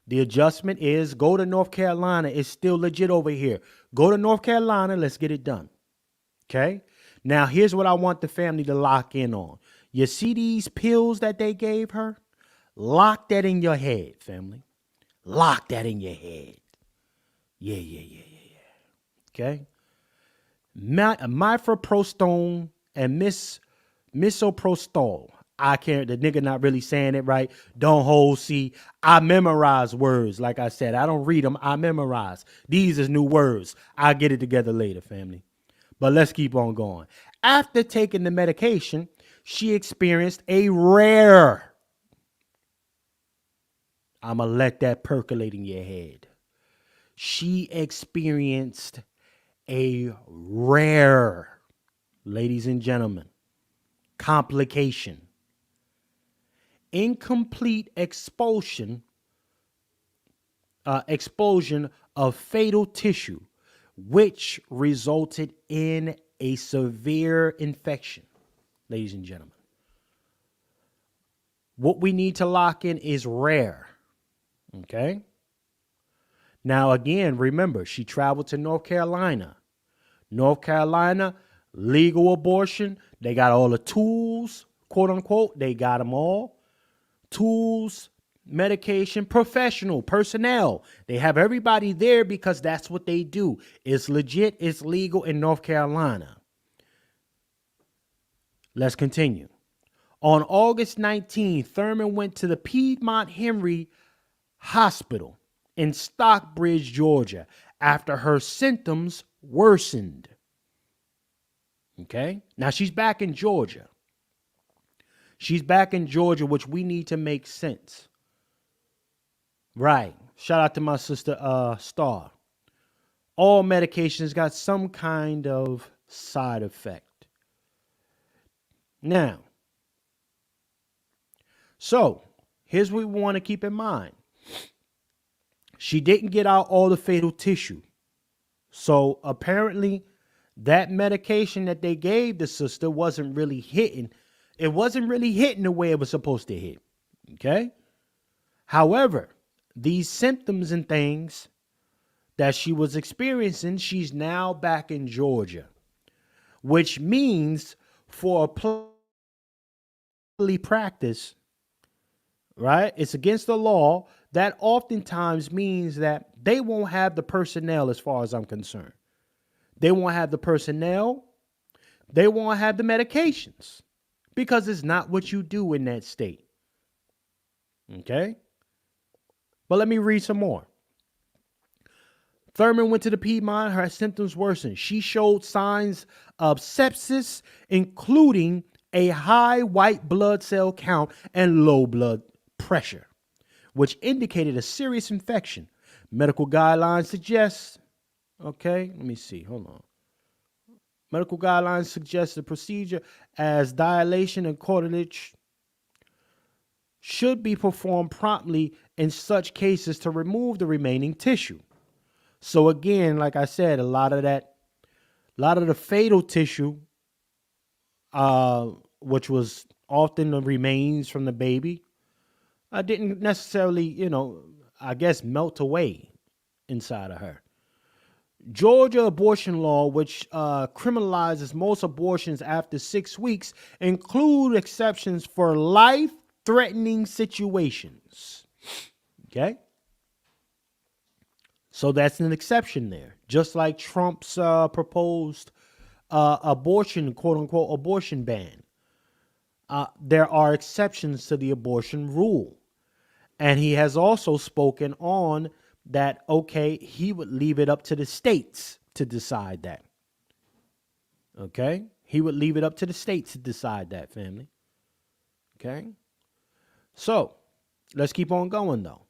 S1: The adjustment is go to North Carolina. It's still legit over here. Go to North Carolina. Let's get it done. Okay. Now, here's what I want the family to lock in on. You see these pills that they gave her? Lock that in your head, family. Lock that in your head. Yeah. Okay. Mifeprostone and misoprostol. I can't, the nigga not really saying it right. Don't hold, see. I memorize words. Like I said, I don't read them. I memorize. These is new words. I'll get it together later, family. But let's keep on going. After taking the medication, she experienced a rare. I'm going to let that percolate in your head. She experienced a rare, ladies and gentlemen, complication. Incomplete expulsion of fatal tissue, which resulted in a severe infection. Ladies and gentlemen, what we need to lock in is rare. Okay. Now, again, remember, she traveled to North Carolina. North Carolina, legal abortion. They got all the tools, quote unquote. They got them all. Tools, medication, professional, personnel. They have everybody there because that's what they do. It's legit, it's legal in North Carolina. Let's continue. On August 19th, Thurman went to the Piedmont Henry Hospital in Stockbridge, Georgia, after her symptoms worsened. Okay? Now she's back in Georgia. She's back in Georgia, which we need to make sense. Right. Shout out to my sister Star. All medications got some kind of side effect. Now, so here's what we want to keep in mind. She didn't get out all the fatal tissue. So apparently that medication that they gave the sister wasn't really hitting. It wasn't really hitting the way it was supposed to hit. Okay? However, these symptoms and things that she was experiencing, she's now back in Georgia, which means for a practice, right? It's against the law. That oftentimes means that they won't have the personnel as far as I'm concerned. They won't have the personnel. They won't have the medications because it's not what you do in that state. Okay? But let me read some more. Thurman went to the Piedmont. Her symptoms worsened. She showed signs of sepsis, including a high white blood cell count and low blood pressure, which indicated a serious infection. Medical guidelines suggest, okay, let me see, hold on. Medical guidelines suggest the procedure as dilation and cartilage should be performed promptly in such cases to remove the remaining tissue. So again, like I said, a lot of the fatal tissue, which was often the remains from the baby, didn't necessarily, I guess, melt away inside of her. Georgia abortion law, which criminalizes most abortions after 6 weeks, include exceptions for life-threatening situations. Okay? So that's an exception there. Just like Trump's proposed abortion, quote-unquote, abortion ban. There are exceptions to the abortion rule. And he has also spoken on that, okay, he would leave it up to the states to decide that. Okay? He would leave it up to the states to decide that, family. Okay? So, let's keep on going, though.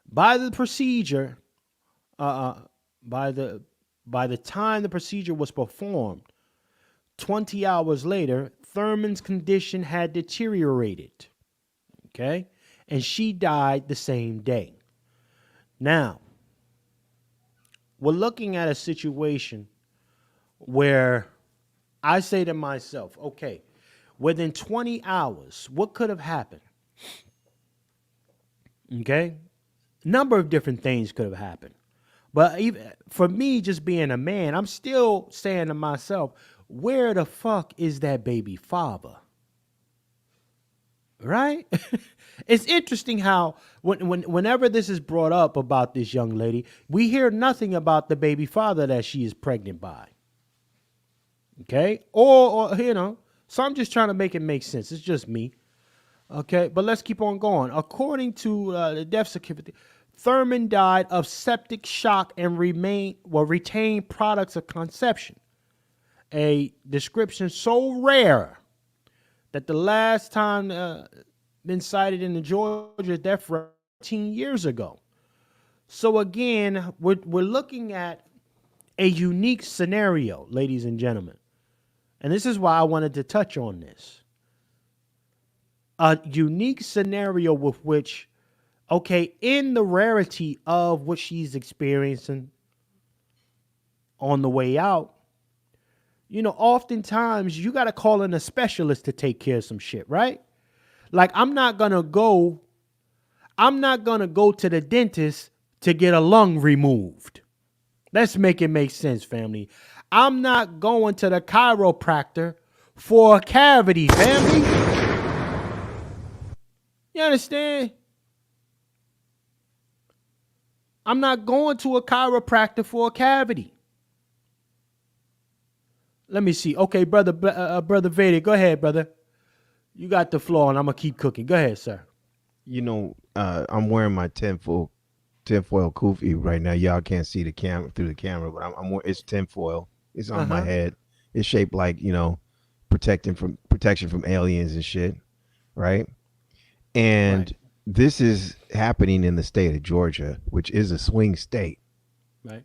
S1: By the procedure, by the time the procedure was performed, 20 hours later, Thurman's condition had deteriorated. Okay? And she died the same day. Now, we're looking at a situation where I say to myself, okay, within 20 hours, what could have happened? Okay? Number of different things could have happened. But even for me, just being a man, I'm still saying to myself, where the fuck is that baby father? Right? It's interesting how whenever this is brought up about this young lady, we hear nothing about the baby father that she is pregnant by. Okay? Or so I'm just trying to make it make sense. It's just me. Okay? But let's keep on going. According to the death certificate, Thurman died of septic shock and retained products of conception. A description so rare that the last time been cited in the Georgia death rate 15 years ago. So again, we're looking at a unique scenario, ladies and gentlemen. And this is why I wanted to touch on this. A unique scenario with which, okay, in the rarity of what she's experiencing on the way out, oftentimes you got to call in a specialist to take care of some shit, right? Like I'm not going to go to the dentist to get a lung removed. Let's make it make sense, family. I'm not going to the chiropractor for a cavity, family. You understand? I'm not going to a chiropractor for a cavity. Let me see. Okay, brother Vader, go ahead, brother. You got the floor, and I'm gonna keep cooking. Go ahead, sir.
S12: I'm wearing my tinfoil kufi right now. Y'all can't see the camera through the camera, but it's tinfoil. It's on my head. It's shaped like protection from aliens and shit, right? And this is happening in the state of Georgia, which is a swing state.
S1: Right.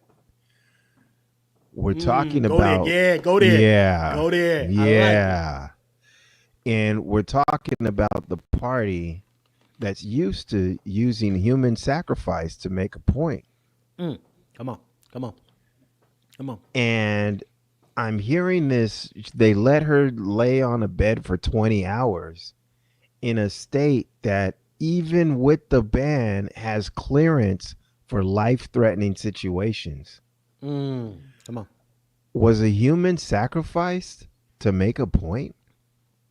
S12: We're talking
S1: go
S12: about
S1: there. Yeah, go there.
S12: Yeah.
S1: Go there.
S12: Yeah. Like and we're talking about the party that's used to using human sacrifice to make a point.
S1: Come on.
S12: And I'm hearing this. They let her lay on a bed for 20 hours in a state that even with the ban has clearance for life-threatening situations.
S1: Come on.
S12: Was a human sacrificed to make a point?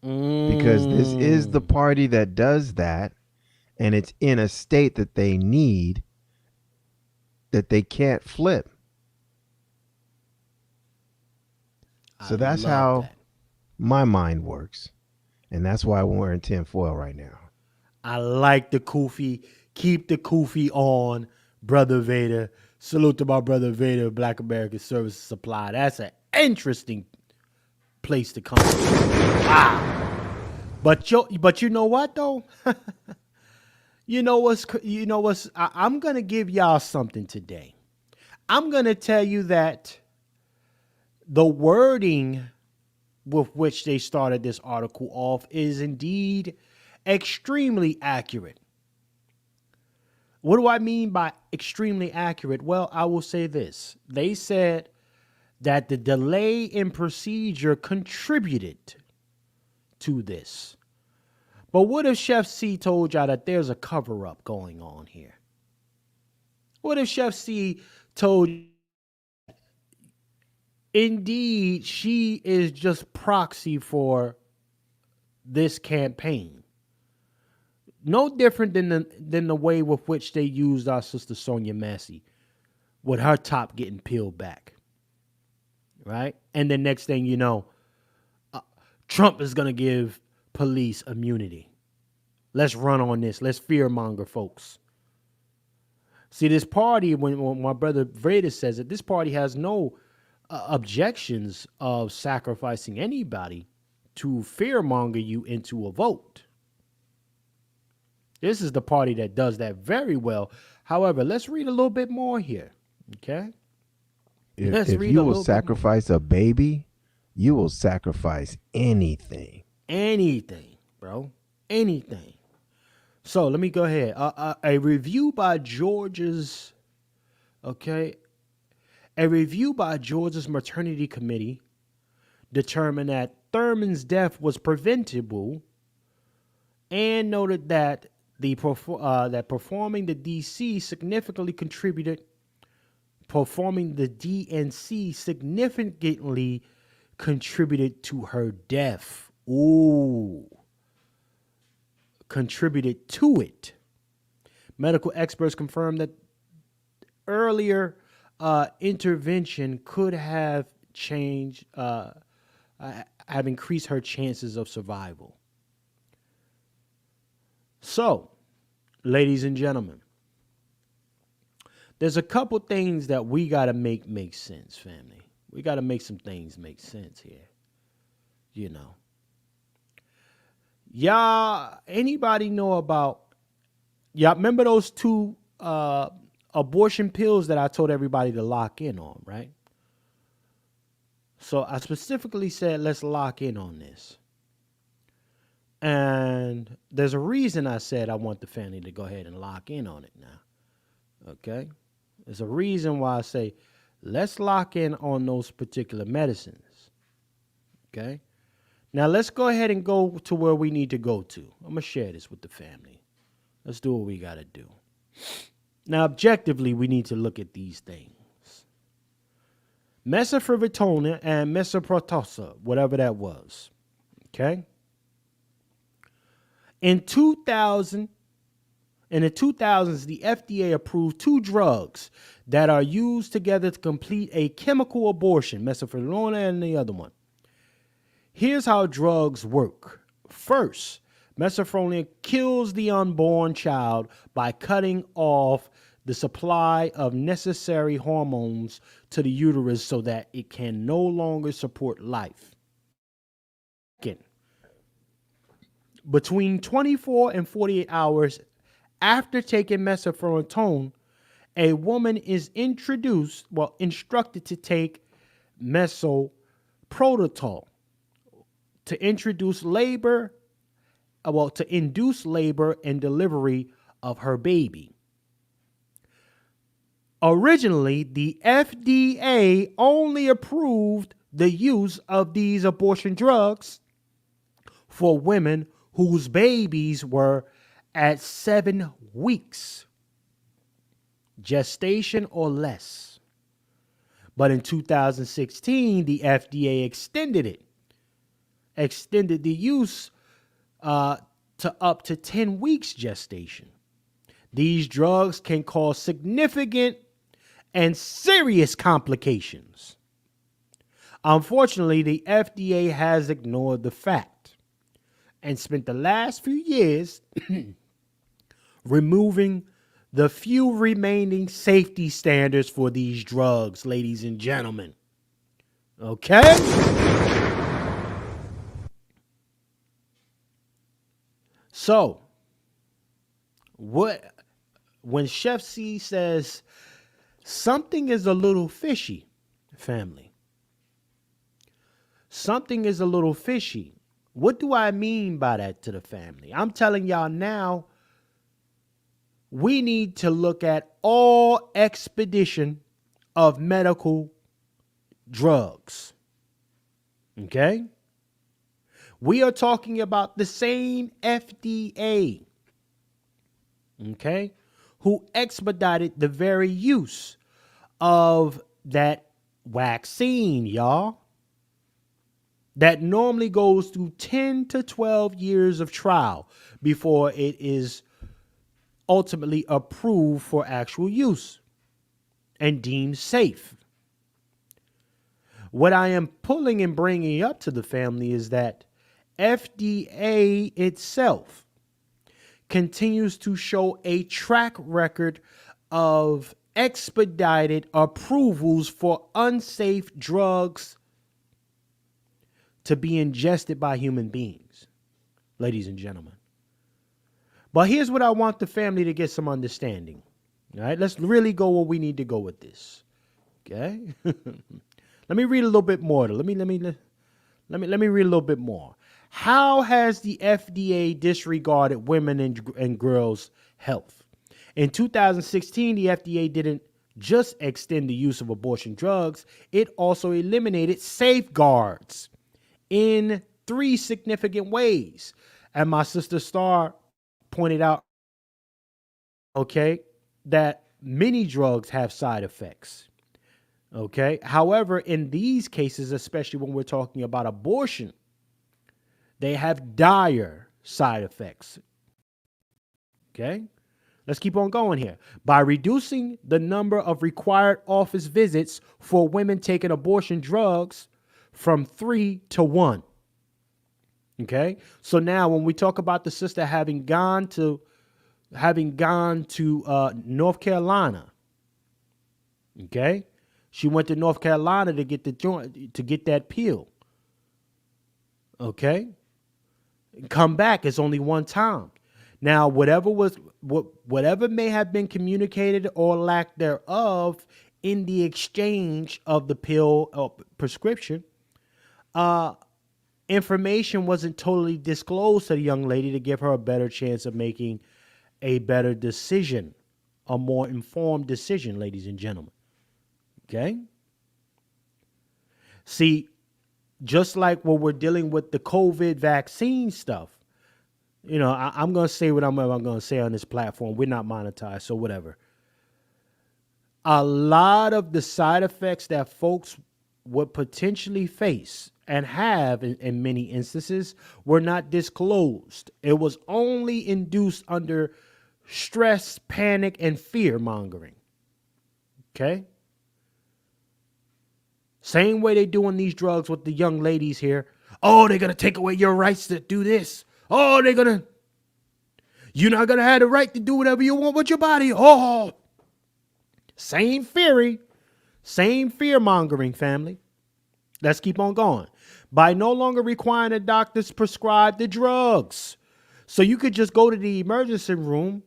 S12: Because this is the party that does that, and it's in a state that they need, that they can't flip. So that's how my mind works. And that's why I'm wearing tinfoil right now.
S1: I like the kufi. Keep the kufi on, Brother Vader. Salute to my brother Vader, Black American Services Supply. That's an interesting place to come. Wow. But you know what though? I'm gonna give y'all something today. I'm gonna tell you that the wording with which they started this article off is indeed extremely accurate. What do I mean by extremely accurate? Well, I will say this. They said that the delay in procedure contributed to this. But what if Chef C told y'all that there's a cover-up going on here? What if Chef C told you indeed she is just proxy for this campaign? No different than the way with which they used our sister Sonia Massey with her top getting peeled back. Right? And the next thing you know, Trump is going to give police immunity. Let's run on this. Let's fearmonger folks. See, this party, when my brother Vader says it, this party has no objections of sacrificing anybody to fearmonger you into a vote. This is the party that does that very well. However, let's read a little bit more here. Okay?
S12: If you will sacrifice a baby, you will sacrifice anything.
S1: Anything, bro. Anything. So let me go ahead. A review by Georgia's maternity committee determined that Thurman's death was preventable and noted that performing the DNC significantly contributed to her death. Ooh. Contributed to it. Medical experts confirmed that earlier intervention could have have increased her chances of survival. So, ladies and gentlemen, there's a couple things that we got to make sense, family. We got to make some things make sense here. You know. Y'all, anybody know about, y'all remember those two abortion pills that I told everybody to lock in on, right? So I specifically said, let's lock in on this. And there's a reason I said I want the family to go ahead and lock in on it now. Okay? There's a reason why I say, let's lock in on those particular medicines. Okay? Now, let's go ahead and go to where we need to go to. I'm going to share this with the family. Let's do what we got to do. Now, objectively, we need to look at these things. Mesoferritina and mesoprotosa, whatever that was. Okay? In the 2000s, the FDA approved 2 drugs that are used together to complete a chemical abortion, mesoferritina and the other one. Here's how drugs work. First, mesoferritina kills the unborn child by cutting off the supply of necessary hormones to the uterus so that it can no longer support life. Second, between 24 and 48 hours after taking mesoferritina, a woman is instructed to take mesoprostol to induce labor and delivery of her baby. Originally, the FDA only approved the use of these abortion drugs for women whose babies were at 7 weeks gestation or less. But in 2016, the FDA extended the use to up to 10 weeks gestation. These drugs can cause significant and serious complications. Unfortunately, the FDA has ignored the fact and spent the last few years removing the few remaining safety standards for these drugs, ladies and gentlemen. Okay? So, when Chef C says something is a little fishy, family, something is a little fishy, what do I mean by that to the family? I'm telling y'all now, we need to look at all expedition of medical drugs. Okay? We are talking about the same FDA, okay, who expedited the very use of that vaccine, y'all, that normally goes through 10 to 12 years of trial before it is ultimately approved for actual use and deemed safe. What I am pulling and bringing up to the family is that FDA itself continues to show a track record of expedited approvals for unsafe drugs to be ingested by human beings, ladies and gentlemen. But here's what I want the family to get some understanding. All right, let's really go where we need to go with this. Okay, let me read a little bit more. Let me read a little bit more. How has the FDA disregarded women and girls' health? In 2016, the FDA didn't just extend the use of abortion drugs; it also eliminated safeguards in 3 significant ways. And my sister Star pointed out, okay, that many drugs have side effects. Okay. However, in these cases, especially when we're talking about abortion, they have dire side effects. Okay. Let's keep on going here. By reducing the number of required office visits for women taking abortion drugs from 3 to 1. Okay. So now when we talk about the sister having gone to North Carolina, okay, she went to North Carolina to get that pill. Okay. Come back, it's only one time. Now, whatever may have been communicated or lack thereof in the exchange of the pill prescription, information wasn't totally disclosed to the young lady to give her a better chance of making a better decision, a more informed decision, ladies and gentlemen. Okay? See, just like when we're dealing with the COVID vaccine stuff, you know, I'm going to say what I'm going to say on this platform. We're not monetized, so whatever. a lot of the side effects that folks would potentially face and have in many instances were not disclosed. It was only induced under stress, panic, and fear mongering. Okay? Same way they doing these drugs with the young ladies here. Oh, they're going to take away your rights to do this. Oh, you're not going to have the right to do whatever you want with your body. Oh, same theory, same fear mongering, family. Let's keep on going. By no longer requiring the doctors prescribe the drugs. So you could just go to the emergency room,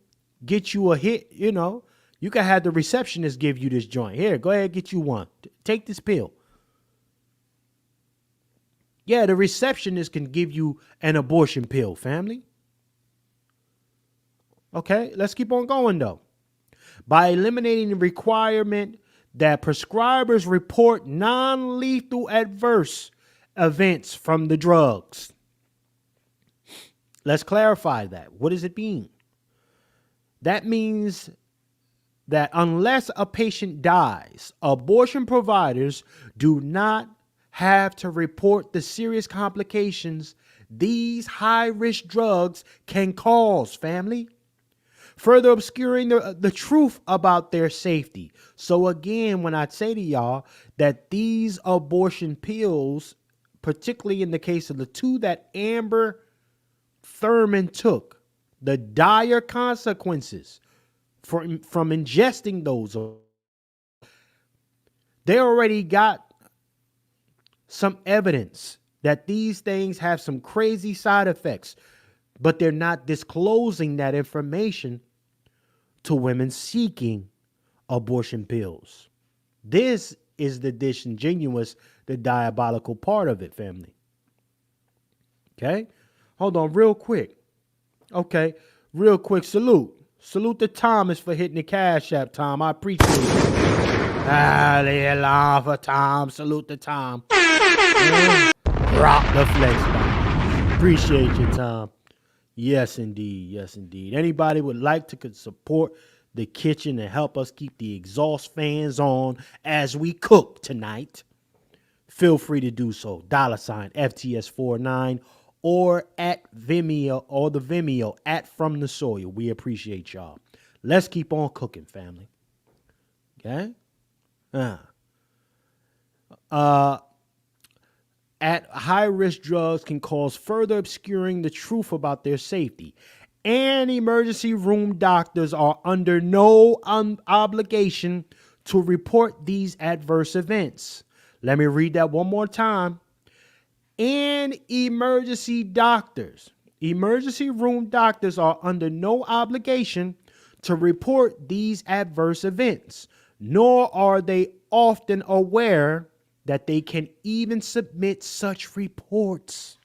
S1: get you a hit, you could have the receptionist give you this joint. Here, go ahead, get you one. Take this pill. Yeah, the receptionist can give you an abortion pill, family. Okay, let's keep on going, though. By eliminating the requirement that prescribers report non-lethal adverse events from the drugs. Let's clarify that. What does it mean? That means that unless a patient dies, abortion providers do not have to report the serious complications these high-risk drugs can cause, family, further obscuring the truth about their safety. So again, when I say to y'all that these abortion pills, particularly in the case of the two that Amber Thurman took, the dire consequences from ingesting those, they already got some evidence that these things have some crazy side effects, but they're not disclosing that information to women seeking abortion pills. This is the disingenuous, the diabolical part of it, family. Okay? Hold on real quick. Okay, real quick, salute. Salute to Thomas for hitting the Cash App, Tom. I appreciate it. Hallelujah for Tom. Salute to Tom. Rock the flex, man. Appreciate you, Tom. Yes, indeed. Yes, indeed. Anybody would like to support the kitchen and help us keep the exhaust fans on as we cook tonight, feel free to do so. $ FTS49 or at Vimeo or the Vimeo at From the Soil. We appreciate y'all. Let's keep on cooking, family. Okay? At high-risk drugs can cause further obscuring the truth about their safety. And emergency room doctors are under no obligation to report these adverse events. Let me read that one more time. And emergency room doctors are under no obligation to report these adverse events, nor are they often aware that they can even submit such reports,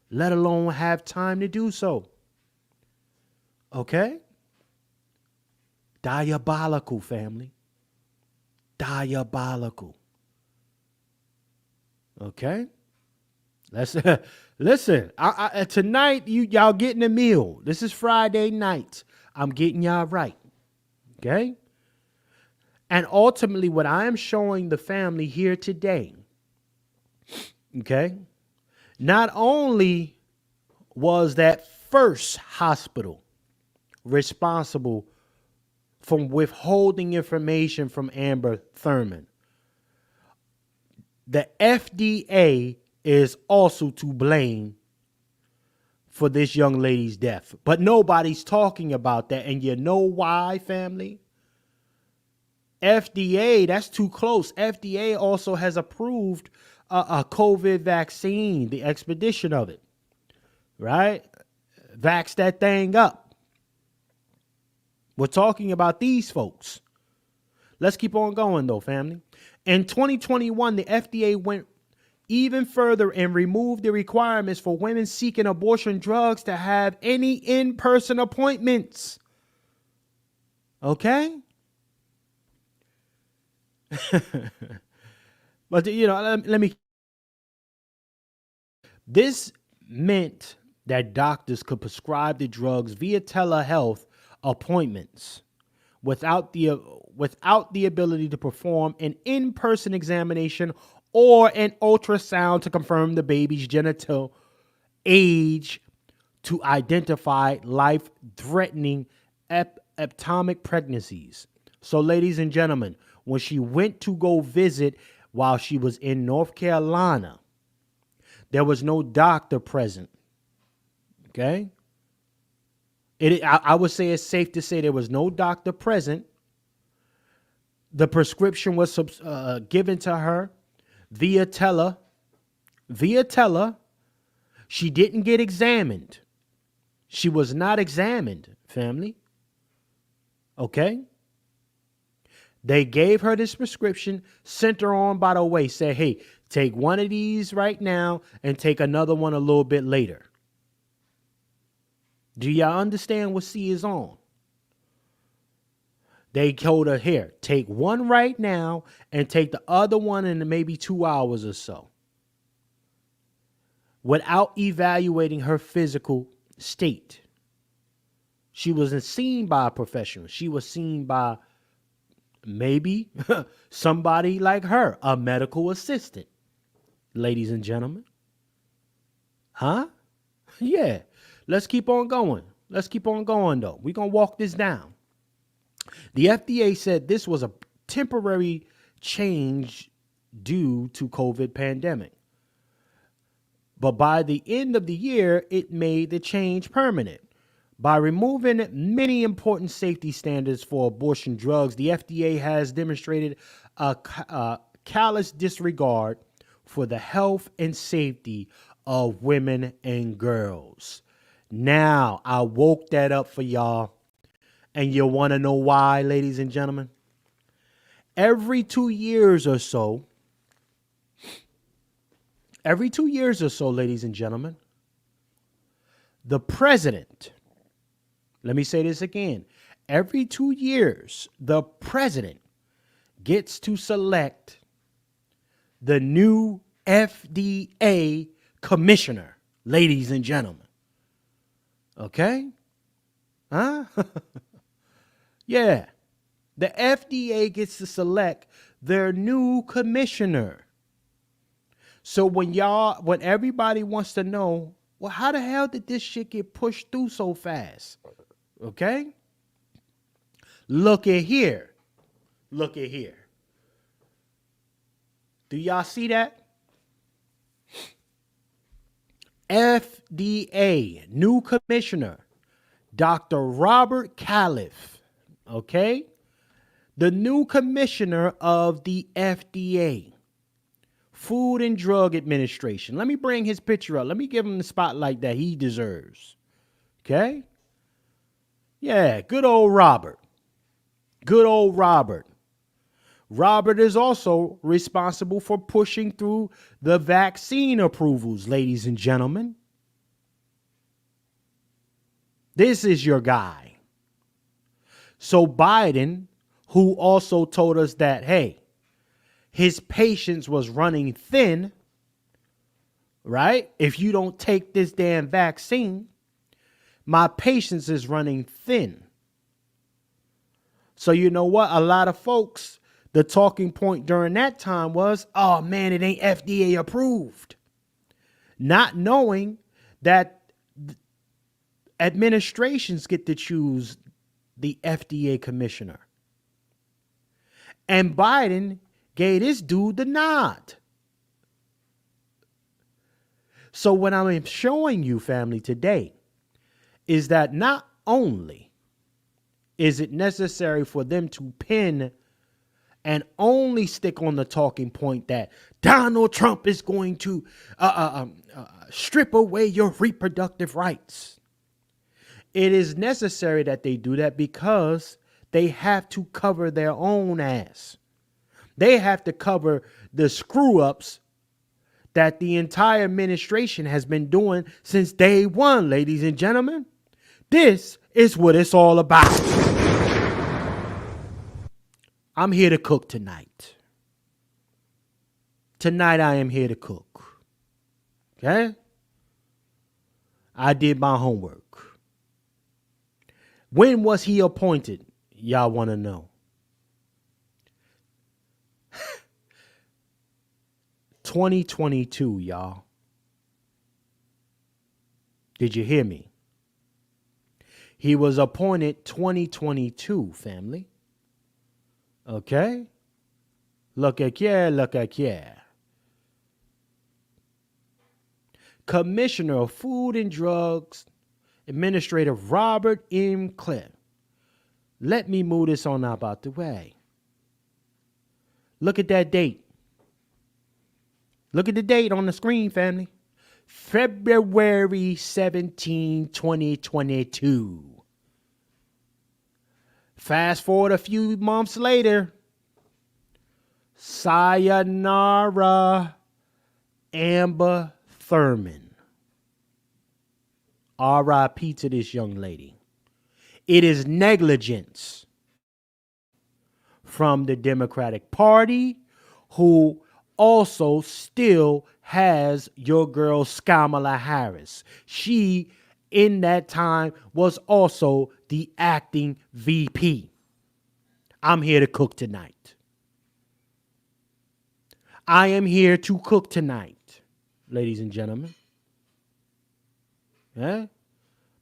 S1: let alone have time to do so. Okay? Diabolical, family. Diabolical. Okay? Let's listen. Tonight, y'all getting a meal. This is Friday night. I'm getting y'all right. Okay? And ultimately, what I am showing the family here today, okay, not only was that first hospital responsible for withholding information from Amber Thurman, the FDA is also to blame for this young lady's death. But nobody's talking about that. And you know why, family? FDA, that's too close. FDA also has approved a COVID vaccine, the expedition of it, right? Vax that thing up. We're talking about these folks. Let's keep on going, though, family. In 2021, the FDA went even further and removed the requirements for women seeking abortion drugs to have any in-person appointments. Okay? But, let me. This meant that doctors could prescribe the drugs via telehealth appointments, without the ability to perform an in-person examination or an ultrasound to confirm the baby's genital age to identify life-threatening ectopic pregnancies. So, ladies and gentlemen, when she went to go visit while she was in North Carolina, there was no doctor present. Okay? I would say it's safe to say there was no doctor present. The prescription was given to her via tele. She didn't get examined. She was not examined, family. Okay? They gave her this prescription, sent her on by the way, said, hey, take one of these right now and take another one a little bit later. Do y'all understand what C is on? They told her, here, take one right now and take the other one in maybe 2 hours or so. Without evaluating her physical state. She wasn't seen by a professional. She was seen by maybe somebody like her, a medical assistant. Ladies and gentlemen. Huh? Yeah. Let's keep on going. Let's keep on going, though. We're going to walk this down. The FDA said this was a temporary change due to COVID pandemic. But by the end of the year, it made the change permanent. By removing many important safety standards for abortion drugs, the FDA has demonstrated a callous disregard for the health and safety of women and girls. Now, I woke that up for y'all. And you want to know why, ladies and gentlemen? Every 2 years or so, ladies and gentlemen, the president, let me say this again. Every 2 years, the president gets to select the new FDA commissioner, ladies and gentlemen. Okay? Huh? Yeah. The FDA gets to select their new commissioner. So when everybody wants to know, well, how the hell did this shit get pushed through so fast? Okay? Look at here. Look at here. Do y'all see that? FDA, new commissioner, Dr. Robert Califf. Okay? The new commissioner of the FDA, Food and Drug Administration. Let me bring his picture up. Let me give him the spotlight that he deserves. Okay? Yeah, good old Robert. Good old Robert. Robert is also responsible for pushing through the vaccine approvals, ladies and gentlemen. This is your guy. So Biden, who also told us that, hey, his patience was running thin, right? If you don't take this damn vaccine, my patience is running thin. So you know what? A lot of folks, the talking point during that time was, oh man, it ain't FDA approved. Not knowing that administrations get to choose the FDA commissioner. And Biden gave this dude the nod. So what I'm showing you, family, today is that not only is it necessary for them to pin and only stick on the talking point that Donald Trump is going to strip away your reproductive rights. It is necessary that they do that because they have to cover their own ass. They have to cover the screw ups that the entire administration has been doing since day one, ladies and gentlemen. This is what it's all about. I'm here to cook tonight. Tonight I am here to cook. Okay? I did my homework. When was he appointed? y'all want to know. 2022, y'all. Did you hear me? He was appointed 2022, family. Okay? Look at here, look at here. Commissioner of Food and Drugs, Administrator Robert M. Cliff. Let me move this on up out the way. Look at that date. Look at the date on the screen, family. February 17, 2022. Fast forward a few months later. Sayonara, Amber Thurman. R.I.P. to this young lady. It is negligence from the Democratic Party, who also still has your girl Kamala Harris. She, in that time, was also the acting VP. I'm here to cook tonight. I am here to cook tonight, ladies and gentlemen. I'm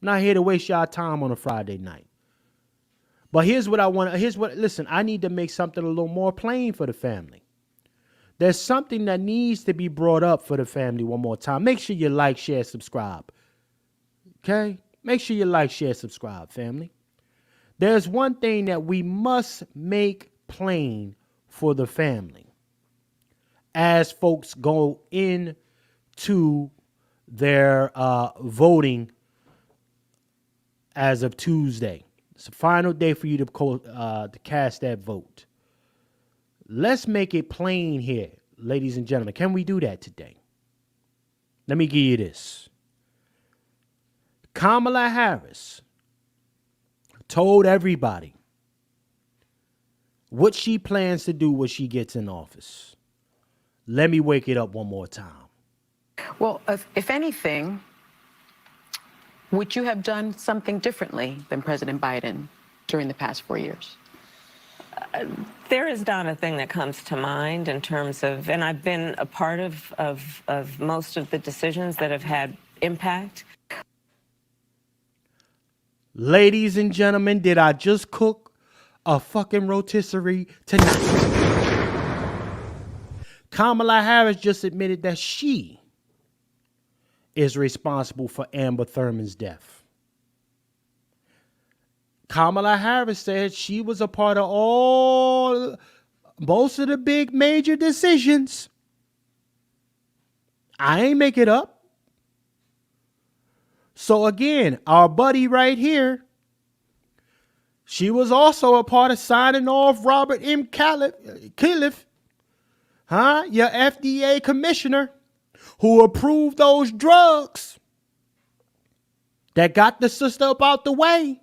S1: not here to waste y'all time on a Friday night. But here's what I want. Listen, I need to make something a little more plain for the family. There's something that needs to be brought up for the family one more time. Make sure you like, share, subscribe. Okay? Make sure you like, share, subscribe, family. There's one thing that we must make plain for the family as folks go into their voting as of Tuesday. It's the final day for you to cast that vote. Let's make it plain here, ladies and gentlemen. Can we do that today? Let me give you this. Kamala Harris told everybody what she plans to do when she gets in office. Let me wake it up one more time.
S20: Well, if anything, would you have done something differently than President Biden during the past 4 years?
S21: There is not a thing that comes to mind in terms of, and I've been a part of most of the decisions that have had impact.
S1: Ladies and gentlemen, did I just cook a fucking rotisserie tonight? Kamala Harris just admitted that she is responsible for Amber Thurman's death. Kamala Harris said she was a part of most of the big major decisions. I ain't make it up. So again, our buddy right here, she was also a part of signing off Robert M. Cliff, your FDA commissioner, who approved those drugs that got the sister up out the way.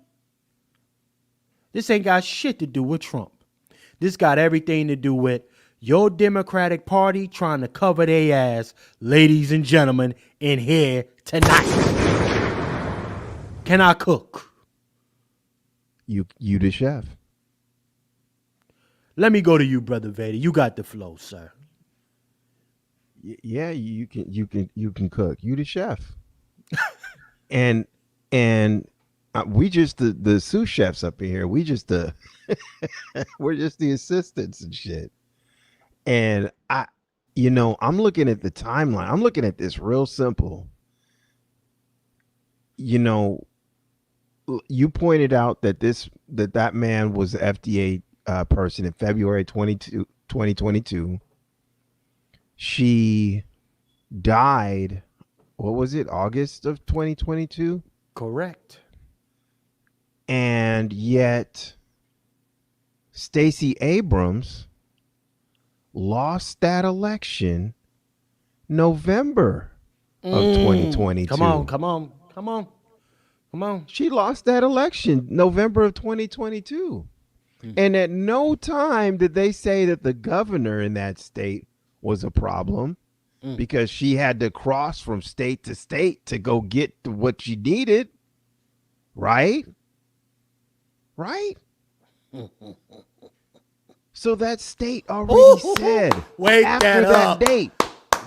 S1: This ain't got shit to do with Trump. This got everything to do with your Democratic Party trying to cover their ass, ladies and gentlemen, in here tonight. Can I cook?
S12: You the chef.
S1: Let me go to you, Brother Vader. You got the flow, sir.
S12: Yeah, you can cook. You the chef. and we just the sous chefs up in here. We just we're just the assistants and shit. And I'm looking at the timeline. I'm looking at this real simple. You pointed out that that man was the FDA person in February 2022. She died, what was it, August of 2022?
S1: Correct.
S12: And yet Stacey Abrams lost that election November of 2022.
S1: Come on.
S12: She lost that election November of 2022. And at no time did they say that the governor in that state was a problem because she had to cross from state to state to go get what she needed. Right? So that state already said
S1: Wake
S12: after
S1: that
S12: that
S1: up.
S12: date.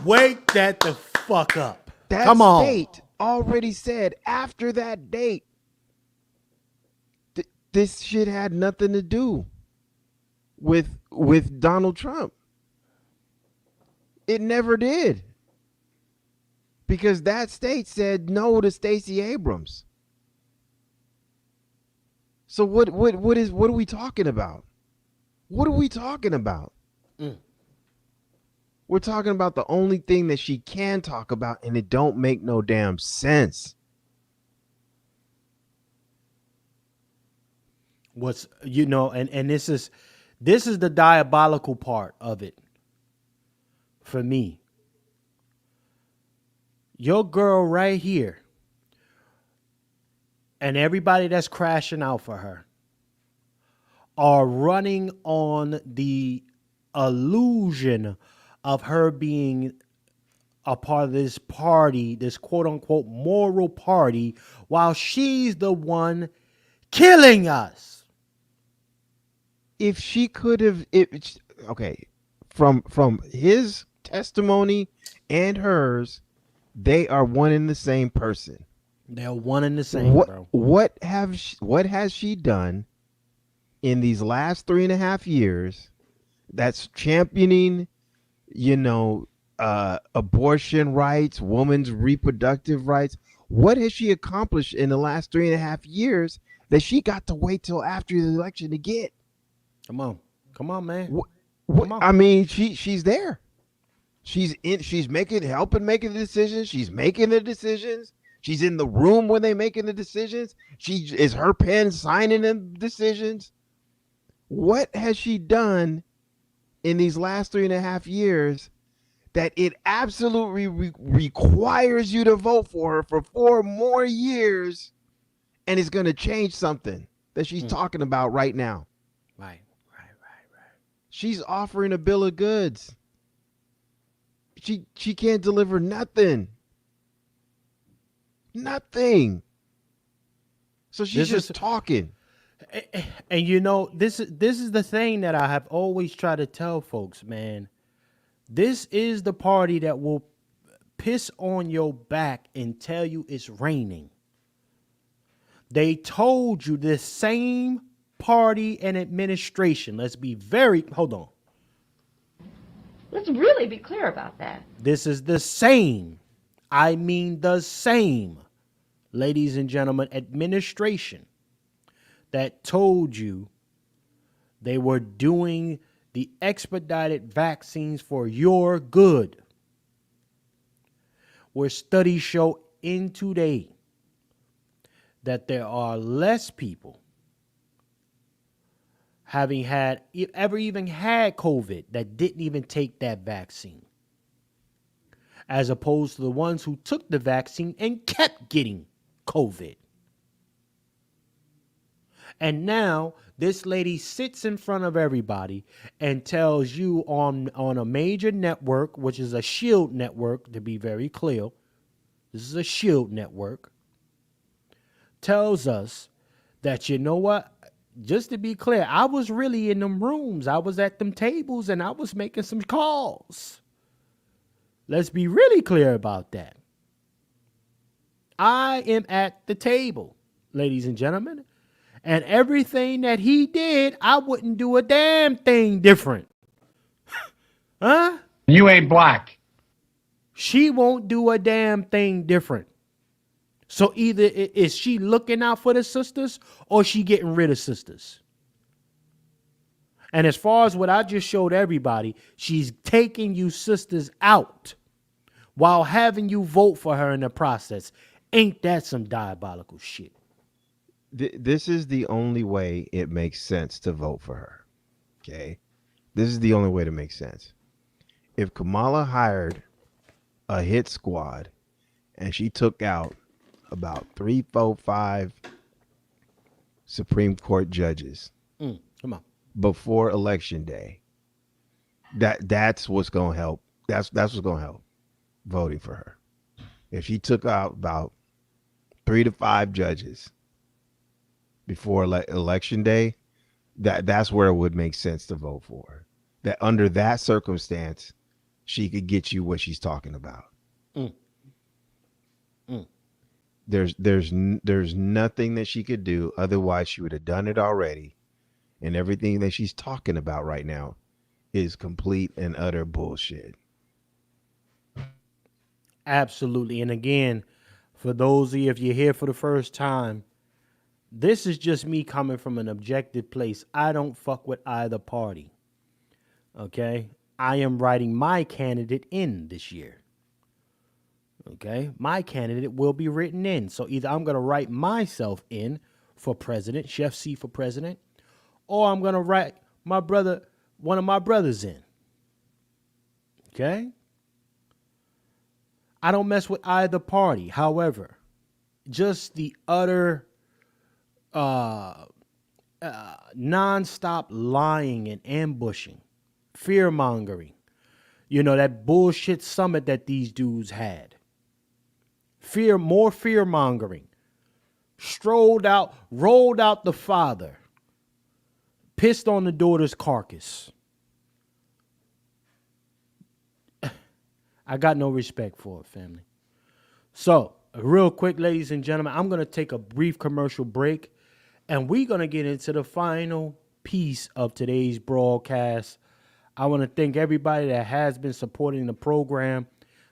S1: Wake that the fuck up.
S12: That
S1: Come on.
S12: state already said after that date. This shit had nothing to do with Donald Trump. It never did. Because that state said no to Stacey Abrams. So what are we talking about? What are we talking about? We're talking about the only thing that she can talk about, and it don't make no damn sense.
S1: What's and this is the diabolical part of it for me. Your girl right here and everybody that's crashing out for her are running on the illusion of her being a part of this party, this quote unquote moral party, while she's the one killing us.
S12: If she could have, from his testimony and hers, they are one and the same person.
S1: They're one and the same, bro.
S12: What has she done in these last 3.5 years that's championing, abortion rights, women's reproductive rights? What has she accomplished in the last 3.5 years that she got to wait till after the election to get?
S1: Come on, man.
S12: I mean, she's there. She's helping making the decisions. She's making the decisions. She's in the room when they making the decisions. She is her pen signing the decisions. What has she done in these last 3.5 years that it absolutely requires you to vote for her for 4 more years, and it's going to change something that she's talking about right now?
S1: Right.
S12: She's offering a bill of goods. She can't deliver nothing. Nothing. So she's just talking.
S1: And this is the thing that I have always tried to tell folks, man. This is the party that will piss on your back and tell you it's raining. They told you this same party and administration. Let's
S14: really be clear about that.
S1: This is the same. I mean the same, ladies and gentlemen, administration that told you they were doing the expedited vaccines for your good. Where studies show in today that there are less people having ever even had COVID that didn't even take that vaccine, as opposed to the ones who took the vaccine and kept getting COVID. And now this lady sits in front of everybody and tells you on a major network, which is a shield network, to be very clear, this is a shield network, tells us that, you know what? Just to be clear, I was really in them rooms. I was at them tables and I was making some calls. Let's be really clear about that. I am at the table, ladies and gentlemen. And everything that he did, I wouldn't do a damn thing different. Huh?
S5: You ain't black.
S1: She won't do a damn thing different. So either is she looking out for the sisters or she getting rid of sisters. And as far as what I just showed everybody, she's taking you sisters out while having you vote for her in the process. Ain't that some diabolical shit?
S12: This is the only way it makes sense to vote for her. Okay? This is the only way to make sense. If Kamala hired a hit squad and she took out about 3, 4, 5 Supreme Court judges
S1: come on,
S12: before election day, that's what's going to help. That's what's going to help voting for her. If she took out about 3 to 5 judges before election day, That's where it would make sense to vote for her. That under that circumstance, she could get you what she's talking about.
S1: Mm. Mm.
S12: There's nothing that she could do. Otherwise, she would have done it already. And everything that she's talking about right now is complete and utter bullshit.
S1: Absolutely. And again, for those of you, if you're here for the first time, this is just me coming from an objective place. I don't fuck with either party. Okay? I am writing my candidate in this year. Okay? My candidate will be written in. So either I'm going to write myself in for president, Chef C for president, or I'm going to write my brother, one of my brothers in. Okay? I don't mess with either party. However, just the utter nonstop lying and ambushing, fear-mongering. You know, that bullshit summit that these dudes had. More fear-mongering. Rolled out the father. Pissed on the daughter's carcass. I got no respect for it, family. So, real quick, ladies and gentlemen, I'm going to take a brief commercial break, and we're going to get into the final piece of today's broadcast. I want to thank everybody that has been supporting the program.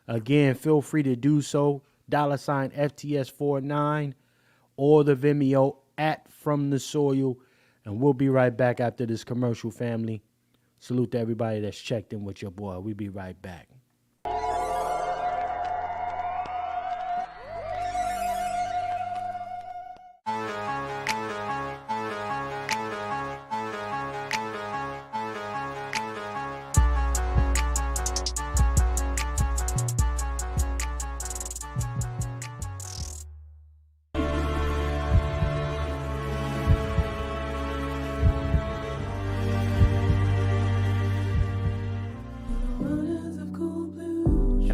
S1: Again, feel free to do so. $ FTS49 or the Vimeo at From the Soil. And we'll be right back after this commercial, family. Salute to everybody that's checked in with your boy. We'll be right back.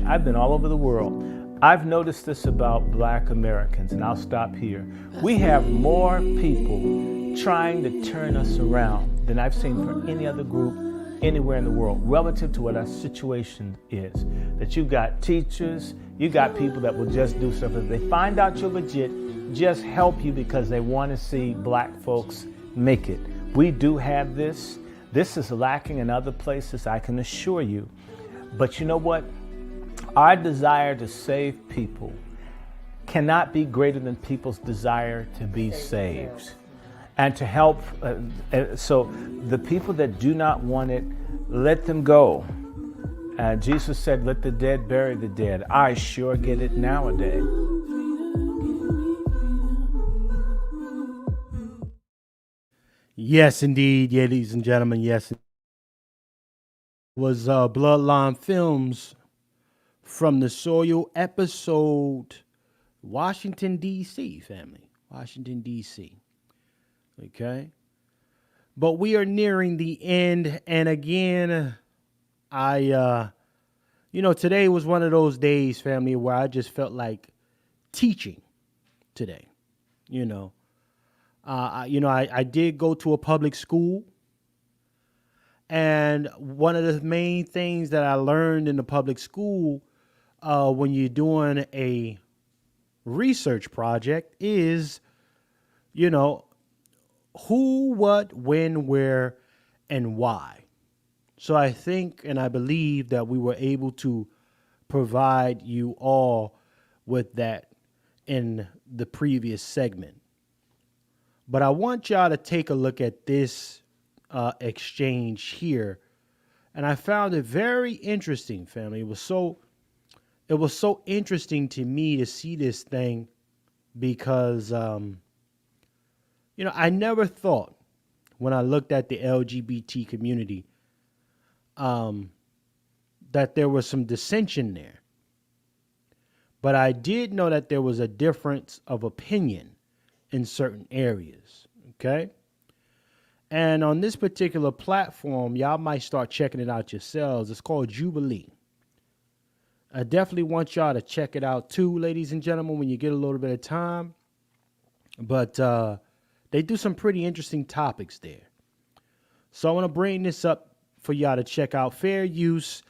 S3: I've been all over the world. I've noticed this about Black Americans, and I'll stop here. We have more people trying to turn us around than I've seen for any other group anywhere in the world relative to what our situation is. That you've got teachers, you got people that will just do stuff. If they find out you're legit, just help you because they want to see Black folks make it. We do have this. This is lacking in other places, I can assure you. But you know what? Our desire to save people cannot be greater than people's desire to be saved and to help. So the people that do not want it, let them go. Jesus said, let the dead bury the dead. I sure get it nowadays.
S1: Yes, indeed, ladies and gentlemen. Yes, it was Bloodline Films From the Soil episode Washington, D.C., family. Washington, D.C. Okay. But we are nearing the end. And again, today was one of those days, family, where I just felt like teaching today. I did go to a public school. And one of the main things that I learned in the public school when you're doing a research project is, who, what, when, where, and why. So I think and I believe that we were able to provide you all with that in the previous segment. But I want y'all to take a look at this exchange here. And I found it very interesting, family. It was so interesting to me to see this thing because, I never thought when I looked at the LGBT community that there was some dissension there. But I did know that there was a difference of opinion in certain areas, okay? And on this particular platform, y'all might start checking it out yourselves. It's called Jubilee. I definitely want y'all to check it out too, ladies and gentlemen, when you get a little bit of time. But they do some pretty interesting topics there. So I want to bring this up for y'all to check out. Fair use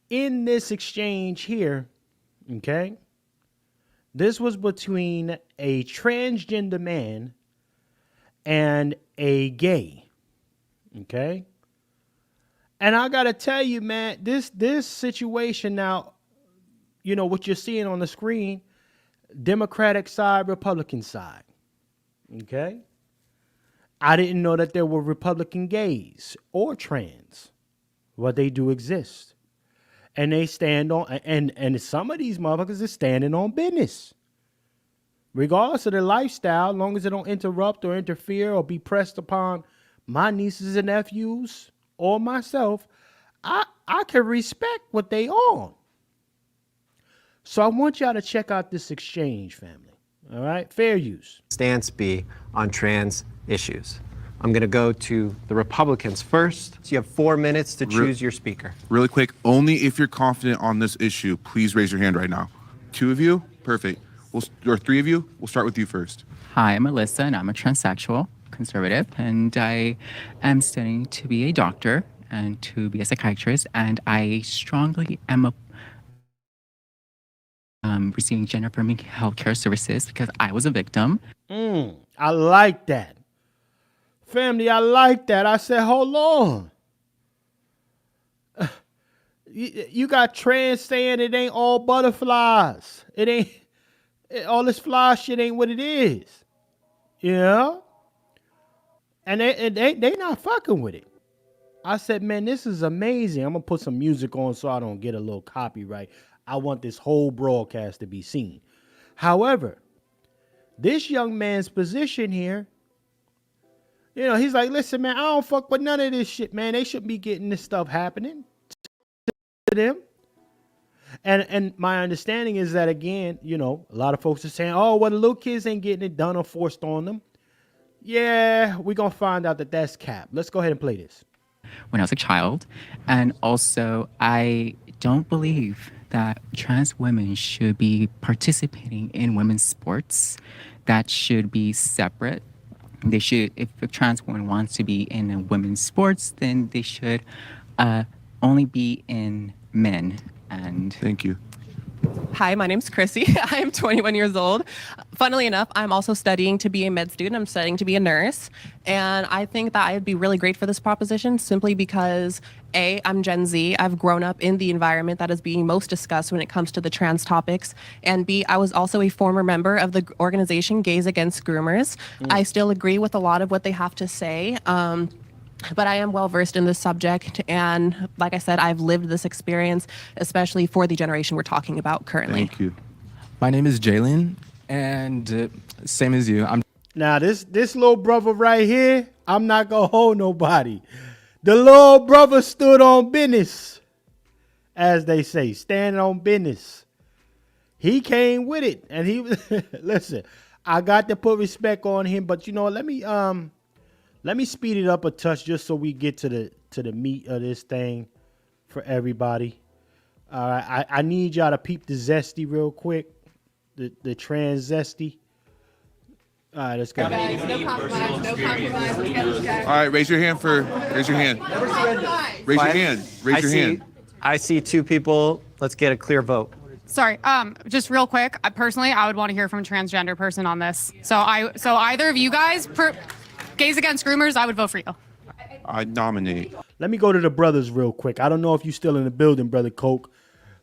S1: in this exchange here, okay? This was between a transgender man and a gay, okay? And I got to tell you, man, this situation now, you know, what you're seeing on the screen, Democratic side, Republican side, okay? I didn't know that there were Republican gays or trans. Well, they do exist. And they stand on, and some of these motherfuckers are standing on business. Regardless of their lifestyle, as long as it don't interrupt or interfere or be pressed upon my nieces and nephews or myself, I can respect what they on. So I want y'all to check out this exchange, family. All right? Fair use.
S6: Stance be on trans issues. I'm going to go to the Republicans first. So you have 4 minutes to choose your speaker.
S22: Really quick, only if you're confident on this issue, please raise your hand right now. 2 of you? Perfect. Or 3 of you? We'll start with you first.
S23: Hi, I'm Alyssa, and I'm a transsexual conservative, and I am studying to be a doctor and to be a psychiatrist, and I strongly am receiving gender affirming healthcare services because I was a victim.
S1: I like that. Family, I like that. I said, hold on. You got trans saying it ain't all butterflies. It ain't, all this fly shit ain't what it is. You know? And they not fucking with it. I said, man, this is amazing. I'm going to put some music on so I don't get a little copyright. I want this whole broadcast to be seen. However, this young man's position here, you know, he's like, listen, man, I don't fuck with none of this shit, man. They shouldn't be getting this stuff happening to them. And my understanding is that, again, you know, a lot of folks are saying, oh, well, the little kids ain't getting it done or forced on them. Yeah, we're going to find out that that's cap. Let's go ahead and play this.
S23: When I was a child, and also I don't believe that trans women should be participating in women's sports. That should be separate. They should, if a trans woman wants to be in a women's sports, then they should only be in men. And
S22: thank you.
S24: Hi, my name's Chrissy. I am 21 years old. Funnily enough, I'm also studying to be a med student. I'm studying to be a nurse. And I think that I'd be really great for this proposition simply because, A, I'm Gen Z. I've grown up in the environment that is being most discussed when it comes to the trans topics. And B, I was also a former member of the organization Gays Against Groomers. I still agree with a lot of what they have to say. But I am well versed in this subject, and like I said, I've lived this experience, especially for the generation we're talking about currently.
S22: Thank you.
S25: My name is Jalen, and same as you.
S1: Now this little brother right here, I'm not gonna hold nobody. The little brother stood on business, as they say, standing on business. He came with it, and he was listen. I got to put respect on him, but you know, let me speed it up a touch just so we get to the meat of this thing for everybody. All right, I need y'all to peep the zesty real quick, the trans zesty. All right, let's go.
S24: No compromise. Let's get this guy.
S22: All right, raise your hand. Raise your hand. Raise your hand.
S6: I see 2 people. Let's get a clear vote.
S26: Sorry, just real quick. Personally, I would want to hear from a transgender person on this. So either of you guys, Gays Against Groomers, I would vote for you.
S22: I nominate.
S1: Let me go to the brothers real quick. I don't know if you're still in the building, Brother Coke,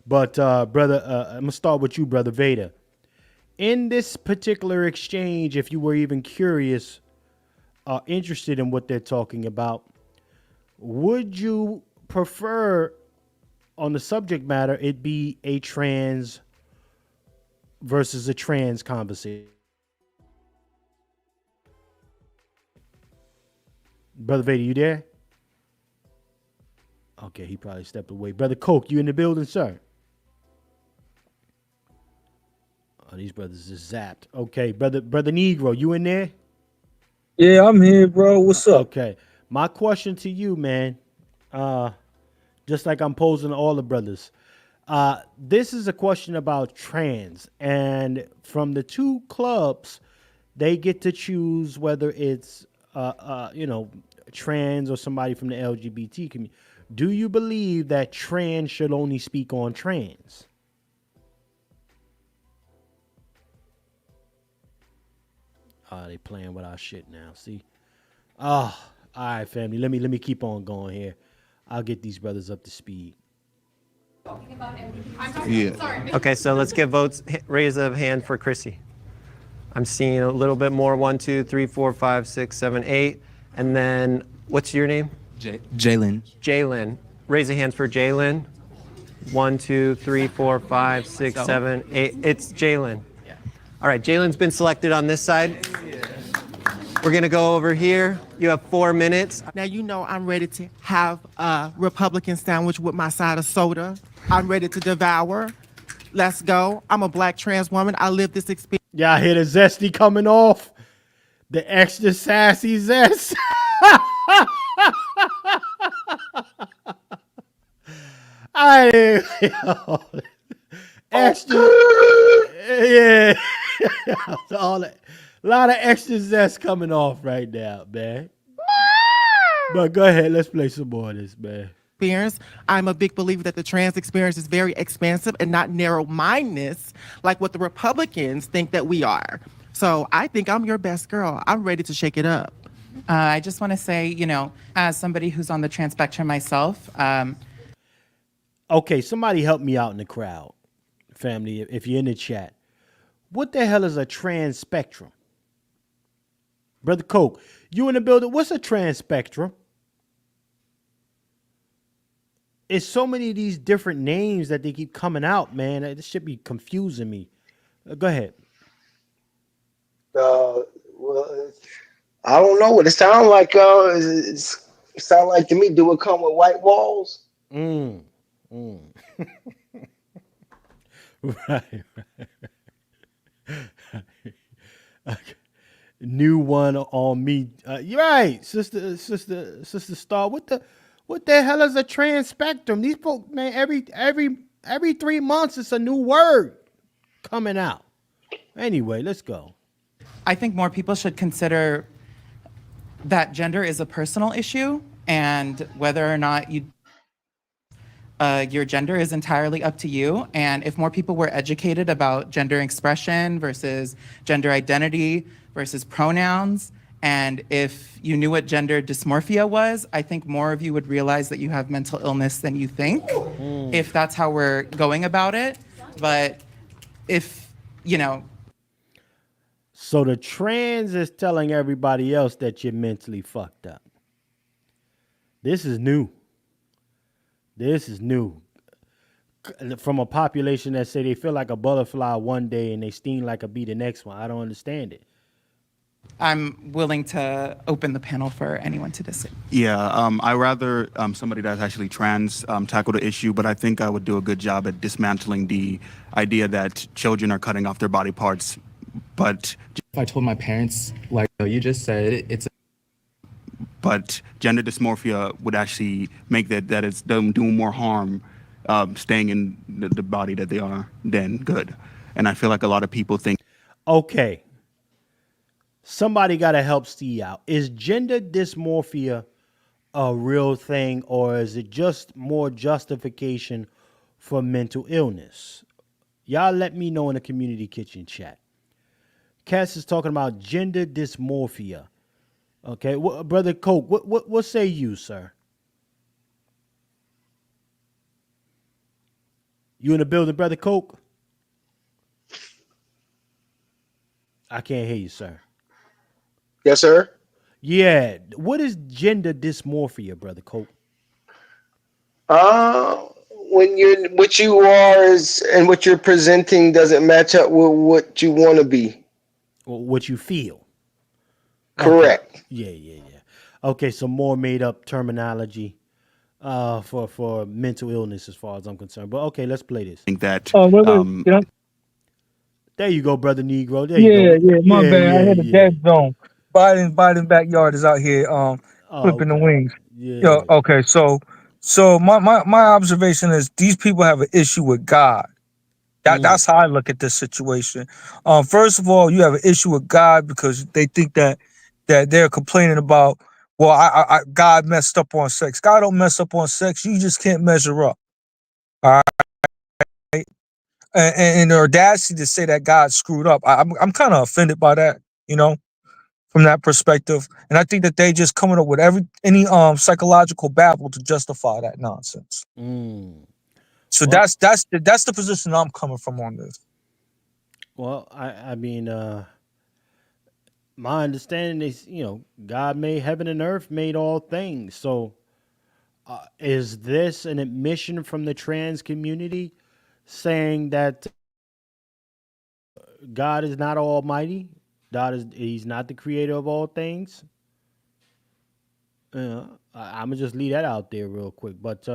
S1: but brother, I'm gonna start with you, Brother Vader. In this particular exchange, if you were even curious, interested in what they're talking about, would you prefer, on the subject matter, it be a trans versus a trans conversation? Brother Vader, you there? Okay, he probably stepped away. Brother Coke, you in the building, sir? Oh, these brothers is zapped. Okay, brother Negro, you in there?
S27: Yeah, I'm here, bro. What's up?
S1: Okay, my question to you, man, just like I'm posing to all the brothers, this is a question about trans, and from the 2 clubs, they get to choose whether it's, trans or somebody from the LGBT community. Do you believe that trans should only speak on trans? Oh, they playing with our shit now. See? Oh, all right, family. Let me keep on going here. I'll get these brothers up to speed.
S22: Yeah.
S6: Okay, so let's get votes. Raise of hand for Chrissy. I'm seeing a little bit more. 1, 2, 3, 4, 5, 6, 7, 8. And then, what's your name?
S25: Jalen.
S6: Jalen. Raise of hands for Jalen. 1, 2, 3, 4, 5, 6, 7, 8. It's Jalen. Yeah. All right, Jalen's been selected on this side. We're gonna go over here. You have 4 minutes.
S2: Now you know I'm ready to have a Republican sandwich with my side of soda. I'm ready to devour. Let's go. I'm a black trans woman. I live this experience.
S1: Y'all hear the zesty coming off? The extra sassy zest. Extra. Yeah. All that. A lot of extra zest coming off right now, man. But go ahead, let's play some more of this, man.
S2: I'm a big believer that the trans experience is very expansive and not narrow-mindedness like what the Republicans think that we are. So I think I'm your best girl. I'm ready to shake it up.
S4: I just want to say, you know, as somebody who's on the trans spectrum myself.
S1: Okay, somebody help me out in the crowd, family, if you're in the chat. What the hell is a trans spectrum? Brother Coke, you in the building, what's a trans spectrum? It's so many of these different names that they keep coming out, man. This should be confusing me. Go ahead.
S15: Well, I don't know what it sounds like. It sounds like to me, do it come with white walls?
S1: Right. Okay. New one on me. You're right, sister Star. What the hell is a trans spectrum? These folks, man, every 3 months it's a new word coming out. Anyway, let's go.
S4: I think more people should consider that gender is a personal issue, and whether or not your gender is entirely up to you. And if more people were educated about gender expression versus gender identity versus pronouns, and if you knew what gender dysmorphia was, I think more of you would realize that you have mental illness than you think, if that's how we're going about it. But if, you know.
S1: So the trans is telling everybody else that you're mentally fucked up. This is new. This is new. From a population that say they feel like a butterfly one day and they sting like a bee the next one. I don't understand it.
S4: I'm willing to open the panel for anyone to disagree.
S7: Yeah, I rather somebody that's actually trans tackle the issue, but I think I would do a good job at dismantling the idea that children are cutting off their body parts. But
S25: if I told my parents, like you just said,
S7: but gender dysmorphia would actually make that it's them doing more harm staying in the body that they are than good. And I feel like a lot of people think.
S1: Okay. Somebody got to help Steve out. Is gender dysmorphia a real thing, or is it just more justification for mental illness? Y'all let me know in the community kitchen chat. Cass is talking about gender dysmorphia. Okay, Brother Coke, what say you, sir? You in the building, Brother Coke? I can't hear you, sir.
S15: Yes, sir.
S1: Yeah, what is gender dysmorphia, Brother Coke?
S15: When what you are is and what you're presenting doesn't match up with what you want to be.
S1: Or what you feel.
S15: Correct.
S1: Okay. Yeah. Okay, some more made up terminology for mental illness as far as I'm concerned. But okay, let's play this.
S7: I think that
S1: there you go, Brother Negro. There you go.
S27: Yeah, my bad. I had a dead zone. Biden backyard is out here flipping the wings.
S1: Yeah.
S27: Yo, okay, so my observation is these people have an issue with God. That's how I look at this situation. First of all, you have an issue with God because they think that they're complaining about well, God messed up on sex. God don't mess up on sex. You just can't measure up. All right. And the audacity to say that God screwed up. I'm kind of offended by that, from that perspective. And I think that they just coming up with any psychological babble to justify that nonsense. So
S1: Well,
S27: that's the position I'm coming from on this.
S1: Well, I mean, my understanding is, God made heaven and earth, made all things. So, is this an admission from the trans community saying that God is not almighty? He's not the creator of all things? I'm gonna just leave that out there real quick. But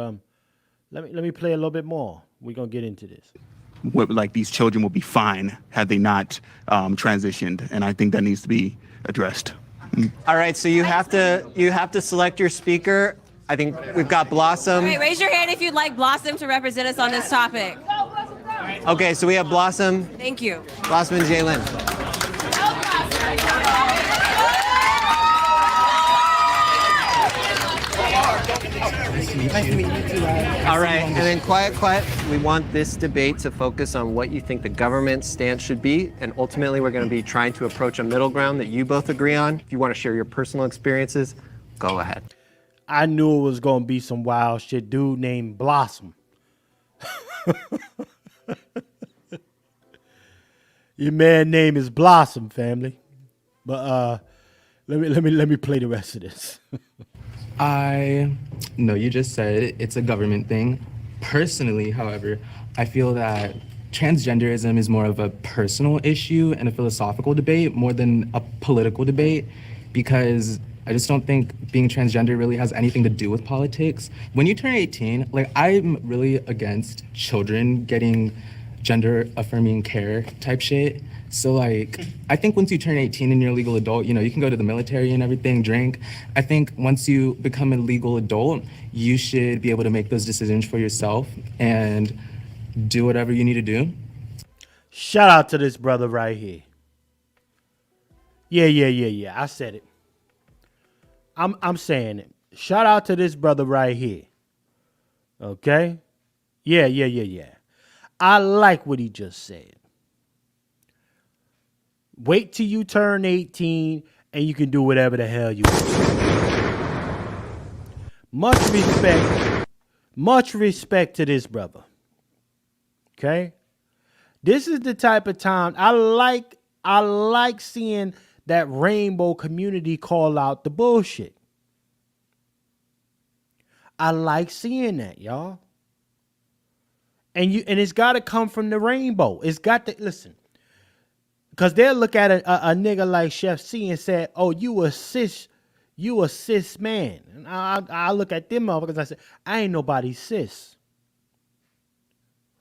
S1: let me play a little bit more. We're gonna get into this.
S7: Like these children will be fine had they not transitioned, and I think that needs to be addressed.
S6: All right, so you have to select your speaker. I think we've got Blossom.
S8: Wait, raise your hand if you'd like Blossom to represent us on this topic.
S6: Okay, so we have Blossom.
S8: Thank you.
S6: Blossom and Jalen.
S8: Nice to meet you too.
S6: All right, and then quiet. We want this debate to focus on what you think the government's stance should be, and ultimately we're going to be trying to approach a middle ground that you both agree on. If you want to share your personal experiences, go ahead.
S1: I knew it was gonna be some wild shit. Dude named Blossom. Your man name is Blossom, family. But let me play the rest of this.
S25: I know you just said it's a government thing. Personally, however, I feel that transgenderism is more of a personal issue and a philosophical debate more than a political debate, because I just don't think being transgender really has anything to do with politics. When you turn 18, like, I'm really against children getting gender affirming care type shit. So like, I think once you turn 18 and you're a legal adult, you can go to the military and everything, drink. I think once you become a legal adult, you should be able to make those decisions for yourself and do whatever you need to do.
S1: Shout out to this brother right here. Yeah. I said it. I'm saying it. Shout out to this brother right here. Okay? Yeah. I like what he just said. Wait till you turn 18 and you can do whatever the hell you want. Much respect to this brother. Okay? This is the type of time I like seeing that rainbow community call out the bullshit. I like seeing that, y'all. And it's got to come from the rainbow. It's got to, listen, because they'll look at a nigga like Chef C and say, oh, you a cis man. And I look at them motherfuckers and I say, I ain't nobody cis.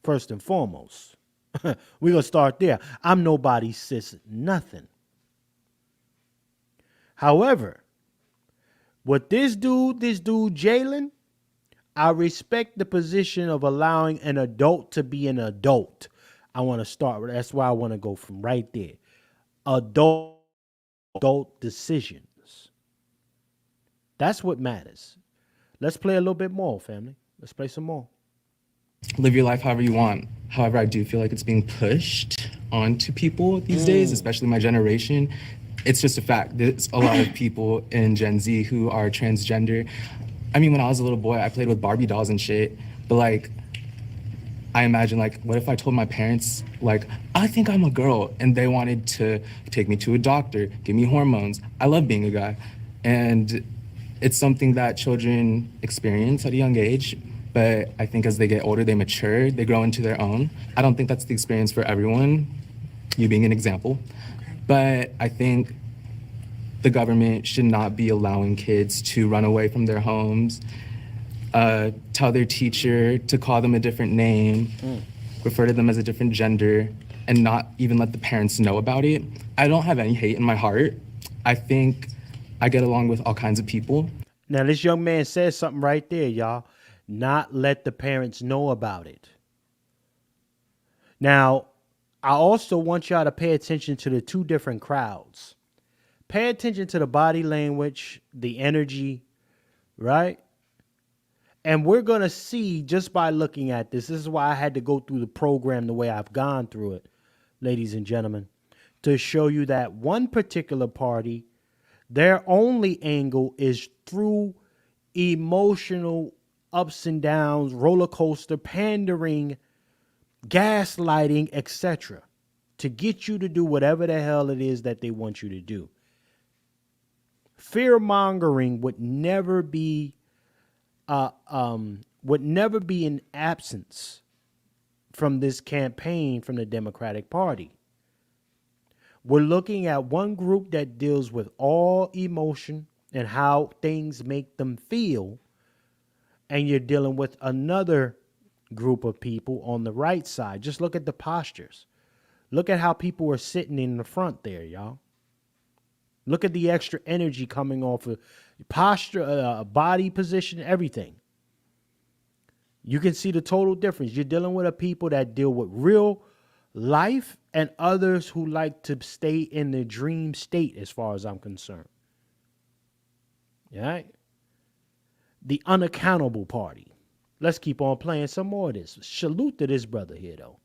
S1: First and foremost. We're going to start there. I'm nobody cis nothing. However, what this dude Jalen, I respect the position of allowing an adult to be an adult. I want to start with, that's why I want to go from right there. Adult decisions. That's what matters. Let's play a little bit more, family. Let's play some more.
S25: Live your life however you want. However, I do feel like it's being pushed onto people these days, especially my generation. It's just a fact. There's a lot of people in Gen Z who are transgender. I mean, when I was a little boy, I played with Barbie dolls and shit. But like, I imagine, like, what if I told my parents, like, I think I'm a girl, and they wanted to take me to a doctor, give me hormones. I love being a guy. And it's something that children experience at a young age. But I think as they get older, they mature, they grow into their own. I don't think that's the experience for everyone, you being an example. But I think the government should not be allowing kids to run away from their homes, tell their teacher to call them a different name, refer to them as a different gender, and not even let the parents know about it. I don't have any hate in my heart. I think I get along with all kinds of people.
S1: Now, this young man says something right there, y'all. Not let the parents know about it. Now, I also want y'all to pay attention to the two different crowds. Pay attention to the body language, the energy, right? And we're going to see just by looking at this is why I had to go through the program the way I've gone through it, ladies and gentlemen, to show you that one particular party, their only angle is through emotional ups and downs, roller coaster, pandering, gaslighting, etc., to get you to do whatever the hell it is that they want you to do. Fear mongering would never be in absence from this campaign from the Democratic Party. We're looking at one group that deals with all emotion and how things make them feel, and you're dealing with another group of people on the right side. Just look at the postures. Look at how people are sitting in the front there, y'all. Look at the extra energy coming off of posture, body position, everything. You can see the total difference. You're dealing with a people that deal with real life and others who like to stay in the dream state as far as I'm concerned. All right? The unaccountable party. Let's keep on playing some more of this. Salute to this brother here, though.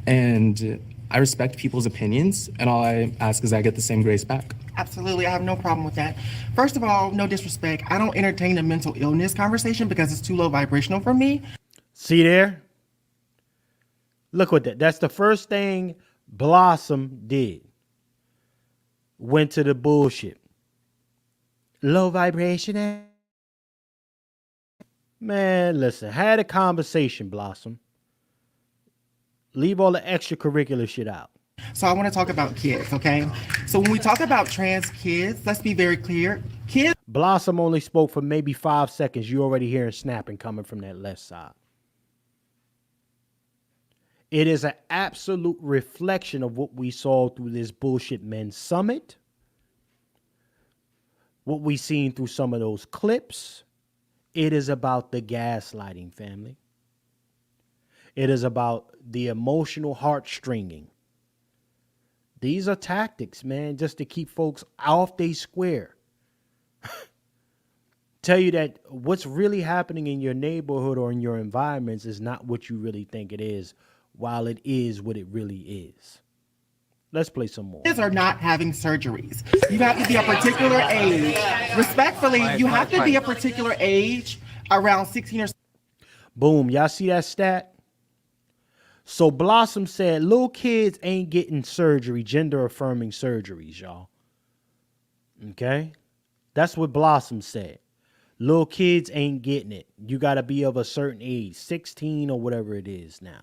S25: And I respect people's opinions, and all I ask is I get the same grace back.
S2: Absolutely, I have no problem with that. First of all, no disrespect. I don't entertain the mental illness conversation because it's too low vibrational for me.
S1: See there? Look what that. That's the first thing Blossom did. Went to the bullshit. Low vibration. Man, listen. Had a conversation, Blossom. Leave all the extracurricular shit out.
S2: So I want to talk about kids, okay? So when we talk about trans kids, let's be very clear. Kids.
S1: Blossom only spoke for maybe 5 seconds. You already hearing snapping coming from that left side. It is an absolute reflection of what we saw through this bullshit men's summit. What we seen through some of those clips. It is about the gaslighting, family. It is about the emotional heartstringing. These are tactics, man, just to keep folks off they square. Tell you that what's really happening in your neighborhood or in your environments is not what you really think it is, while it is what it really is. Let's play some more.
S2: Kids are not having surgeries. You have to be a particular age. Respectfully, you have to be a particular age, around 16 or.
S1: Boom. Y'all see that stat? So Blossom said little kids ain't getting surgery, gender affirming surgeries, y'all. Okay? That's what Blossom said. Little kids ain't getting it. You got to be of a certain age, 16 or whatever it is now.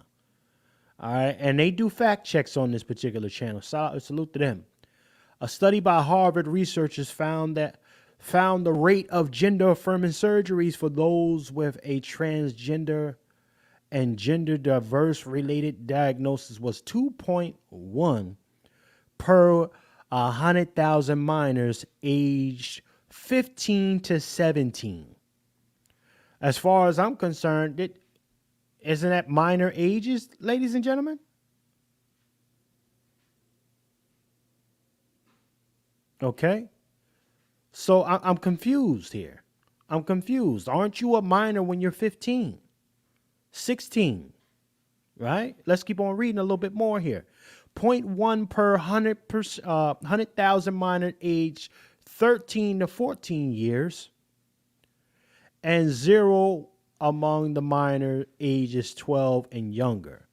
S1: All right? And they do fact checks on this particular channel. Salute to them. A study by Harvard researchers found the rate of gender affirming surgeries for those with a transgender and gender diverse related diagnosis was 2.1 per 100,000 minors aged 15 to 17. As far as I'm concerned, isn't that minor ages, ladies and gentlemen? Okay. So I'm confused here. I'm confused. Aren't you a minor when you're 15? 16, right? Let's keep on reading a little bit more here. 0.1 per 100,000 minor age 13 to 14 years, and 0 among the minor ages 12 and younger.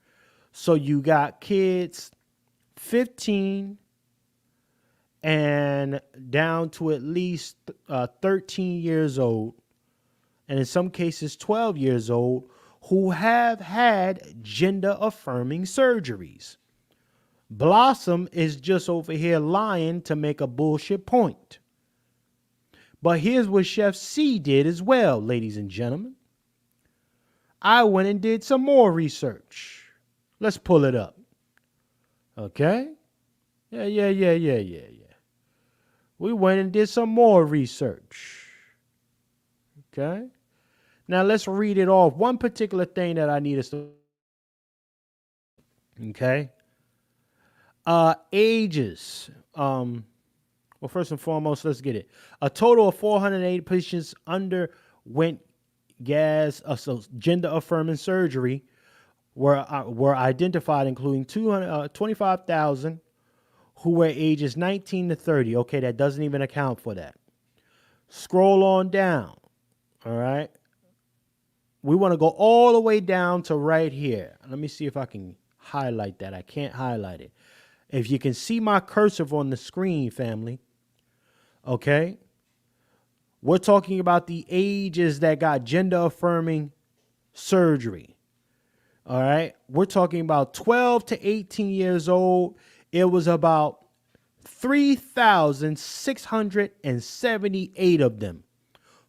S1: So you got kids 15 and down to at least 13 years old, and in some cases 12 years old, who have had gender-affirming surgeries. Blossom is just over here lying to make a bullshit point. But here's what Chef C did as well, ladies and gentlemen. I went and did some more research. Let's pull it up. Okay? Yeah. We went and did some more research. Okay? Now let's read it off. One particular thing that I need us to. Okay. Ages. Well, first and foremost, let's get it. A total of 408 patients underwent gender affirming surgery were identified, including 25,000 who were ages 19 to 30. Okay, that doesn't even account for that. Scroll on down. All right. We want to go all the way down to right here. Let me see if I can highlight that. I can't highlight it. If you can see my cursor on the screen, family, okay, we're talking about the ages that got gender affirming surgery. All right. We're talking about 12 to 18 years old. It was about 3,678 of them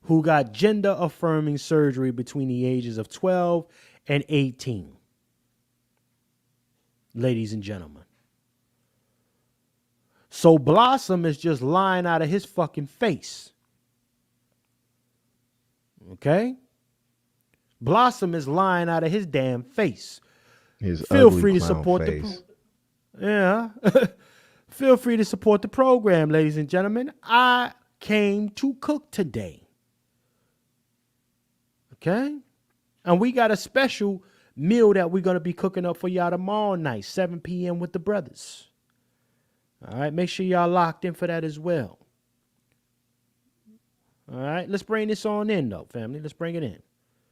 S1: who got gender affirming surgery between the ages of 12 and 18. Ladies and gentlemen. So Blossom is just lying out of his fucking face. Okay? Blossom is lying out of his damn face. Feel free to support yeah. Feel free to support the program, ladies and gentlemen. I came to cook today. Okay? And we got a special meal that we're going to be cooking up for y'all tomorrow night, 7 p.m. with the brothers. All right, make sure y'all locked in for that as well. All right, let's bring this on in, though, family. Let's bring it in.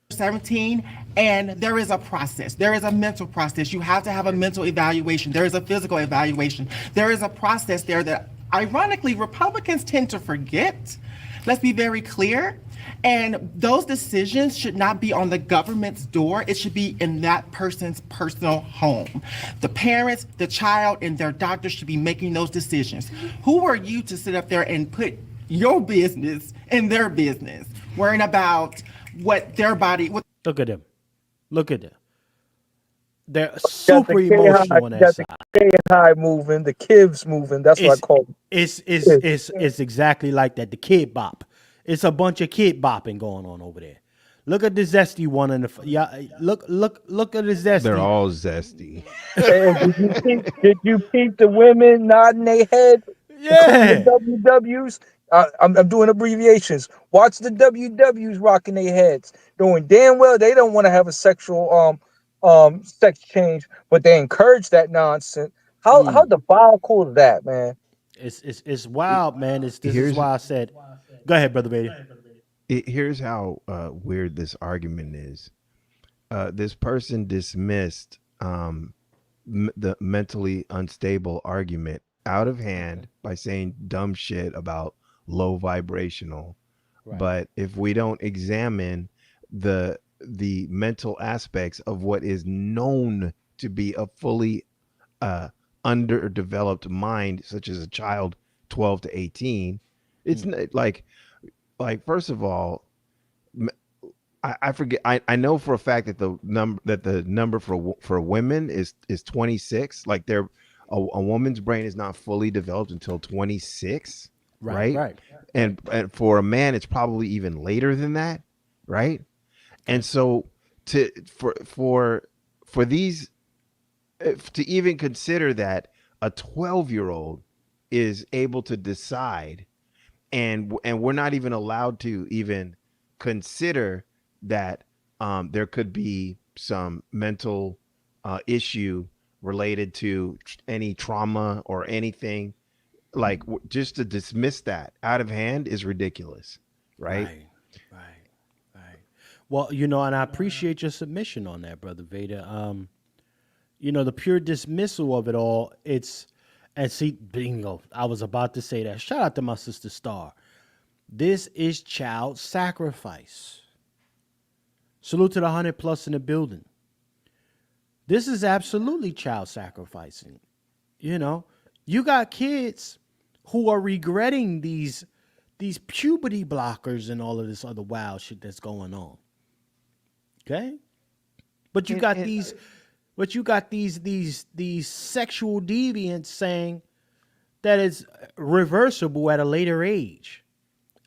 S2: 17, and there is a process. There is a mental process. You have to have a mental evaluation. There is a physical evaluation. There is a process there that, ironically, Republicans tend to forget. Let's be very clear. And those decisions should not be on the government's door. It should be in that person's personal home. The parents, the child, and their doctor should be making those decisions. Who are you to sit up there and put your business in their business, worrying about what their body...
S1: Look at them. Look at them. They're super emotional on that side.
S27: The K-high moving, the kids moving. That's what I call it.
S1: It's exactly like that. The kid bop. It's a bunch of kid bopping going on over there. Look at the zesty one in the look at the zesty.
S12: They're all zesty.
S27: Hey, did you peep the women nodding their head?
S1: Yeah.
S27: The WWs. I'm doing abbreviations. Watch the WWs rocking their heads, knowing damn well they don't want to have a sexual sex change, but they encourage that nonsense. How diabolical is that, man?
S1: It's wild, man. This is why I said. Go ahead, Brother Beatty.
S12: Here's how weird this argument is. This person dismissed the mentally unstable argument out of hand by saying dumb shit about low vibrational. Right. But if we don't examine the mental aspects of what is known to be a fully underdeveloped mind, such as a child 12 to 18, it's like first of all, I forget. I know for a fact that the number for women is 26. Like a woman's brain is not fully developed until 26, right? And for a man, it's probably even later than that, right? And so for these to even consider that a 12-year-old is able to decide, and we're not even allowed to even consider that there could be some mental issue related to any trauma or anything, like just to dismiss that out of hand is ridiculous, right?
S1: Well, and I appreciate your submission on that, Brother Vader. The pure dismissal of it all, bingo, I was about to say that. Shout out to my sister Star. This is child sacrifice. Salute to the 100+ in the building. This is absolutely child sacrificing. You got kids who are regretting these puberty blockers and all of this other wild shit that's going on. Okay? But you got these sexual deviants saying that it's reversible at a later age.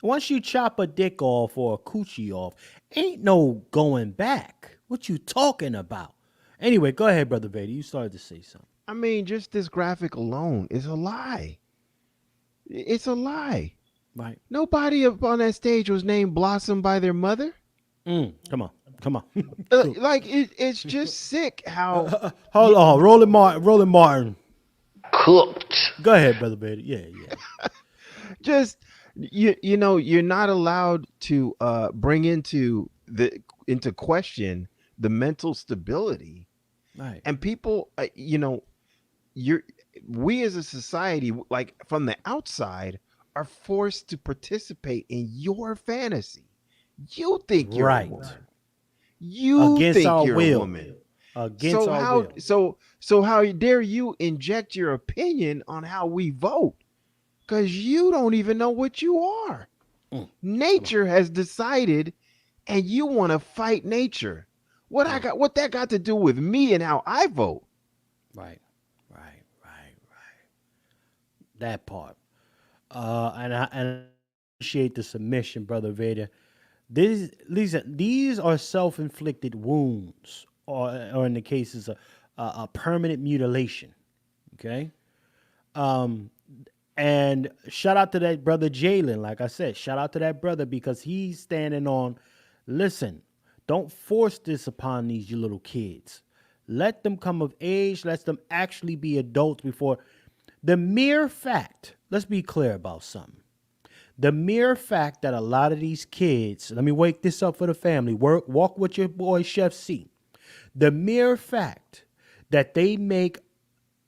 S1: Once you chop a dick off or a coochie off, ain't no going back. What you talking about? Anyway, go ahead, Brother Vader. You started to say something.
S12: I mean, just this graphic alone is a lie. It's a lie.
S1: Right.
S12: Nobody up on that stage was named Blossom by their mother.
S1: Come on.
S12: Like it's just sick how.
S1: Hold on, Roland Martin. Cooked. Go ahead, brother Bader. Yeah.
S12: Just you know, you're not allowed to bring into question the mental stability.
S1: Right.
S12: And people, you know, we as a society, like from the outside, are forced to participate in your fantasy. You think you're a woman. You
S1: Against
S12: think
S1: our
S12: you're
S1: will.
S12: a woman.
S1: Against our will.
S12: So how dare you inject your opinion on how we vote? Because you don't even know what you are. Nature has decided, and you want to fight nature. What that got to do with me and how I vote?
S1: Right. That part. And I appreciate the submission, brother Vader. These are self-inflicted wounds, or in the cases of a permanent mutilation. Okay. And shout out to that brother Jalen. Like I said, shout out to that brother because he's standing on. Listen, don't force this upon these little kids. Let them come of age. Let them actually be adults before. The mere fact, let's be clear about something. The mere fact that a lot of these kids, let me wake this up for the family, walk with your boy Chef C. The mere fact that they make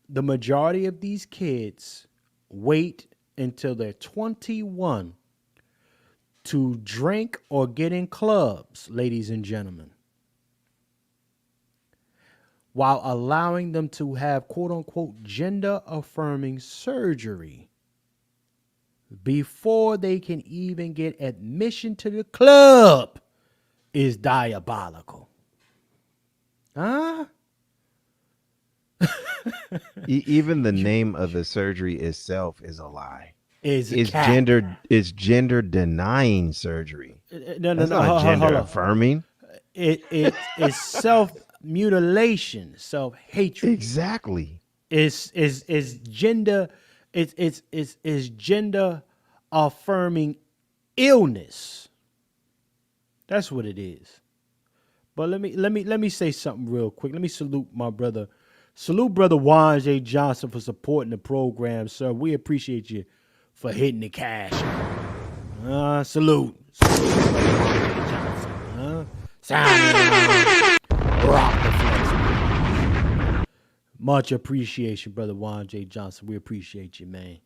S1: the majority of these kids wait until they're 21 to drink or get in clubs, ladies and gentlemen, while allowing them to have quote unquote gender affirming surgery before they can even get admission to the club is diabolical. Huh?
S12: Even the name of the surgery itself is a lie.
S1: It's
S12: gender denying surgery.
S1: No,
S12: That's not gender affirming.
S1: It's self mutilation, self hatred.
S12: Exactly.
S1: It's gender. It's gender affirming illness. That's what it is. But let me say something real quick. Let me salute my brother. Salute brother Juan J. Johnson for supporting the program, sir. We appreciate you for hitting the cash. Salute. Rock the flex. Much appreciation, brother Juan J. Johnson. We appreciate you, man.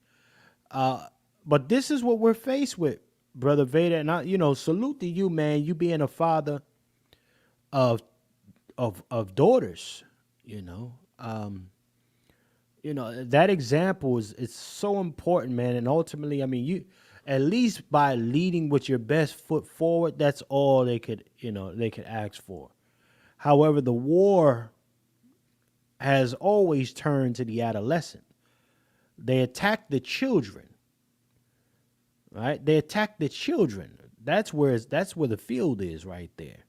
S1: But this is what we're faced with, brother Vader. And salute to you, man. You being a father of daughters, that example is so important, man. And ultimately, I mean, you at least by leading with your best foot forward, that's all they could ask for. However, the war has always turned to the adolescent. They attack the children, right? They attack the children. That's where the field is right there.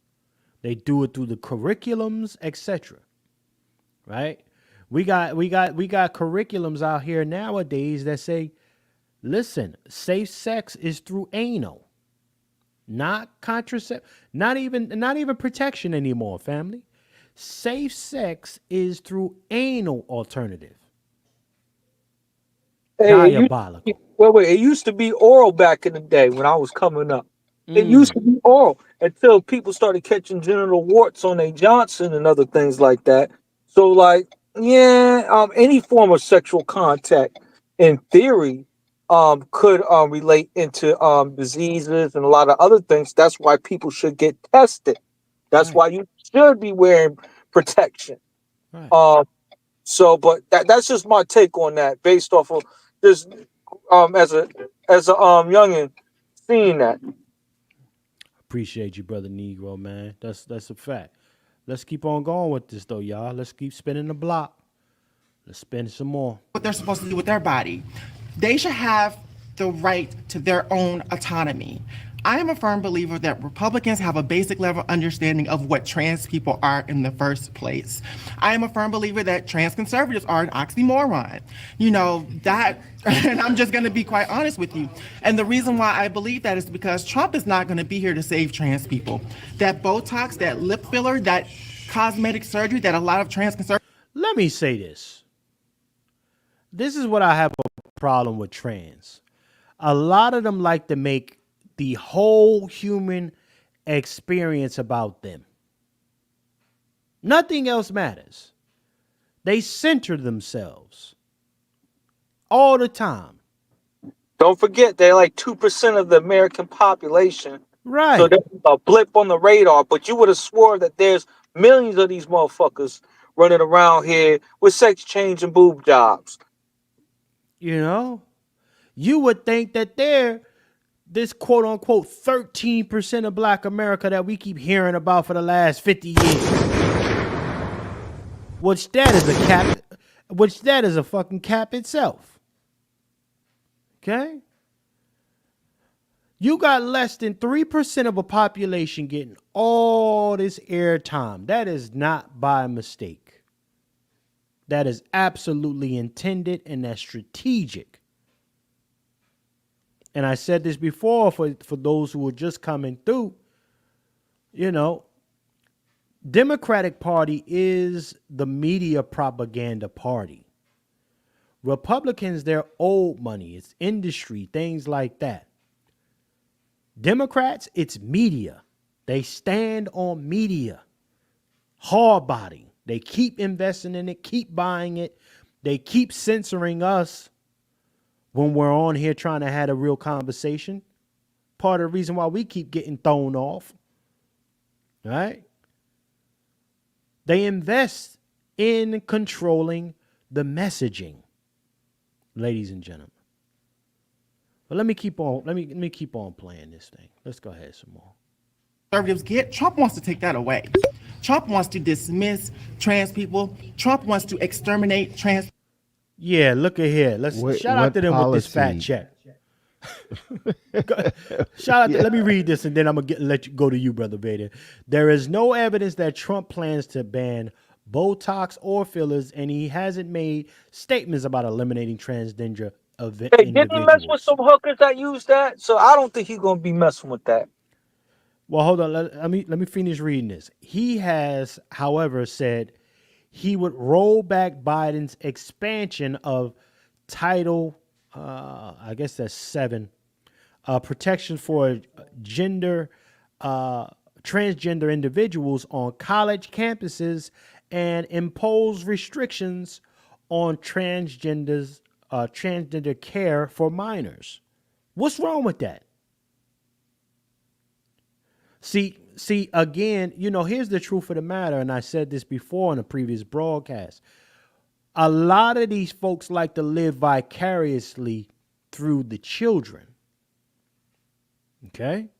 S1: They do it through the curriculums, etc. Right? We got curriculums out here nowadays that say, listen, safe sex is through anal, not contraception, not even protection anymore, family. Safe sex is through anal alternative. Diabolical.
S27: Wait. It used to be oral back in the day when I was coming up. It used to be oral until people started catching genital warts on their Johnson and other things like that. So, any form of sexual contact, in theory, could relate into diseases and a lot of other things. That's why people should get tested. That's why you should be wearing protection.
S1: Right.
S27: But that's just my take on that, based off of this, as a youngin seeing that.
S1: Appreciate you, brother Negro, man. That's a fact. Let's keep on going with this, though, y'all. Let's keep spinning the block. Let's spin some more.
S2: What they're supposed to do with their body. They should have the right to their own autonomy. I am a firm believer that Republicans have a basic level understanding of what trans people are in the first place. I am a firm believer that trans conservatives are an oxymoron. You know, that, and I'm just going to be quite honest with you. And the reason why I believe that is because Trump is not going to be here to save trans people. That Botox, that lip filler, that cosmetic surgery that a lot of trans conservatives.
S1: Let me say this. This is what I have a problem with trans. A lot of them like to make the whole human experience about them. Nothing else matters. They center themselves all the time.
S27: Don't forget, they're like 2% of the American population.
S1: Right.
S27: So there's a blip on the radar, but you would have swore that there's millions of these motherfuckers running around here with sex change and boob jobs.
S1: You know, you would think that they're this quote unquote 13% of Black America that we keep hearing about for the last 50 years. Which that is a fucking cap itself. Okay? You got less than 3% of a population getting all this airtime. That is not by mistake. That is absolutely intended and that's strategic. And I said this before for those who are just coming through, you know, Democratic Party is the media propaganda party. Republicans, they're old money. It's industry, things like that. Democrats, it's media. They stand on media. Hard body. They keep investing in it, keep buying it. They keep censoring us when we're on here trying to have a real conversation. Part of the reason why we keep getting thrown off. Right? They invest in controlling the messaging, ladies and gentlemen. But let me keep on. Let me keep on playing this thing. Let's go ahead some more.
S2: Conservatives get, Trump wants to take that away. Trump wants to dismiss trans people. Trump wants to exterminate trans.
S1: Yeah, look at here. Let's shout out to them with this fat check. Shout out to, let me read this and then I'm gonna let you go to you, Brother Vader. There is no evidence that Trump plans to ban Botox or fillers, and he hasn't made statements about eliminating transgender
S27: Hey, didn't he mess with some hookers that use that? So I don't think he's gonna be messing with that.
S1: Well, hold on. Let me finish reading this. He has, however, said he would roll back Biden's expansion of Title, I guess that's 7, protection for transgender individuals on college campuses and impose restrictions on transgender care for minors. What's wrong with that? See, again, you know, here's the truth of the matter, and I said this before in a previous broadcast. A lot of these folks like to live vicariously through the children. Okay?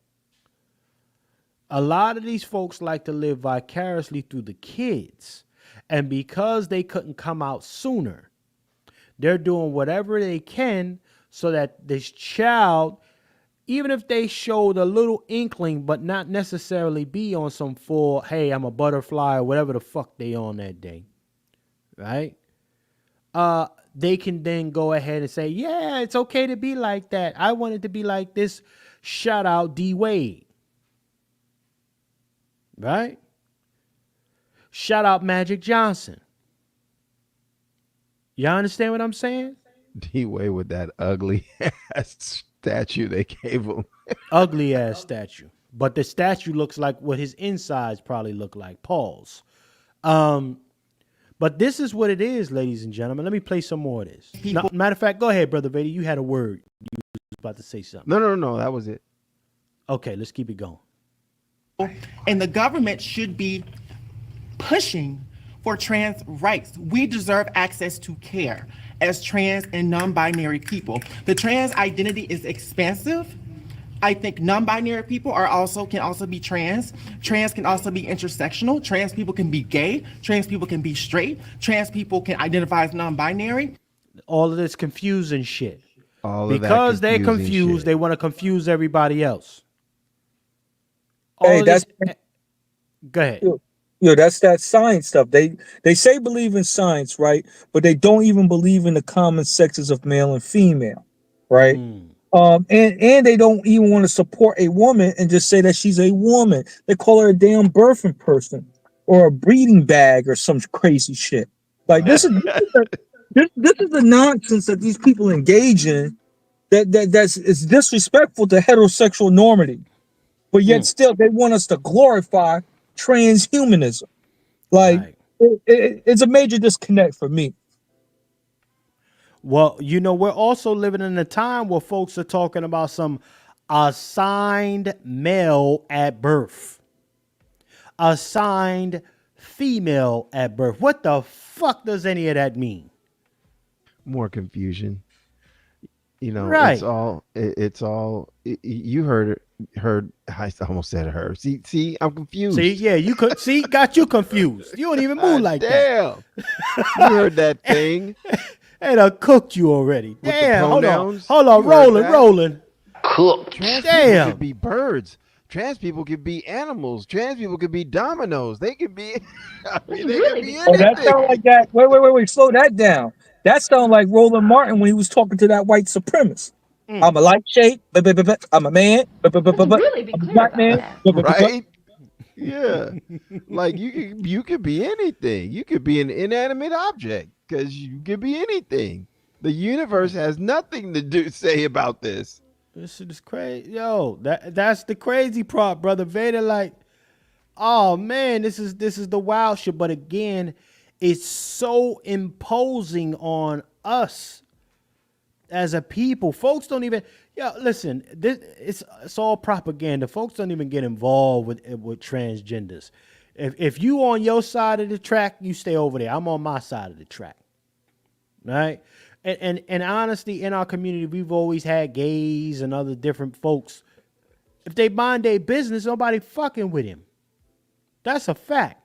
S1: A lot of these folks like to live vicariously through the kids. And because they couldn't come out sooner, they're doing whatever they can so that this child, even if they showed a little inkling, but not necessarily be on some full, hey, I'm a butterfly or whatever the fuck they on that day, right? They can then go ahead and say, yeah, it's okay to be like that. I want it to be like this. Shout out D Wade, right? Shout out Magic Johnson. Y'all understand what I'm saying?
S12: D Wade with that ugly ass statue they gave him.
S1: Ugly ass statue. But the statue looks like what his insides probably look like. Pause. But this is what it is, ladies and gentlemen. Let me play some more of this. No, matter of fact, go ahead, Brother Vader. You had a word. You was about to say something.
S12: No. That was it.
S1: Okay, let's keep it going.
S2: And the government should be pushing for trans rights. We deserve access to care as trans and non-binary people. The trans identity is expansive. I think non-binary people can also be trans. Trans can also be intersectional. Trans people can be gay. Trans people can be straight. Trans people can identify as non-binary.
S1: All of this confusing shit.
S12: All of
S1: because
S12: that
S1: they're confused,
S12: shit.
S1: they want to confuse everybody else. all
S27: Hey,
S1: of this.
S27: that's
S1: Go ahead.
S27: that's that science stuff. They say believe in science, right? But they don't even believe in the common sexes of male and female, right? And they don't even want to support a woman and just say that she's a woman. They call her a damn birthing person or a breeding bag or some crazy shit. Like this is the nonsense that these people engage in that's is disrespectful to heterosexual normity. But yet still they want us to glorify transhumanism. Like it's a major disconnect for me.
S1: Well, you know, we're also living in a time where folks are talking about some assigned male at birth, assigned female at birth. What the fuck does any of that mean?
S12: More confusion. You know,
S1: Right.
S12: it's all you heard I almost said her. See, I'm confused.
S1: See, yeah, you could see, got you confused. You don't even move like
S12: damn.
S1: that.
S12: You heard that thing.
S1: It done cooked you already.
S12: With the
S1: Damn, hold on,
S12: pronouns?
S1: hold on,
S12: You heard
S1: rolling,
S12: that?
S1: rolling.
S12: Cooked. Trans people
S1: Damn.
S12: could be birds. Trans people could be animals. Trans people could be dominoes. They could be. I mean, they could be
S27: Oh, that
S12: anything.
S27: sound like that. Wait. Slow that down. That sound like Roland Martin when he was talking to that white supremacist. I'm a light shade. I'm a man. I'm a black man.
S12: Right? Yeah. Like you could be anything. You could be an inanimate object because you could be anything. The universe has nothing to say about this.
S1: This shit is crazy. Yo, that's the crazy part, brother Vader. Like, oh man, this is the wild shit. But again, it's so imposing on us as a people. Folks don't even, listen, it's all propaganda. Folks don't even get involved with transgenders. If you on your side of the track, you stay over there. I'm on my side of the track. Right? And honestly, in our community, we've always had gays and other different folks. If they mind their business, nobody fucking with him. That's a fact.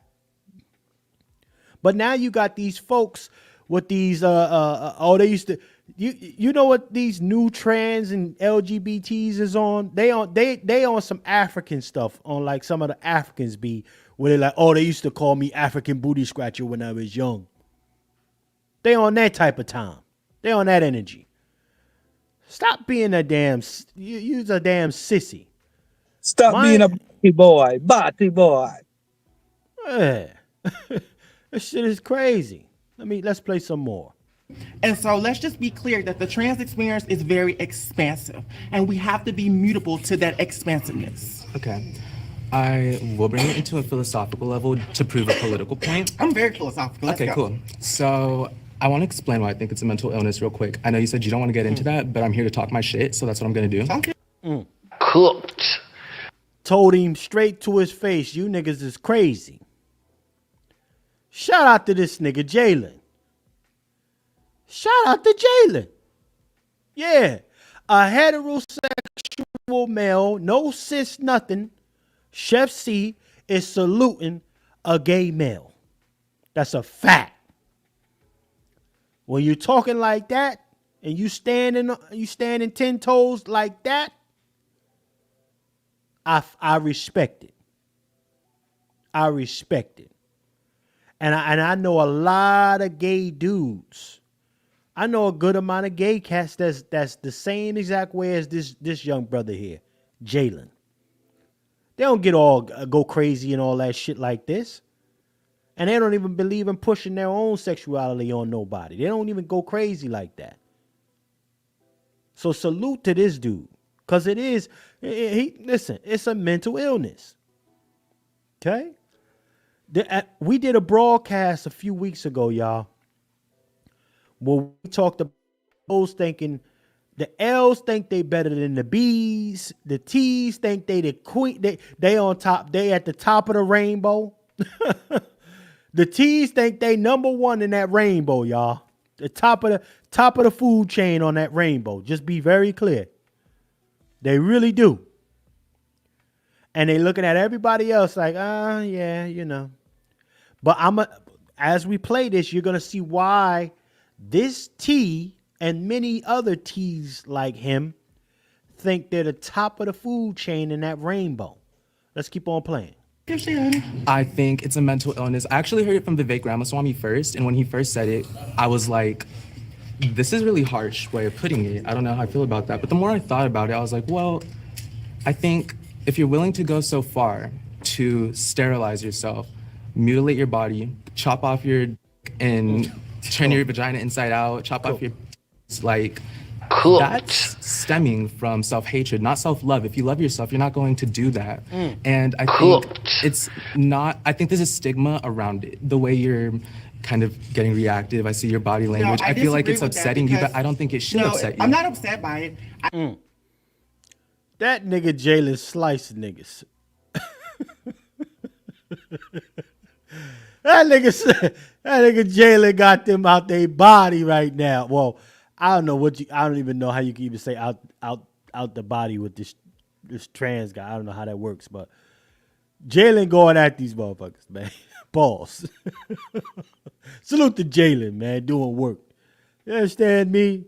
S1: But now you got these folks with these they used to, you know what these new trans and LGBTs is on? They on some African stuff, on like some of the Africans be where they're like, oh, they used to call me African booty scratcher when I was young. They on that type of time. They on that energy. Stop being a damn, you's a damn sissy.
S27: Stop being a body boy.
S1: Yeah. This shit is crazy. Let's play some more.
S2: And so let's just be clear that the trans experience is very expansive, and we have to be mutable to that expansiveness.
S25: Okay. I will bring it into a philosophical level to prove a political point.
S2: I'm very philosophical. Let's
S25: Okay,
S2: go.
S25: cool. So I want to explain why I think it's a mental illness real quick. I know you said you don't want to get into that, but I'm here to talk my shit, so that's what I'm going to do.
S1: Cooked. Told him straight to his face, you niggas is crazy. Shout out to this nigga, Jalen. Shout out to Jalen. Yeah. A heterosexual male, no cis nothing, Chef C is saluting a gay male. That's a fact. When you're talking like that and you standing 10 toes like that, I respect it. I respect it. And I know a lot of gay dudes. I know a good amount of gay cats that's the same exact way as this young brother here, Jalen. They don't go crazy and all that shit like this. And they don't even believe in pushing their own sexuality on nobody. They don't even go crazy like that. So salute to this dude. Because listen, it's a mental illness. Okay? We did a broadcast a few weeks ago, y'all, where we talked about those thinking the L's think they better than the B's. The T's think they the queen. They on top. They at the top of the rainbow. The T's think they number one in that rainbow, y'all. The top of the food chain on that rainbow. Just be very clear. They really do. And they looking at everybody else like, yeah, you know. But as we play this, you're gonna see why this T and many other T's like him think they're the top of the food chain in that rainbow. Let's keep on playing.
S25: I think it's a mental illness. I actually heard it from Vivek Ramaswamy first, and when he first said it, I was like, this is really harsh way of putting it. I don't know how I feel about that. But the more I thought about it, I was like, well, I think if you're willing to go so far to sterilize yourself, mutilate your body, chop off your and turn your vagina inside out, chop off your like that's stemming from self-hatred, not self-love. If you love yourself, you're not going to do that. And I think it's not, I think there's a stigma around it. The way you're kind of getting reactive. I see your body language. I feel like it's upsetting you, but I don't think it should upset you.
S2: I'm not upset by it.
S1: That nigga Jalen sliced niggas. That nigga Jalen got them out their body right now. Well, I don't even know how you can even say out the body with this trans guy. I don't know how that works, but Jalen going at these motherfuckers, man. Pause. Salute to Jalen, man, doing work. You understand me?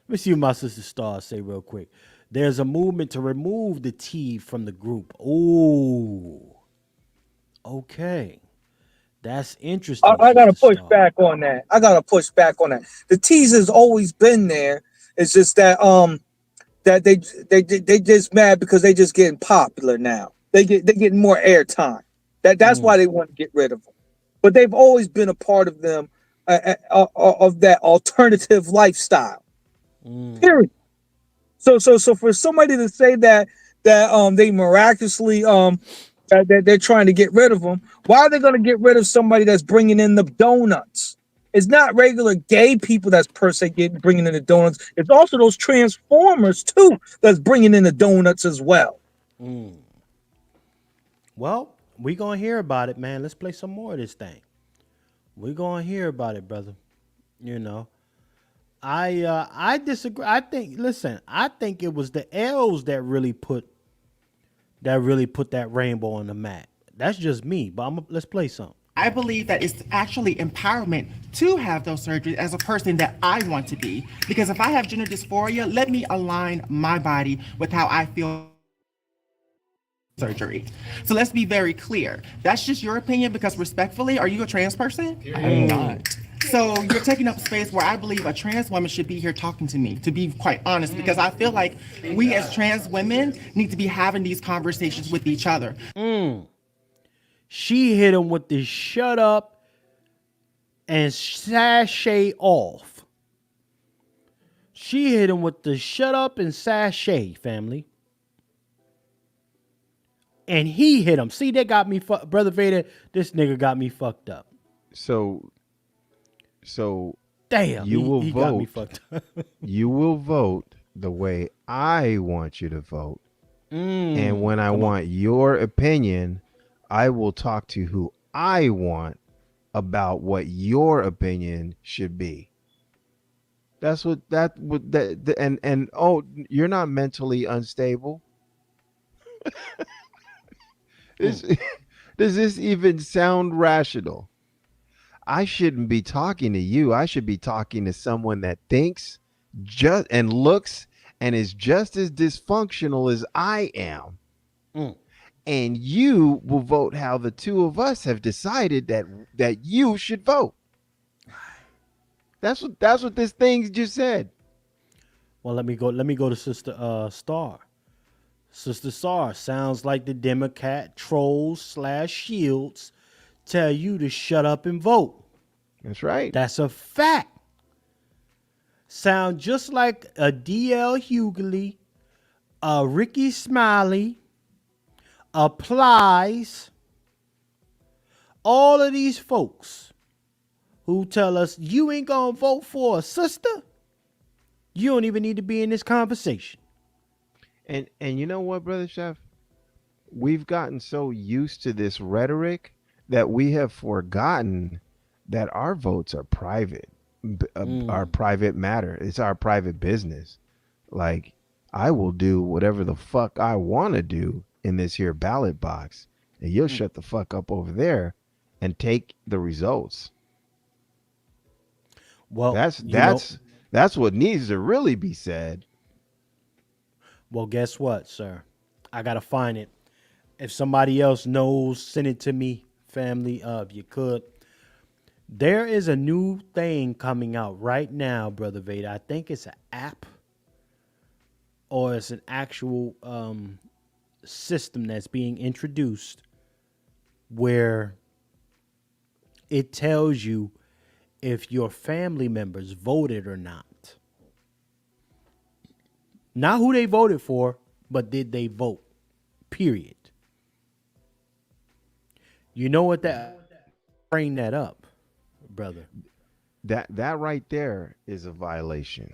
S1: Let me see what my sister Star say real quick. There's a movement to remove the T from the group. Oh, okay. That's interesting.
S27: I gotta push back on that. The teaser's always been there. It's just that that they just mad because they just getting popular now. They getting more airtime. That's why they want to get rid of them. But they've always been a part of them of that alternative lifestyle. Period. So for somebody to say that they miraculously that they're trying to get rid of them, why are they going to get rid of somebody that's bringing in the donuts? It's not regular gay people that's per se bringing in the donuts. It's also those transformers too that's bringing in the donuts as well.
S1: Well, we gonna hear about it, man. Let's play some more of this thing. We gonna hear about it, brother. You know, I disagree. I think it was the L's that really put that rainbow on the map. That's just me, but let's play some.
S2: I believe that it's actually empowerment to have those surgeries as a person that I want to be. Because if I have gender dysphoria, let me align my body with how I feel surgery. So let's be very clear. That's just your opinion because respectfully, are you a trans person?
S25: I'm not.
S2: So you're taking up space where I believe a trans woman should be here talking to me, to be quite honest, because I feel like we as trans women need to be having these conversations with each other.
S1: She hit him with the shut up and sashay off. She hit him with the shut up and sashay, family. And he hit him. See, that got me, Brother Vader, this nigga got me fucked up.
S12: So
S1: damn,
S12: you will
S1: he
S12: vote.
S1: Got me fucked up.
S12: You will vote the way I want you to vote. And when I want your opinion, I will talk to who I want about what your opinion should be. That's what and oh, you're not mentally unstable. Does this even sound rational? I shouldn't be talking to you. I should be talking to someone that thinks just and looks and is just as dysfunctional as I am. And you will vote how the two of us have decided that you should vote. That's what this thing just said.
S1: Well, let me go to Sister Star. Sister Star, sounds like the Democrat trolls / shields tell you to shut up and vote.
S12: That's right.
S1: That's a fact. Sound just like a D.L. Hughley, a Ricky Smiley, Applies. All of these folks who tell us you ain't gonna vote for a sister, you don't even need to be in this conversation.
S12: And you know what, Brother Chef? We've gotten so used to this rhetoric that we have forgotten that our votes are private, our private matter. It's our private business. Like, I will do whatever the fuck I want to do in this here ballot box, and you'll shut the fuck up over there and take the results.
S1: Well,
S12: that's what needs to really be said.
S1: Well, guess what, sir? I gotta find it. If somebody else knows, send it to me, family. If you could. There is a new thing coming out right now, Brother Vader. I think it's an app or it's an actual system that's being introduced where it tells you if your family members voted or not. Not who they voted for, but did they vote? Period. You know what that bring that up, brother?
S12: That right there is a violation.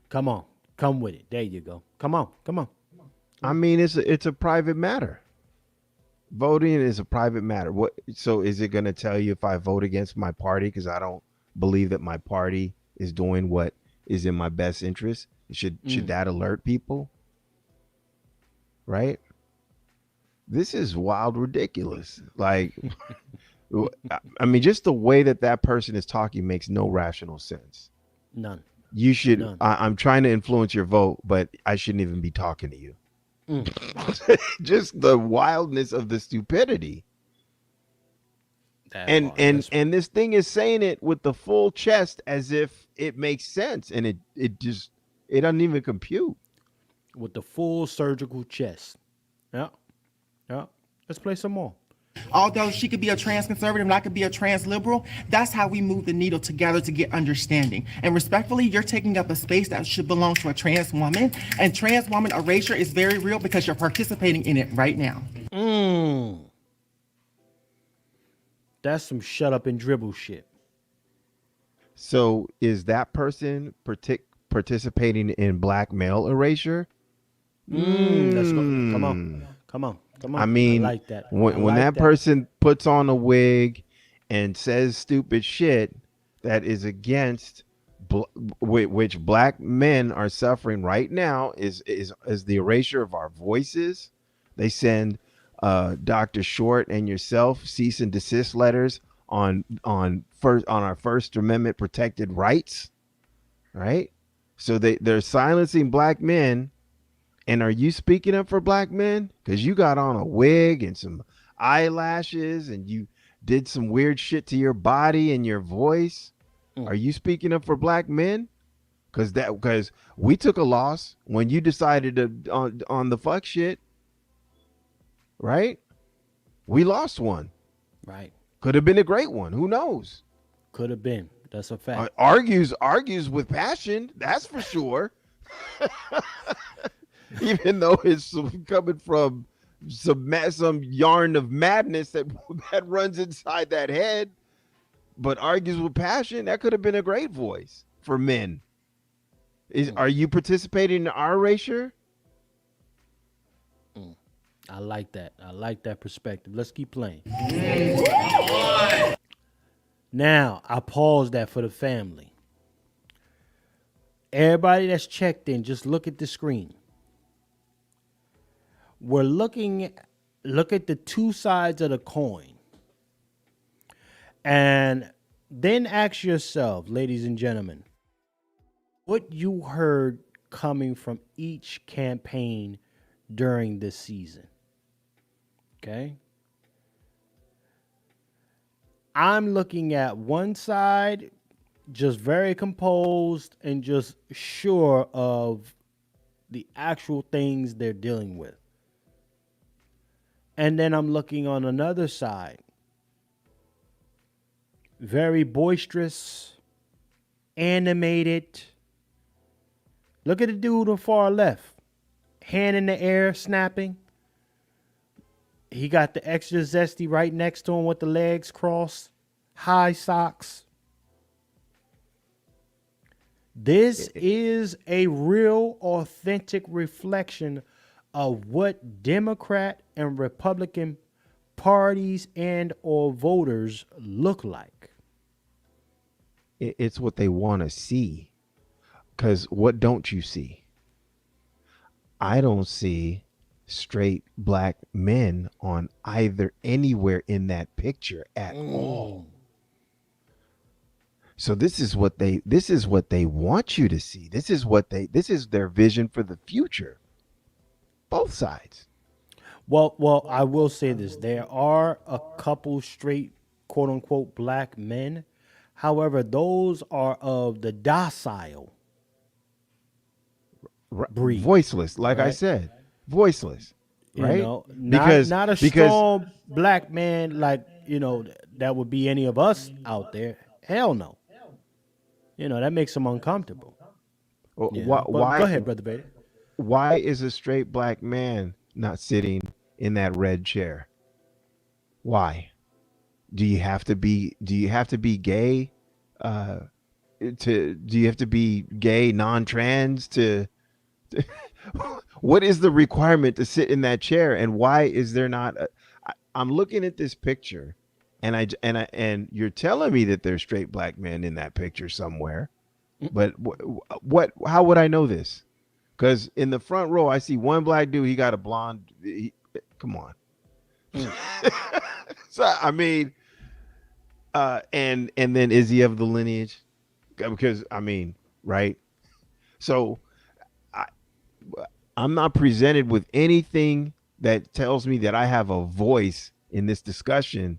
S1: Come on. Come with it. There you go. Come on. Come on.
S12: I mean, it's a private matter. Voting is a private matter. What? So is it going to tell you if I vote against my party because I don't believe that my party is doing what is in my best interest? Should that alert people? Right? This is wild, ridiculous. Like, I mean, just the way that person is talking makes no rational sense.
S1: None.
S12: You should.
S1: None.
S12: I'm trying to influence your vote, but I shouldn't even be talking to you. Just the wildness of the stupidity. And this thing is saying it with the full chest as if it makes sense, and it doesn't even compute.
S1: With the full surgical chest. Yeah. Yeah. Let's play some more.
S2: Although she could be a trans conservative and I could be a trans liberal, that's how we move the needle together to get understanding. And respectfully, you're taking up a space that should belong to a trans woman. And trans woman erasure is very real because you're participating in it right now.
S1: That's some shut up and dribble shit.
S12: So is that person participating in black male erasure?
S1: Let's go. Come on. Come on. Come on.
S12: I mean,
S1: I like that.
S12: When that person puts on a wig and says stupid shit that is against which black men are suffering right now is the erasure of our voices. They send Dr. Short and yourself cease and desist letters on our First Amendment protected rights, right? So they're silencing black men. And are you speaking up for black men? Because you got on a wig and some eyelashes and you did some weird shit to your body and your voice. Are you speaking up for black men? Because we took a loss when you decided to on the fuck shit. Right? We lost one.
S1: Right.
S12: Could have been a great one. Who knows?
S1: Could have been. That's a fact.
S12: Argues with passion. That's for sure. Even though it's coming from some yarn of madness that runs inside that head, but argues with passion, that could have been a great voice for men. Are you participating in our erasure?
S1: I like that. I like that perspective. Let's keep playing. Now, I paused that for the family. Everybody that's checked in, just look at the screen. Look at the two sides of the coin. And then ask yourself, ladies and gentlemen, what you heard coming from each campaign during this season. Okay? I'm looking at one side, just very composed and just sure of the actual things they're dealing with. And then I'm looking on another side. Very boisterous, animated. Look at the dude on far left. Hand in the air, snapping. He got the extra zesty right next to him with the legs crossed. High socks. This is a real, authentic reflection of what Democrat and Republican parties and or voters look like.
S12: It's what they want to see. Because what don't you see? I don't see straight black men on anywhere in that picture at all. So this is what they want you to see. This is their vision for the future. Both sides.
S1: Well, I will say this: there are a couple straight, quote unquote, black men. However, those are of the docile breed,
S12: Voiceless, like I
S1: right?
S12: said, voiceless,
S1: You
S12: right?
S1: know, not a
S12: Because
S1: strong black man like that would be any of us out there. Hell no. That makes them uncomfortable. But go ahead, brother Vader.
S12: why is a straight black man not sitting in that red chair? Why? Do you have to be gay? Do you have to be gay, non-trans to what is the requirement to sit in that chair, and why is there not I'm looking at this picture, and you're telling me that there's straight black men in that picture somewhere, but how would I know this? Because in the front row I see one black dude. He got a blonde. Come on. So I mean, and then is he of the lineage? Because I mean, right? So I'm not presented with anything that tells me that I have a voice in this discussion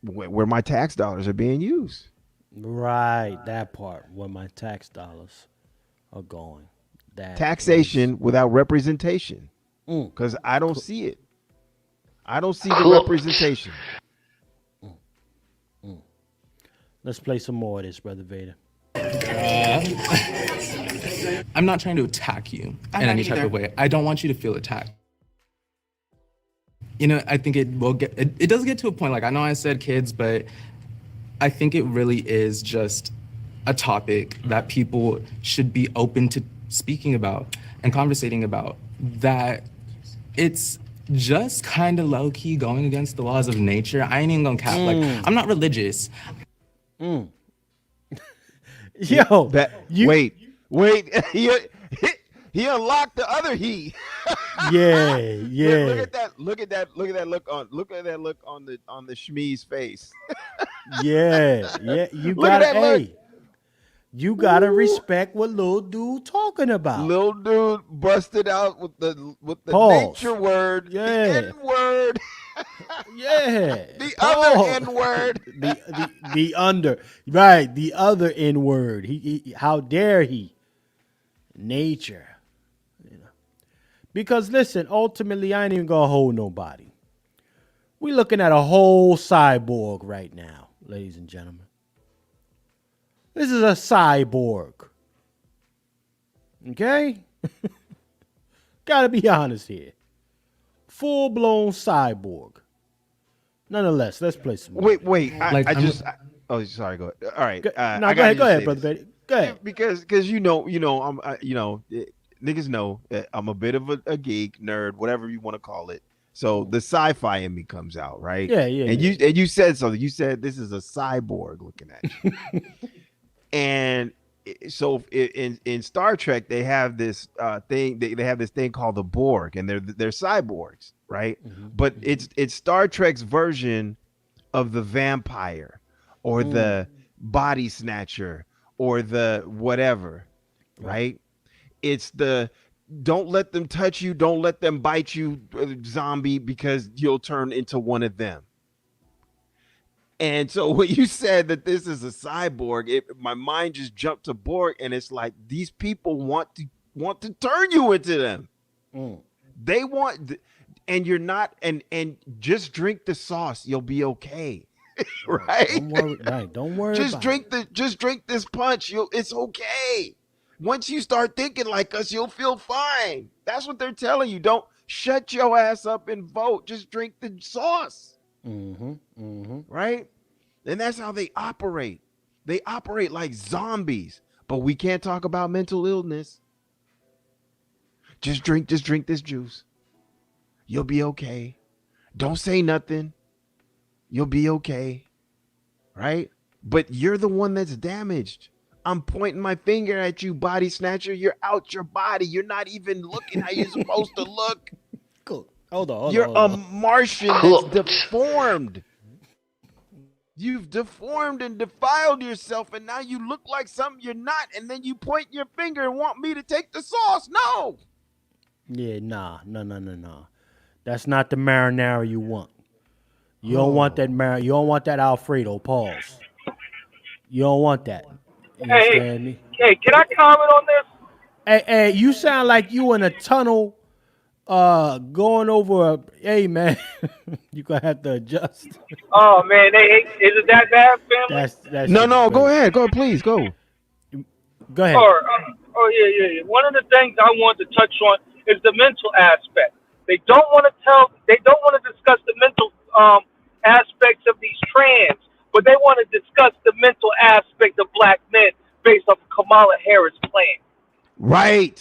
S12: where my tax dollars are being used.
S1: Right, that part where my tax dollars are going. That
S12: Taxation without representation, because I don't see it. I don't see the representation.
S1: Let's play some more of this, brother Vader.
S25: I'm not trying to attack you
S2: I'm
S25: in
S2: not
S25: any type
S2: either.
S25: of way. I don't want you to feel attacked. I think it will get, it does get to a point, like I know I said kids, but I think it really is just a topic that people should be open to speaking about and conversating about, that it's just kind of low-key going against the laws of nature. I ain't even gonna cap. Like, I'm not religious.
S1: Yo,
S12: wait, he unlocked the other he.
S1: Yeah.
S12: Look at that look on the Shmi's face.
S1: Yeah. You
S12: Look at
S1: gotta,
S12: that look.
S1: you gotta respect what little dude talking about.
S12: Little dude busted out with the
S1: Pause.
S12: nature word, the N word.
S1: Yeah.
S12: The other N word.
S1: The under. Right, the other N word. He how dare he? Nature. Because listen, ultimately I ain't even gonna hold nobody. We looking at a whole cyborg right now, ladies and gentlemen. This is a cyborg. Okay? Gotta be honest here. Full-blown cyborg. Nonetheless, let's play some.
S12: Wait. Oh, sorry. Go ahead. All right.
S1: Go
S12: I
S1: ahead,
S12: gotta
S1: brother
S12: say this.
S1: Betty. Go ahead.
S12: Because I'm niggas know that I'm a bit of a geek, nerd, whatever you want to call it. So the sci-fi in me comes out, right?
S1: Yeah.
S12: And you said something. You said this is a cyborg looking at you. And so in Star Trek, they have this thing. They have this thing called the Borg, and they're cyborgs, right? But it's Star Trek's version of the vampire, or the body snatcher, or the whatever, right? It's the don't let them touch you, don't let them bite you, zombie, because you'll turn into one of them. And so when you said that this is a cyborg, my mind just jumped to Borg, and it's like these people want to turn you into them. They want, and you're not, and just drink the sauce, you'll be okay. Right?
S1: Don't worry.
S12: Just drink this punch. It's okay. Once you start thinking like us, you'll feel fine. That's what they're telling you. Don't shut your ass up and vote. Just drink the sauce. Right? And that's how they operate. They operate like zombies. But we can't talk about mental illness. Just drink this juice. You'll be okay. Don't say nothing. You'll be okay. Right? But you're the one that's damaged. I'm pointing my finger at you, body snatcher. You're out your body. You're not even looking how you're supposed to look.
S1: Cool. Hold on.
S12: You're a Martian that's deformed. You've deformed and defiled yourself, and now you look like something you're not, and then you point your finger and want me to take the sauce. No.
S1: Yeah, nah. That's not the marinara you want. You don't want that You don't want that Alfredo. Pause. You don't want that. You understand me?
S9: Hey, can I comment on this?
S1: Hey, you sound like you in a tunnel, going over a. Hey, man, you gonna have to adjust.
S9: Oh man, they hate. Is it that bad, family?
S1: That's
S12: No, go ahead. Go, please, go.
S1: Go ahead.
S9: Yeah. One of the things I want to touch on is the mental aspect. They don't want to discuss the mental aspects of these trans, but they want to discuss the mental aspect of black men based off Kamala Harris' plan.
S12: Right.